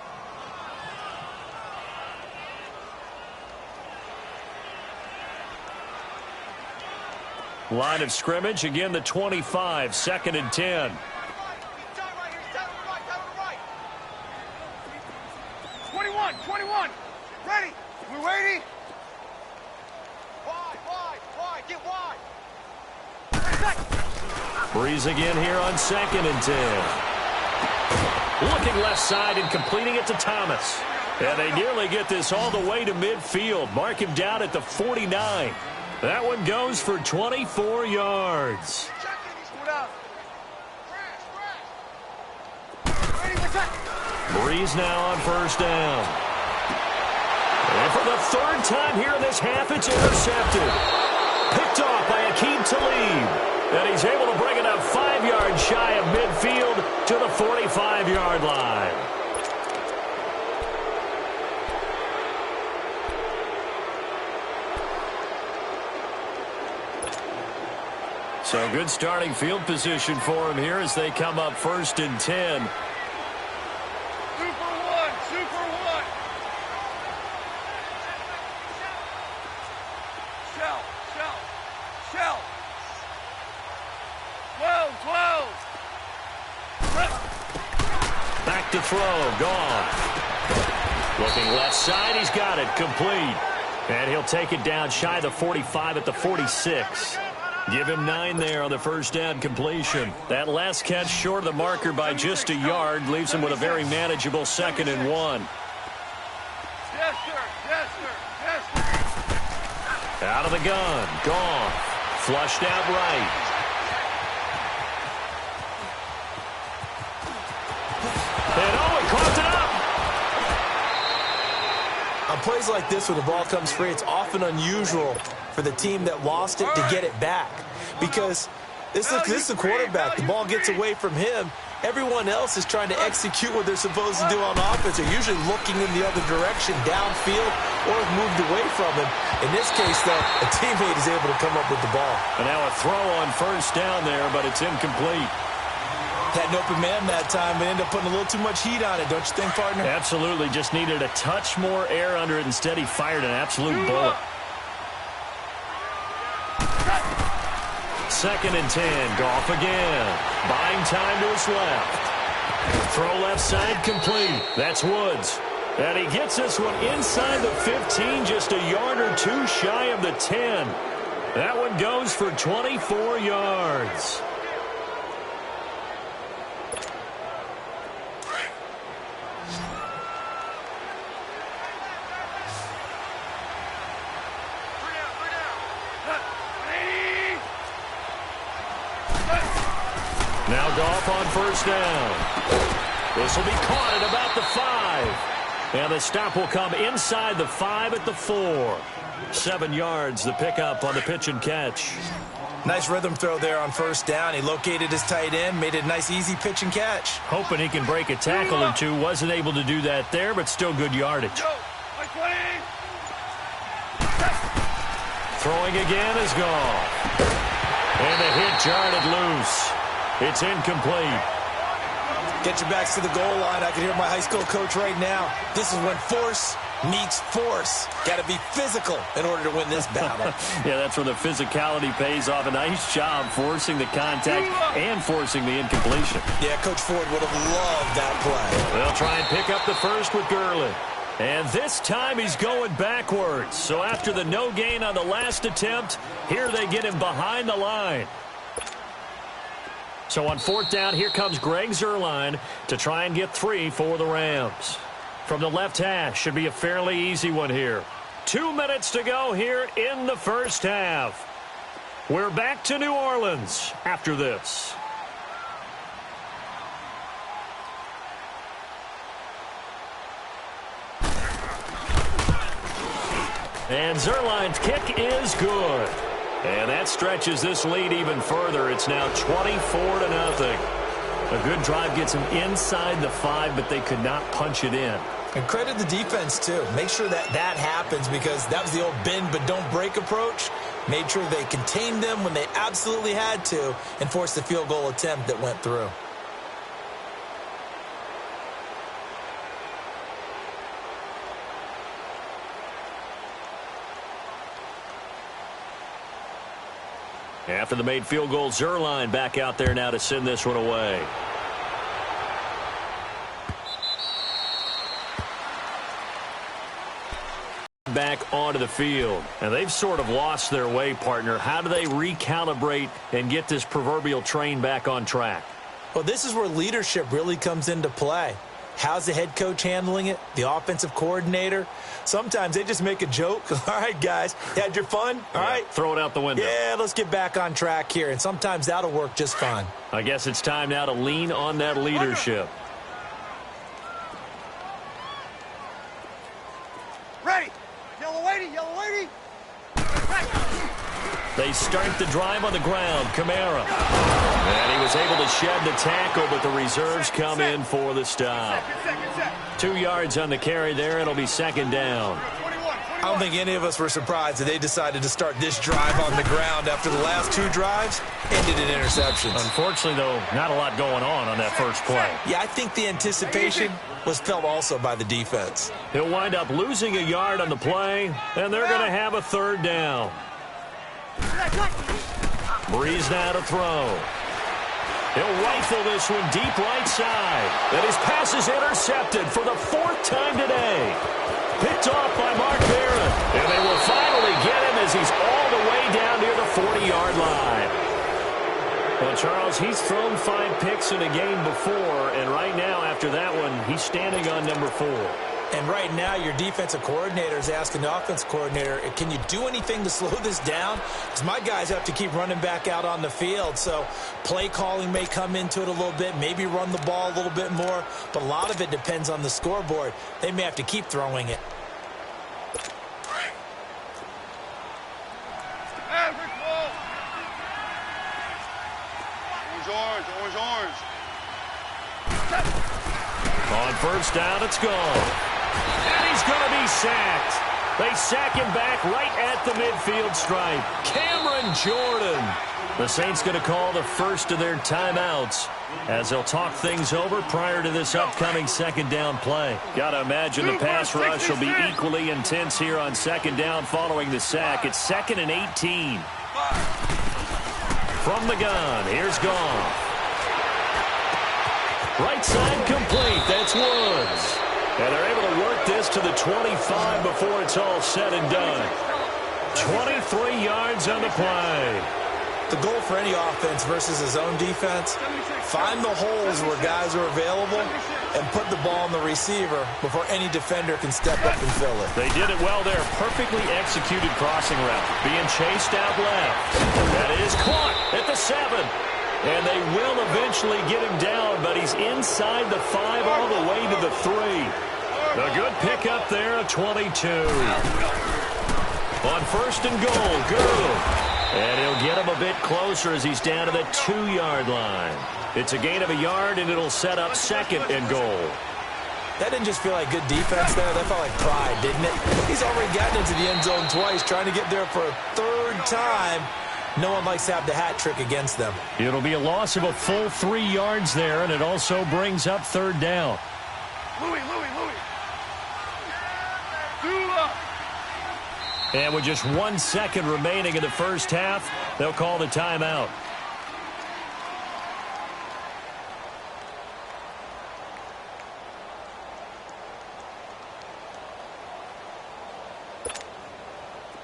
Line of scrimmage, again the 25, 2nd and 10. 21. Ready. We're waiting. Wide. Get wide. Breeze again here on 2nd and 10. Looking left side and completing it to Thomas. And they nearly get this all the way to midfield. Mark him down at the 49. That one goes for 24 yards. Breeze now on first down. And for the third time here in this half, it's intercepted. Picked off by Akeem Talib. And he's able to bring it up 5 yards shy of midfield to the 45-yard line. So good starting field position for him here as they come up 1st and 10. Super one, super one. Shell. 12. Back to throw, gone. Looking left side, he's got it, complete. And he'll take it down shy of the 45 at the 46. Give him 9 there on the first down completion. That last catch short of the marker by just a yard leaves him with a very manageable 2nd and 1. Yes, sir. Out of the gun, gone. Flushed out right. And he caught it up. On plays like this where the ball comes free, it's often unusual for the team that lost it to get it back. Because this is the quarterback. The ball gets away from him. Everyone else is trying to execute what they're supposed to do on offense. They're usually looking in the other direction, downfield, or have moved away from him. In this case, though, a teammate is able to come up with the ball. And now a throw on first down there, but it's incomplete. Had an open man that time, but ended up putting a little too much heat on it, don't you think, partner? Absolutely. Just needed a touch more air under it. Instead, he fired an absolute bullet. 2nd and 10. Goff again. Buying time to his left. Throw left side complete. That's Woods. And he gets this one inside the 15, just a yard or 2 shy of the 10. That one goes for 24 yards. Now Goff on first down. This will be caught at about the 5. And the stop will come inside the 5 at the 4. 7 yards, the pickup on the pitch and catch. Nice rhythm throw there on first down. He located his tight end, made it a nice, easy pitch and catch. Hoping he can break a tackle or two. Wasn't able to do that there, but still good yardage. Throwing again is gone. And the hit jarred it loose. It's incomplete. Get your backs to the goal line. I can hear my high school coach right now. This is when force meets force. Got to be physical in order to win this battle. Yeah, that's where the physicality pays off. A nice job forcing the contact and forcing the incompletion. Yeah, Coach Ford would have loved that play. They'll try and pick up the first with Gurley. And this time he's going backwards. So after the no gain on the last attempt, here they get him behind the line. So on 4th down, here comes Greg Zuerlein to try and get 3 for the Rams. From the left hash, should be a fairly easy one here. 2 minutes to go here in the first half. We're back to New Orleans after this. And Zuerlein's kick is good. And that stretches this lead even further. It's now 24-0. A good drive gets them inside the 5, but they could not punch it in. And credit the defense, too. Make sure that happens because that was the old bend but don't break approach. Made sure they contained them when they absolutely had to and forced the field goal attempt that went through. After the made field goal, Zuerlein back out there now to send this one away. Back onto the field. And they've sort of lost their way, partner. How do they recalibrate and get this proverbial train back on track? Well, this is where leadership really comes into play. How's the head coach handling it? The offensive coordinator? Sometimes they just make a joke. All right, guys, you had your fun? All right. Throw it out the window. Yeah, let's get back on track here. And sometimes that'll work just fine. I guess it's time now to lean on that leadership. They start the drive on the ground. Kamara. And he was able to shed the tackle, but the reserves come in for the stop. 2 yards on the carry there. It'll be second down. I don't think any of us were surprised that they decided to start this drive on the ground after the last 2 drives ended in interceptions. Unfortunately, though, not a lot going on that first play. Yeah, I think the anticipation was felt also by the defense. He'll wind up losing a yard on the play, and they're going to have a third down. Breeze now to throw. He'll rifle this one deep right side. And his pass is intercepted for the 4th time today. Picked off by Mark Barron. And they will finally get him as he's all the way down near the 40-yard line. Well, Charles, he's thrown 5 picks in a game before, and right now, after that one, he's standing on number 4. And right now, your defensive coordinator is asking the offense coordinator, can you do anything to slow this down? Because my guys have to keep running back out on the field. So play calling may come into it a little bit, maybe run the ball a little bit more. But a lot of it depends on the scoreboard. They may have to keep throwing it. Orange. On first down, it's gone. And he's going to be sacked. They sack him back right at the midfield stripe. Cameron Jordan. The Saints going to call the first of their timeouts as they'll talk things over prior to this upcoming second down play. Got to imagine the pass rush will be equally intense here on second down following the sack. It's 2nd and 18. From the gun, here's Goff. Right side complete. That's Woods. And they're able to work this to the 25 before it's all said and done. 23 yards on the play. The goal for any offense versus his own defense, find the holes where guys are available and put the ball on the receiver before any defender can step up and fill it. They did it well there. Perfectly executed crossing route. Being chased out left. That is caught at the 7. And they will eventually get him down, but he's inside the 5 all the way to the 3. A good pickup there, a 22. On first and goal, good. And he'll get him a bit closer as he's down to the 2-yard line. It's a gain of a yard, and it'll set up 2nd and goal. That didn't just feel like good defense there. That felt like pride, didn't it? He's already gotten into the end zone twice, trying to get there for a 3rd time. No one likes to have the hat trick against them. It'll be a loss of a full 3 yards there, and it also brings up 3rd down. Louis. And with just 1 second remaining in the first half, they'll call the timeout.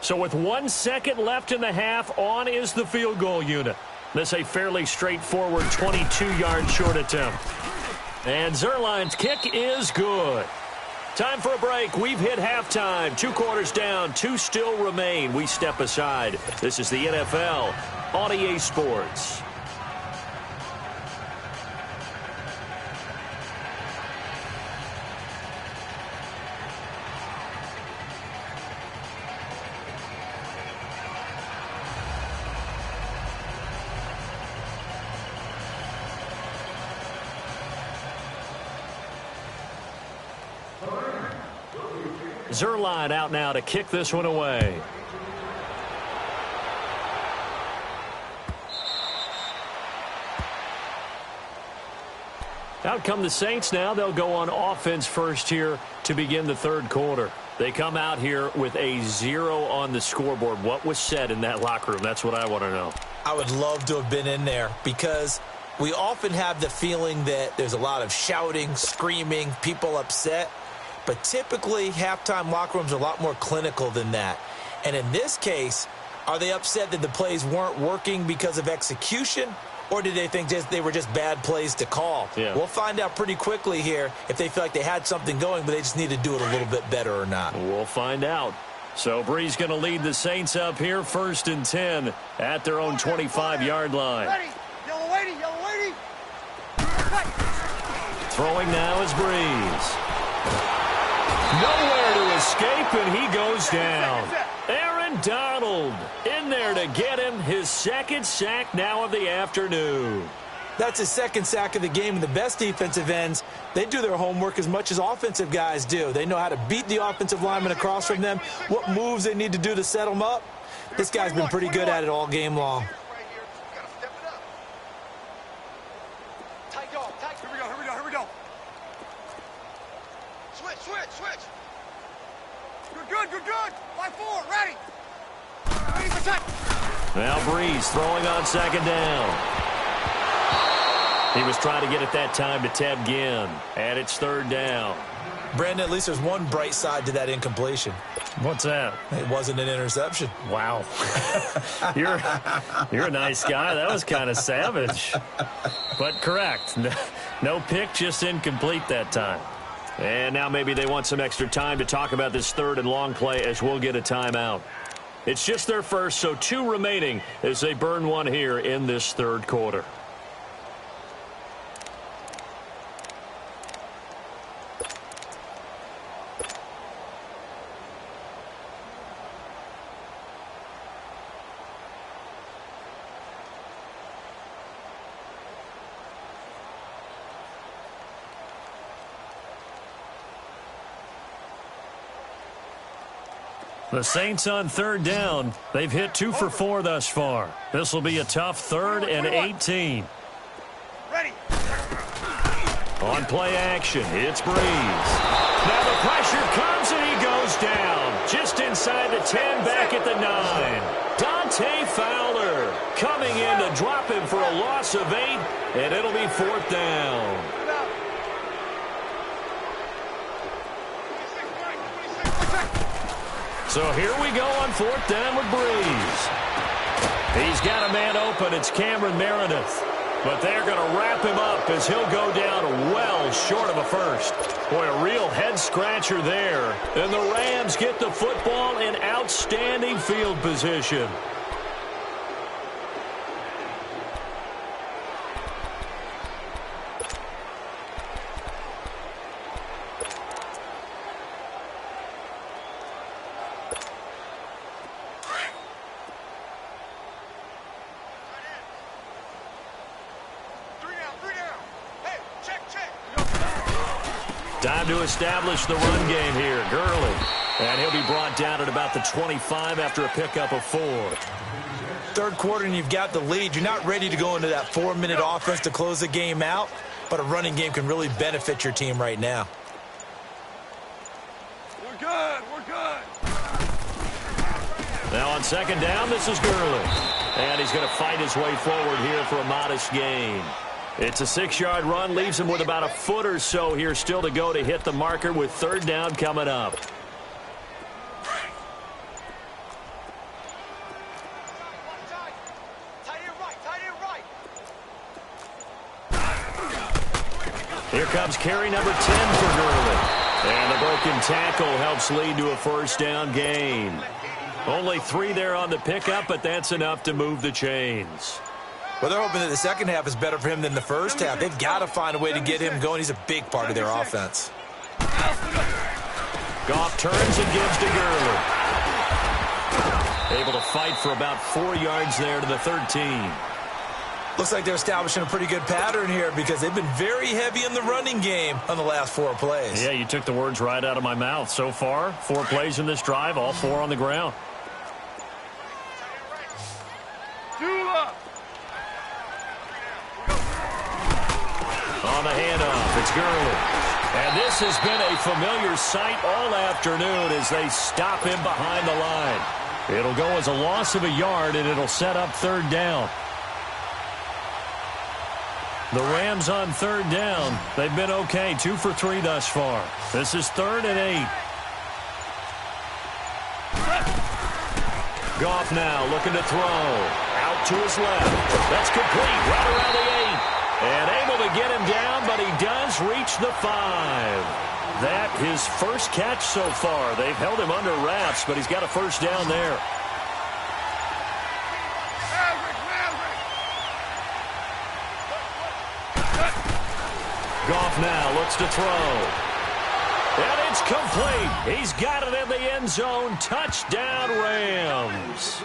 So with 1 second left in the half, on is the field goal unit. This a fairly straightforward 22-yard short attempt. And Zerline's kick is good. Time for a break. We've hit halftime. 2 quarters down, 2 still remain. We step aside. This is the NFL on EA Sports. Zerline out now to kick this one away. Out come the Saints now. They'll go on offense first here to begin the 3rd quarter. They come out here with a 0 on the scoreboard. What was said in that locker room? That's what I want to know. I would love to have been in there because we often have the feeling that there's a lot of shouting, screaming, people upset. But typically, halftime locker rooms are a lot more clinical than that. And in this case, are they upset that the plays weren't working because of execution? Or did they think they were just bad plays to call? Yeah. We'll find out pretty quickly here if they feel like they had something going, but they just need to do it a little bit better or not. We'll find out. So Bree's going to lead the Saints up here, 1st and 10 at their own 25-yard line. Ready. Yellow lady. Throwing now is Breeze. Nowhere to escape, and he goes down. Aaron Donald in in there to get him his second sack now of the afternoon. That's his second sack of the game, and the best defensive ends, they do their homework as much as offensive guys do. They know how to beat the offensive lineman across from them, what moves they need to do to set them up. This guy's been pretty good at it all game long. Switch. Good. 5-4, ready. Ready for touch. Now Breeze throwing on second down. He was trying to get it that time to Ted Ginn, and it's third down. Brandon, at least there's one bright side to that incompletion. What's that? It wasn't an interception. Wow. You're a nice guy. That was kind of savage. But correct. No pick, just incomplete that time. And now maybe they want some extra time to talk about this third and long play as we'll get a timeout. It's just their first, so 2 remaining as they burn one here in this third quarter. The Saints on third down. They've hit 2 for 4 thus far. This will be a tough 3rd and 18. Ready. On play action, it's Breeze. Now the pressure comes and he goes down. Just inside the 10, back at the 9. Dante Fowler coming in to drop him for a loss of 8, and it'll be 4th down. So here we go on 4th down with Breeze. He's got a man open. It's Cameron Meredith. But they're going to wrap him up as he'll go down well short of a first. Boy, a real head-scratcher there. And the Rams get the football in outstanding field position. Time to establish the run game here. Gurley. And he'll be brought down at about the 25 after a pickup of 4. Third quarter and you've got the lead. You're not ready to go into that 4-minute offense to close the game out, but a running game can really benefit your team right now. We're good. Now on second down, this is Gurley. And he's going to fight his way forward here for a modest gain. It's a 6-yard run, leaves him with about a foot or so here still to go to hit the marker with third down coming up. Here comes carry number 10 for Gurley. And the broken tackle helps lead to a first down gain. Only 3 there on the pickup, but that's enough to move the chains. Well, they're hoping that the second half is better for him than the first half. They've got to find a way to get him going. He's a big part of their offense. Goff turns and gives to Gurley. Able to fight for about 4 yards there to the 13. Looks like they're establishing a pretty good pattern here because they've been very heavy in the running game on the last 4 plays. Yeah, you took the words right out of my mouth. So far, 4 plays in this drive, all 4 on the ground. On the handoff, it's Gurley. And this has been a familiar sight all afternoon as they stop him behind the line. It'll go as a loss of a yard, and it'll set up third down. The Rams on third down. They've been okay, 2 for 3 thus far. This is 3rd and 8. Goff now looking to throw. Out to his left. That's complete right around the 8. And able to get him down, but he does reach the 5. That his first catch so far. They've held him under wraps, but he's got a first down there. Goff now looks to throw. And it's complete. He's got it in the end zone. Touchdown, Rams.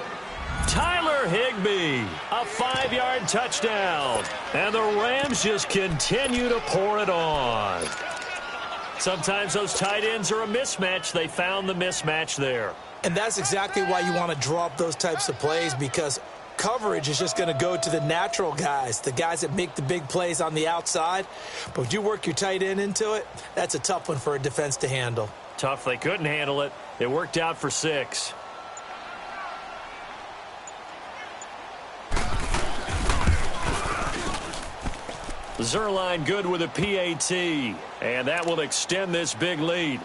Tyler Higbee, a 5-yard touchdown. And the Rams just continue to pour it on. Sometimes those tight ends are a mismatch. They found the mismatch there. And that's exactly why you want to draw up those types of plays, because coverage is just going to go to the natural guys, the guys that make the big plays on the outside. But when you work your tight end into it, that's a tough one for a defense to handle. Tough. They couldn't handle it. It worked out for 6. Zerline good with a PAT, and that will extend this big lead.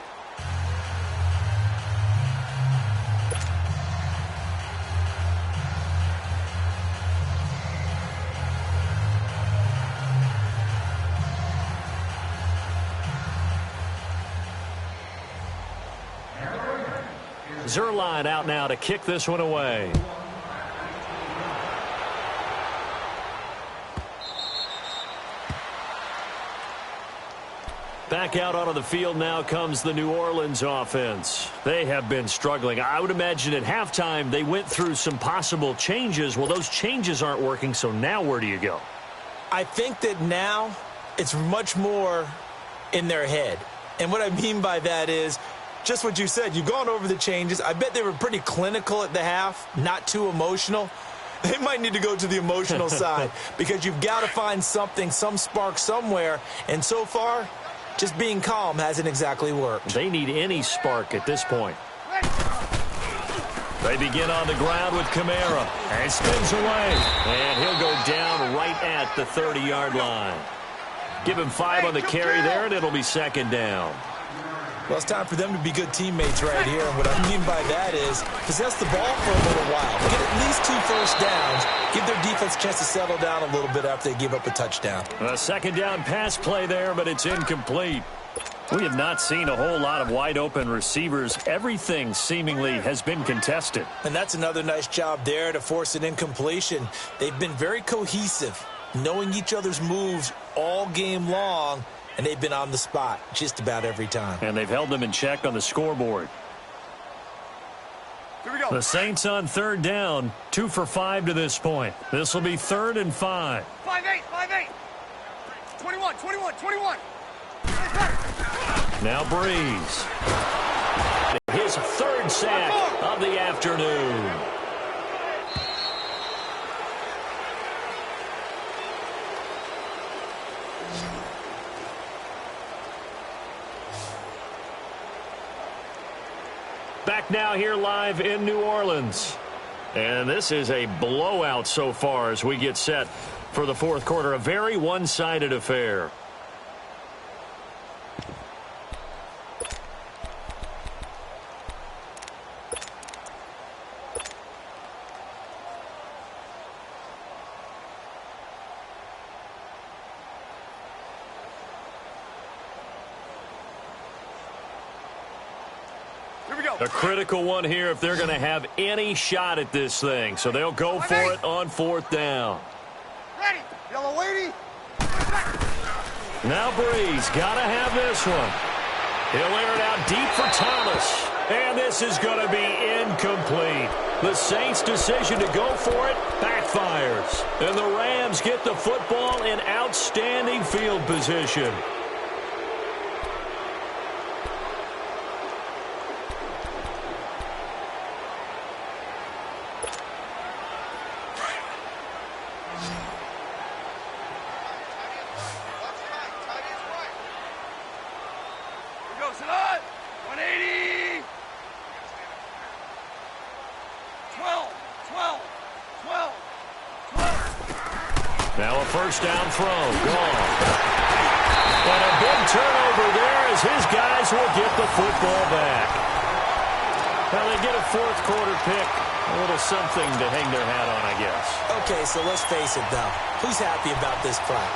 Zerline out now to kick this one away. Back out onto the field now comes the New Orleans offense. They have been struggling. I would imagine at halftime they went through some possible changes. Well, those changes aren't working, so now where do you go? I think that now it's much more in their head. And what I mean by that is just what you said. You've gone over the changes. I bet they were pretty clinical at the half, not too emotional. They might need to go to the emotional side because you've got to find something, some spark somewhere. And so far, just being calm hasn't exactly worked. They need any spark at this point. They begin on the ground with Kamara. And spins away. And he'll go down right at the 30-yard line. Give him 5 on the carry there, and it'll be 2nd down. Well, it's time for them to be good teammates right here. And what I mean by that is possess the ball for a little while. Get at least 2 first downs. Give their defense a chance to settle down a little bit after they give up a touchdown. A 2nd down pass play there, but it's incomplete. We have not seen a whole lot of wide-open receivers. Everything seemingly has been contested. And that's another nice job there to force an incompletion. They've been very cohesive, knowing each other's moves all game long. And they've been on the spot just about every time. And they've held them in check on the scoreboard. Here we go. The Saints on 3rd down, 2 for 5 to this point. This will be 3rd and 5. 5-8, 5-8. 21, 21, 21. Now Breeze. His 3rd sack of the afternoon. Back now here live in New Orleans. And this is a blowout so far as we get set for the 4th quarter. A very one-sided affair. A critical one here if they're going to have any shot at this thing. So they'll go for it on 4th down. Ready, yellow lady. Now Breeze got to have this one. He'll air it out deep for Thomas. And this is going to be incomplete. The Saints' decision to go for it backfires. And the Rams get the football in outstanding field position. Now a first down throw. Gone. And a big turnover there as his guys will get the football back. Now they get a 4th quarter pick. A little something to hang their hat on, I guess. Okay, so let's face it, though. Who's happy about this play?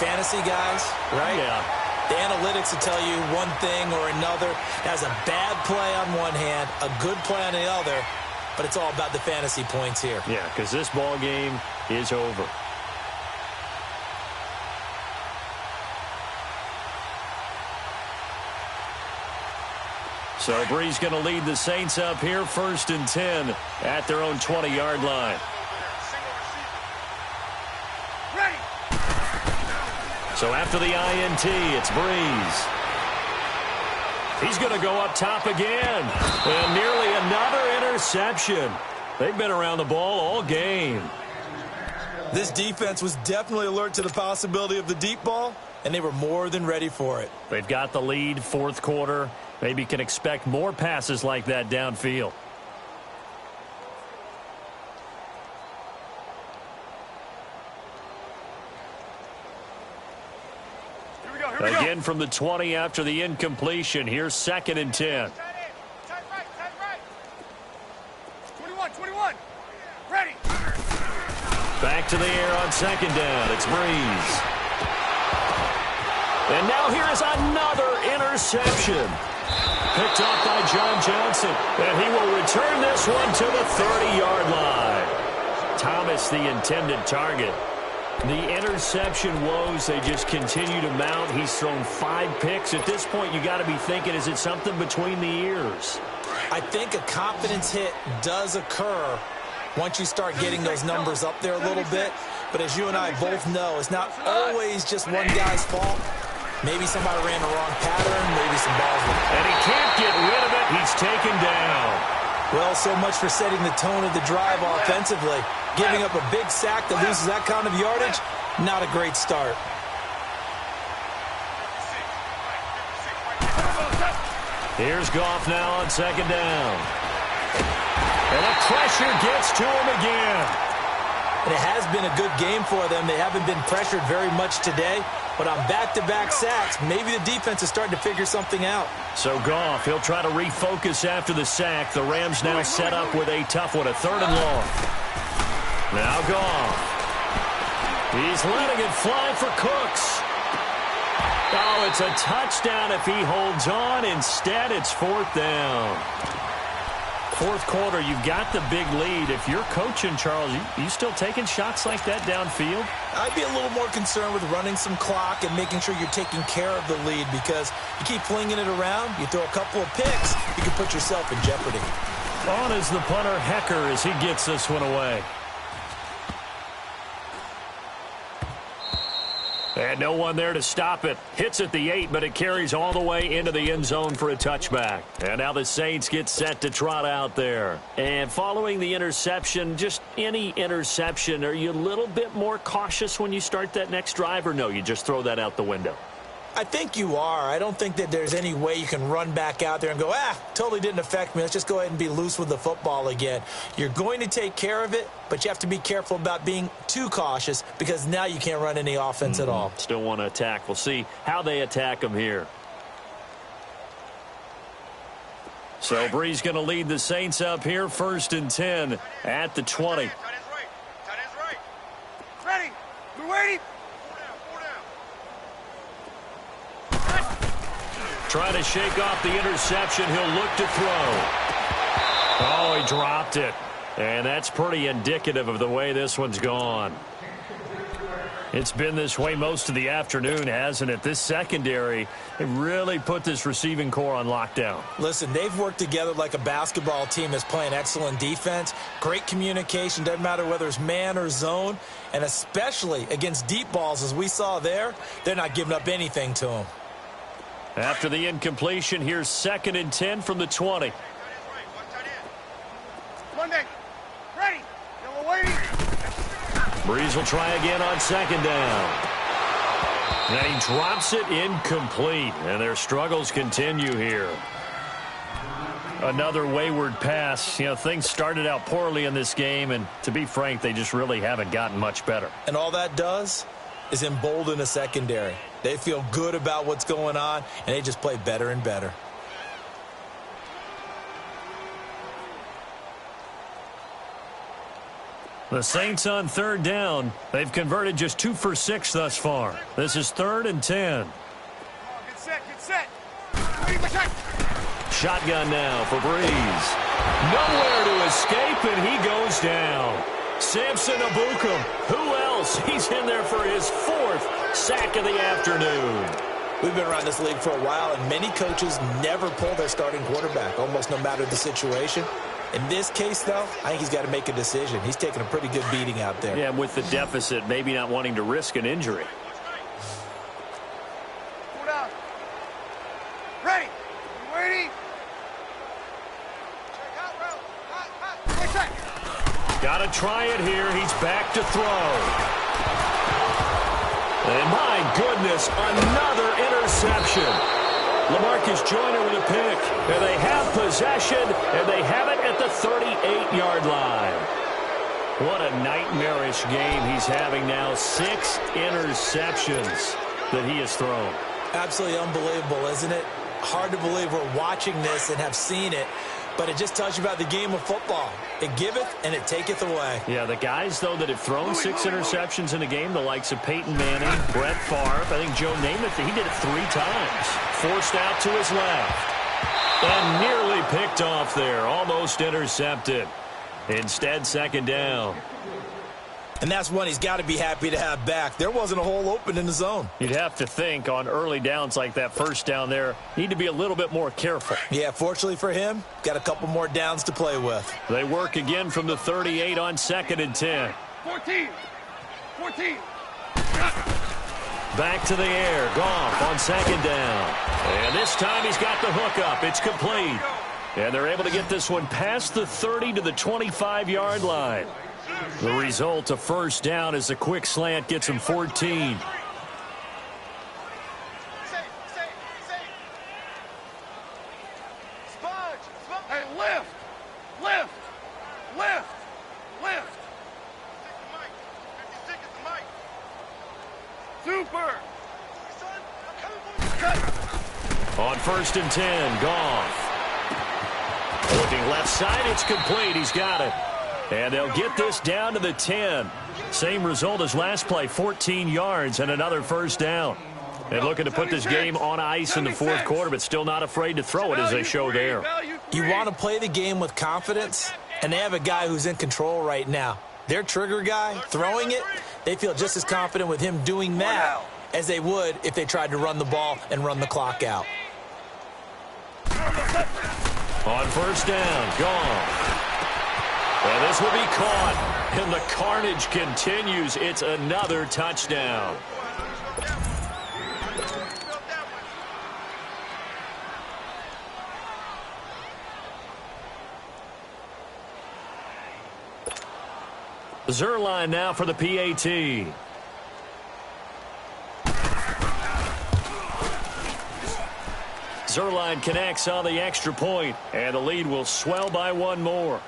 Fantasy guys, right? Yeah. The analytics will tell you one thing or another. Has a bad play on one hand, a good play on the other, but it's all about the fantasy points here. Yeah, because this ball game is over. So Bree's going to lead the Saints up here, 1st and 10 at their own 20-yard line. So after the INT, it's Breeze. He's going to go up top again. And nearly another interception. They've been around the ball all game. This defense was definitely alert to the possibility of the deep ball, and they were more than ready for it. They've got the lead, 4th quarter. Maybe can expect more passes like that downfield. Again from the 20 after the incompletion. Here's 2nd and 10. Tight right. 21. Ready. Back to the air on 2nd down. It's Breeze. And now here is another interception. Picked off by John Johnson. And he will return this one to the 30-yard line. Thomas, the intended target. The interception woes, they just continue to mount. He's thrown 5 picks. At this point, you got to be thinking, is it something between the ears? I think a confidence hit does occur once you start getting those numbers up there a little bit. But as you and I both know, it's not always just one guy's fault. Maybe somebody ran the wrong pattern, maybe some balls were... And he can't get rid of it. He's taken down. Well, so much for setting the tone of the drive offensively. Giving up a big sack that loses that kind of yardage, not a great start. Here's Goff now on 2nd down. And the pressure gets to him again. And it has been a good game for them. They haven't been pressured very much today. But on back-to-back sacks, maybe the defense is starting to figure something out. So Goff, he'll try to refocus after the sack. The Rams now set up with a tough one, a 3rd and long. Now Goff. He's letting it fly for Cooks. Oh, it's a touchdown if he holds on. Instead, it's 4th down. 4th quarter, you've got the big lead. If you're coaching, Charles, you still taking shots like that downfield? I'd be a little more concerned with running some clock and making sure you're taking care of the lead, because you keep flinging it around, you throw a couple of picks, you can put yourself in jeopardy. On is the punter, Hecker, as he gets this one away. And no one there to stop it. Hits at the 8, but it carries all the way into the end zone for a touchback. And now the Saints get set to trot out there. And following the interception, just any interception, are you a little bit more cautious when you start that next drive, or no, you just throw that out the window? I think you are. I don't think that there's any way you can run back out there and go, totally didn't affect me. Let's just go ahead and be loose with the football again. You're going to take care of it, but you have to be careful about being too cautious, because now you can't run any offense at all. Still want to attack. We'll see how they attack them here. So Bree's going to lead the Saints up here, 1st and 10 at the 20. Tight ends right. Ready. We're waiting. Trying to shake off the interception. He'll look to throw. Oh, he dropped it. And that's pretty indicative of the way this one's gone. It's been this way most of the afternoon, hasn't it? This secondary, they really put this receiving core on lockdown. Listen, they've worked together like a basketball team that's playing excellent defense. Great communication, doesn't matter whether it's man or zone. And especially against deep balls, as we saw there, they're not giving up anything to them. After the incompletion, here's 2nd and 10 from the 20. Monday. Ready. Now we're waiting. Breeze will try again on 2nd down. And he drops it incomplete. And their struggles continue here. Another wayward pass. You know, things started out poorly in this game, and to be frank, they just really haven't gotten much better. And all that does is embolden a secondary. They feel good about what's going on, and they just play better and better. The Saints on 3rd down. They've converted just 2 for 6 thus far. This is 3rd and 10. Get set. Waiting for time. Shotgun now for Breeze. Nowhere to escape, and he goes down. Samson Abukum. Who else? He's in there for his 4th sack of the afternoon. We've been around this league for a while, and many coaches never pull their starting quarterback, almost no matter the situation. In this case, though, I think he's got to make a decision. He's taking a pretty good beating out there. Yeah, with the deficit, maybe not wanting to risk an injury. Hold on. Ready. You ready? Check out, bro. Hot. Check. Got to try it here. He's back to throw. And my goodness, another interception. LaMarcus Joyner with a pick. And they have possession, and they have it at the 38-yard line. What a nightmarish game he's having now. 6 interceptions that he has thrown. Absolutely unbelievable, isn't it? Hard to believe we're watching this and have seen it, but it just tells you about the game of football. It giveth and it taketh away. Yeah, the guys, though, that have thrown 6 interceptions in a game, the likes of Peyton Manning, Brett Favre, I think Joe Namath, he did it 3 times. Forced out to his left. And nearly picked off there. Almost intercepted. Instead, second down. And that's one he's got to be happy to have back. There wasn't a hole open in the zone. You'd have to think on early downs like that first down there, need to be a little bit more careful. Yeah, fortunately for him, got a couple more downs to play with. They work again from the 38 on 2nd and 10. 14. Back to the air. Goff on 2nd down. And this time he's got the hook up. It's complete. And they're able to get this one past the 30 to the 25-yard line. The result, a first down, as a quick slant gets him 14. Hey, lift. Super. On 1st and 10, Goff. Looking left side, it's complete. He's got it. And they'll get this down to the 10. Same result as last play, 14 yards and another first down. And looking to put this game on ice in the 4th quarter, but still not afraid to throw it as they show there. You want to play the game with confidence, and they have a guy who's in control right now. Their trigger guy, throwing it, they feel just as confident with him doing that as they would if they tried to run the ball and run the clock out. On first down, Goff. And this will be caught. And the carnage continues. It's another touchdown. Zerline now for the PAT. Zerline connects on the extra point, and the lead will swell by 1 more.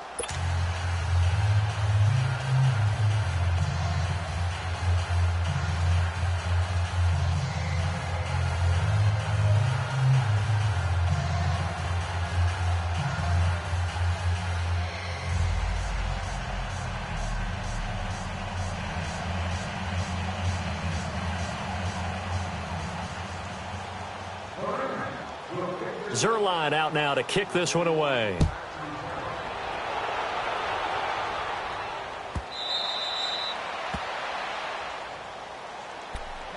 Zerline out now to kick this one away.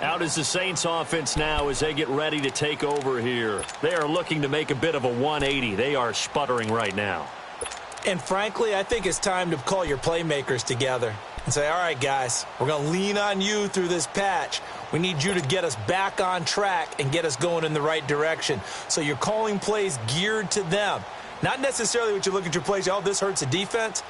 Out is the Saints offense now as they get ready to take over here. They are looking to make a bit of a 180. They are sputtering right now. And frankly, I think it's time to call your playmakers together and say, all right, guys, we're going to lean on you through this patch. We need you to get us back on track and get us going in the right direction. So you're calling plays geared to them. Not necessarily what you look at your plays, oh, this hurts the defense.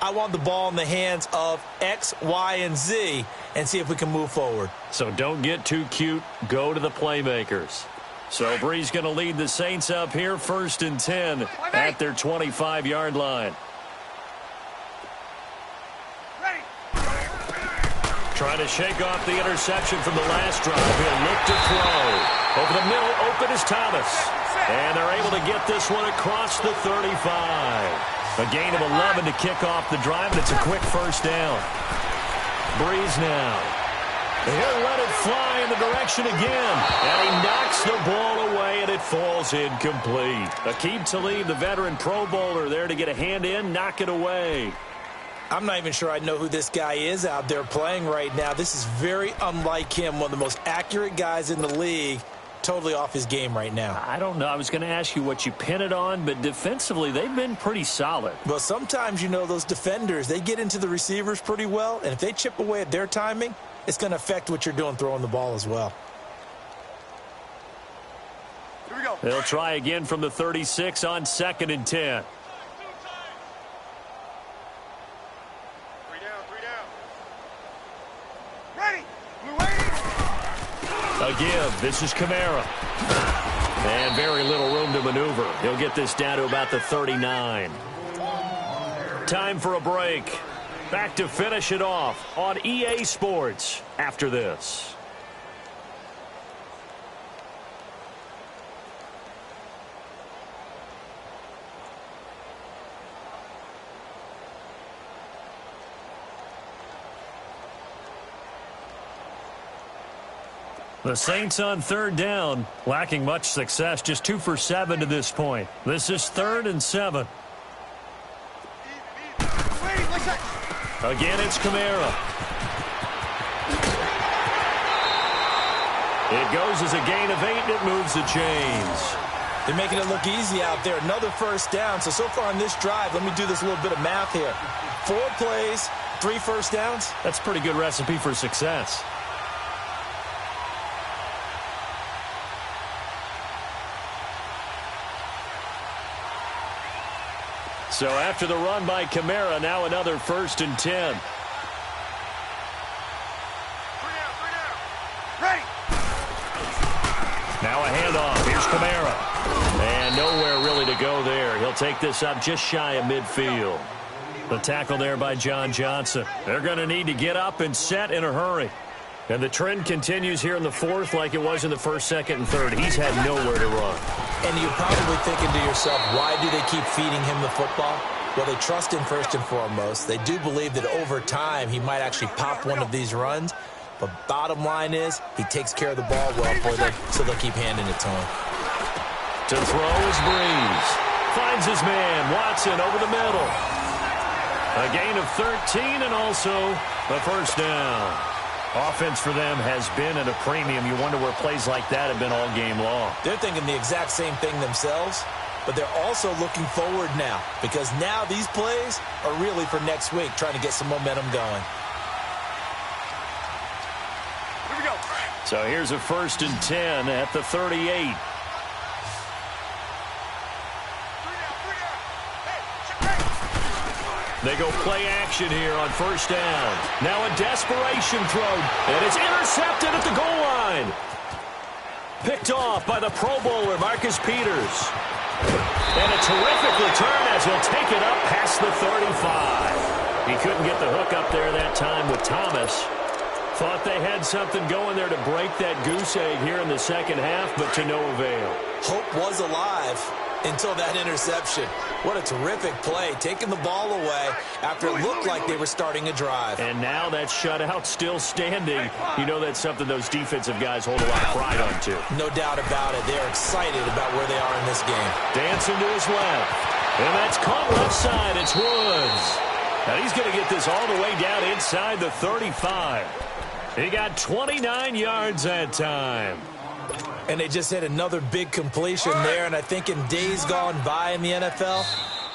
I want the ball in the hands of X, Y, and Z and see if we can move forward. So don't get too cute. Go to the playmakers. So Bree's going to lead the Saints up here, 1st and 10 at their 25-yard line. Trying to shake off the interception from the last drive. He'll look to throw. Over the middle, open is Thomas. And they're able to get this one across the 35. A gain of 11 to kick off the drive, and it's a quick first down. Breeze now. He'll let it fly in the direction again. And he knocks the ball away, and it falls incomplete. Aqib Talib, the veteran Pro Bowler, there to get a hand in, knock it away. I'm not even sure I know who this guy is out there playing right now. This is very unlike him, one of the most accurate guys in the league. totally off his game right now? I don't know. I was going to ask you what you pin it on, but defensively, they've been pretty solid. Well, sometimes, those defenders, they get into the receivers pretty well, and if they chip away at their timing, it's going to affect what you're doing throwing the ball as well. Here we go. They'll try again from the 36 on 2nd and 10. 3 down. Ready. Blue waiting. A give. This is Kamara. And very little room to maneuver. He'll get this down to about the 39. Time for a break. Back to finish it off on EA Sports after this. The Saints on 3rd down, lacking much success, just 2 for 7 to this point. This is 3rd and 7. Again, it's Kamara. It goes as a gain of 8, and it moves the chains. They're making it look easy out there. Another first down. So far on this drive, let me do this little bit of math here. 4 plays, 3 first downs. That's a pretty good recipe for success. So after the run by Kamara, now another 1st and 10. 3 down. Ready. Now a handoff. Here's Kamara. And nowhere really to go there. He'll take this up just shy of midfield. The tackle there by John Johnson. They're going to need to get up and set in a hurry. And the trend continues here in the 4th like it was in the 1st, 2nd, and 3rd. He's had nowhere to run. And you're probably thinking to yourself, why do they keep feeding him the football? Well, they trust him first and foremost. They do believe that over time he might actually pop one of these runs. But bottom line is he takes care of the ball well for them, so they'll keep handing it to him. To throw is Breeze. Finds his man, Watson, over the middle. A gain of 13 and also a 1st down. Offense for them has been at a premium. You wonder where plays like that have been all game long. They're thinking the exact same thing themselves, but they're also looking forward now because now these plays are really for next week, trying to get some momentum going. Here we go. So here's a 1st and 10 at the 38. They go play action here on 1st down. Now a desperation throw, and it's intercepted at the goal line. Picked off by the Pro Bowler, Marcus Peters. And a terrific return as he'll take it up past the 35. He couldn't get the hook up there that time with Thomas. Thought they had something going there to break that goose egg here in the 2nd half, but to no avail. Hope was alive until that interception. What a terrific play, taking the ball away after it looked like they were starting a drive. And now that shutout still standing. You know that's something those defensive guys hold a lot of pride on, too. No doubt about it. They're excited about where they are in this game. Dancing to his left. And that's caught left side. It's Woods. Now he's going to get this all the way down inside the 35. He got 29 yards that time. And they just hit another big completion there. And I think in days gone by in the NFL,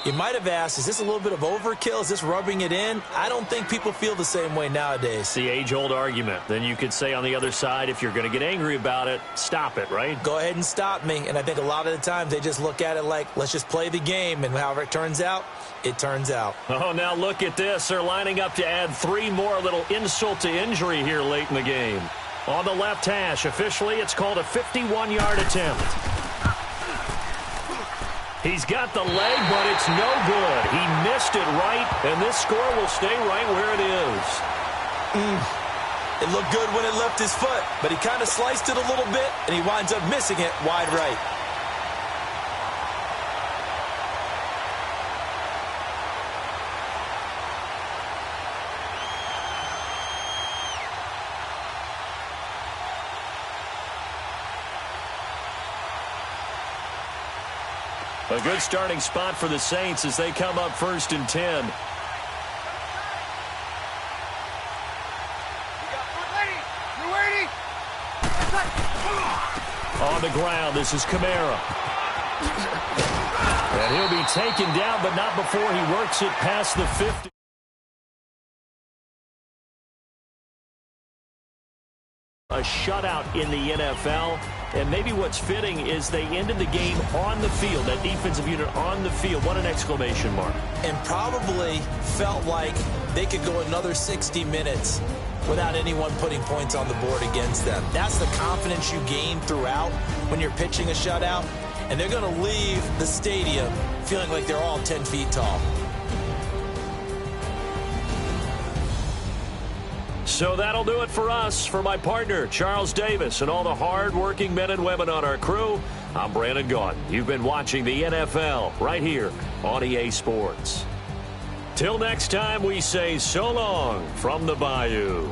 you might have asked, is this a little bit of overkill? Is this rubbing it in? I don't think people feel the same way nowadays. It's the age-old argument. Then you could say on the other side, if you're going to get angry about it, stop it, right? Go ahead and stop me. And I think a lot of the times they just look at it like, let's just play the game. And however it turns out, it turns out. Oh, now look at this. They're lining up to add 3 more, little insult to injury here late in the game. On the left hash, officially, it's called a 51-yard attempt. He's got the leg, but it's no good. He missed it right, and this score will stay right where it is. It looked good when it left his foot, but he kind of sliced it a little bit, and he winds up missing it wide right. A good starting spot for the Saints as they come up 1st and 10. On the ground, this is Kamara. And he'll be taken down, but not before he works it past the 50. A shutout in the NFL, and maybe what's fitting is they ended the game on the field, that defensive unit on the field. What an exclamation mark. And probably felt like they could go another 60 minutes without anyone putting points on the board against them. That's the confidence you gain throughout when you're pitching a shutout, and they're going to leave the stadium feeling like they're all 10 feet tall. So that'll do it for us. For my partner, Charles Davis, and all the hard-working men and women on our crew, I'm Brandon Gaudin. You've been watching the NFL right here on EA Sports. Till next time, we say so long from the Bayou.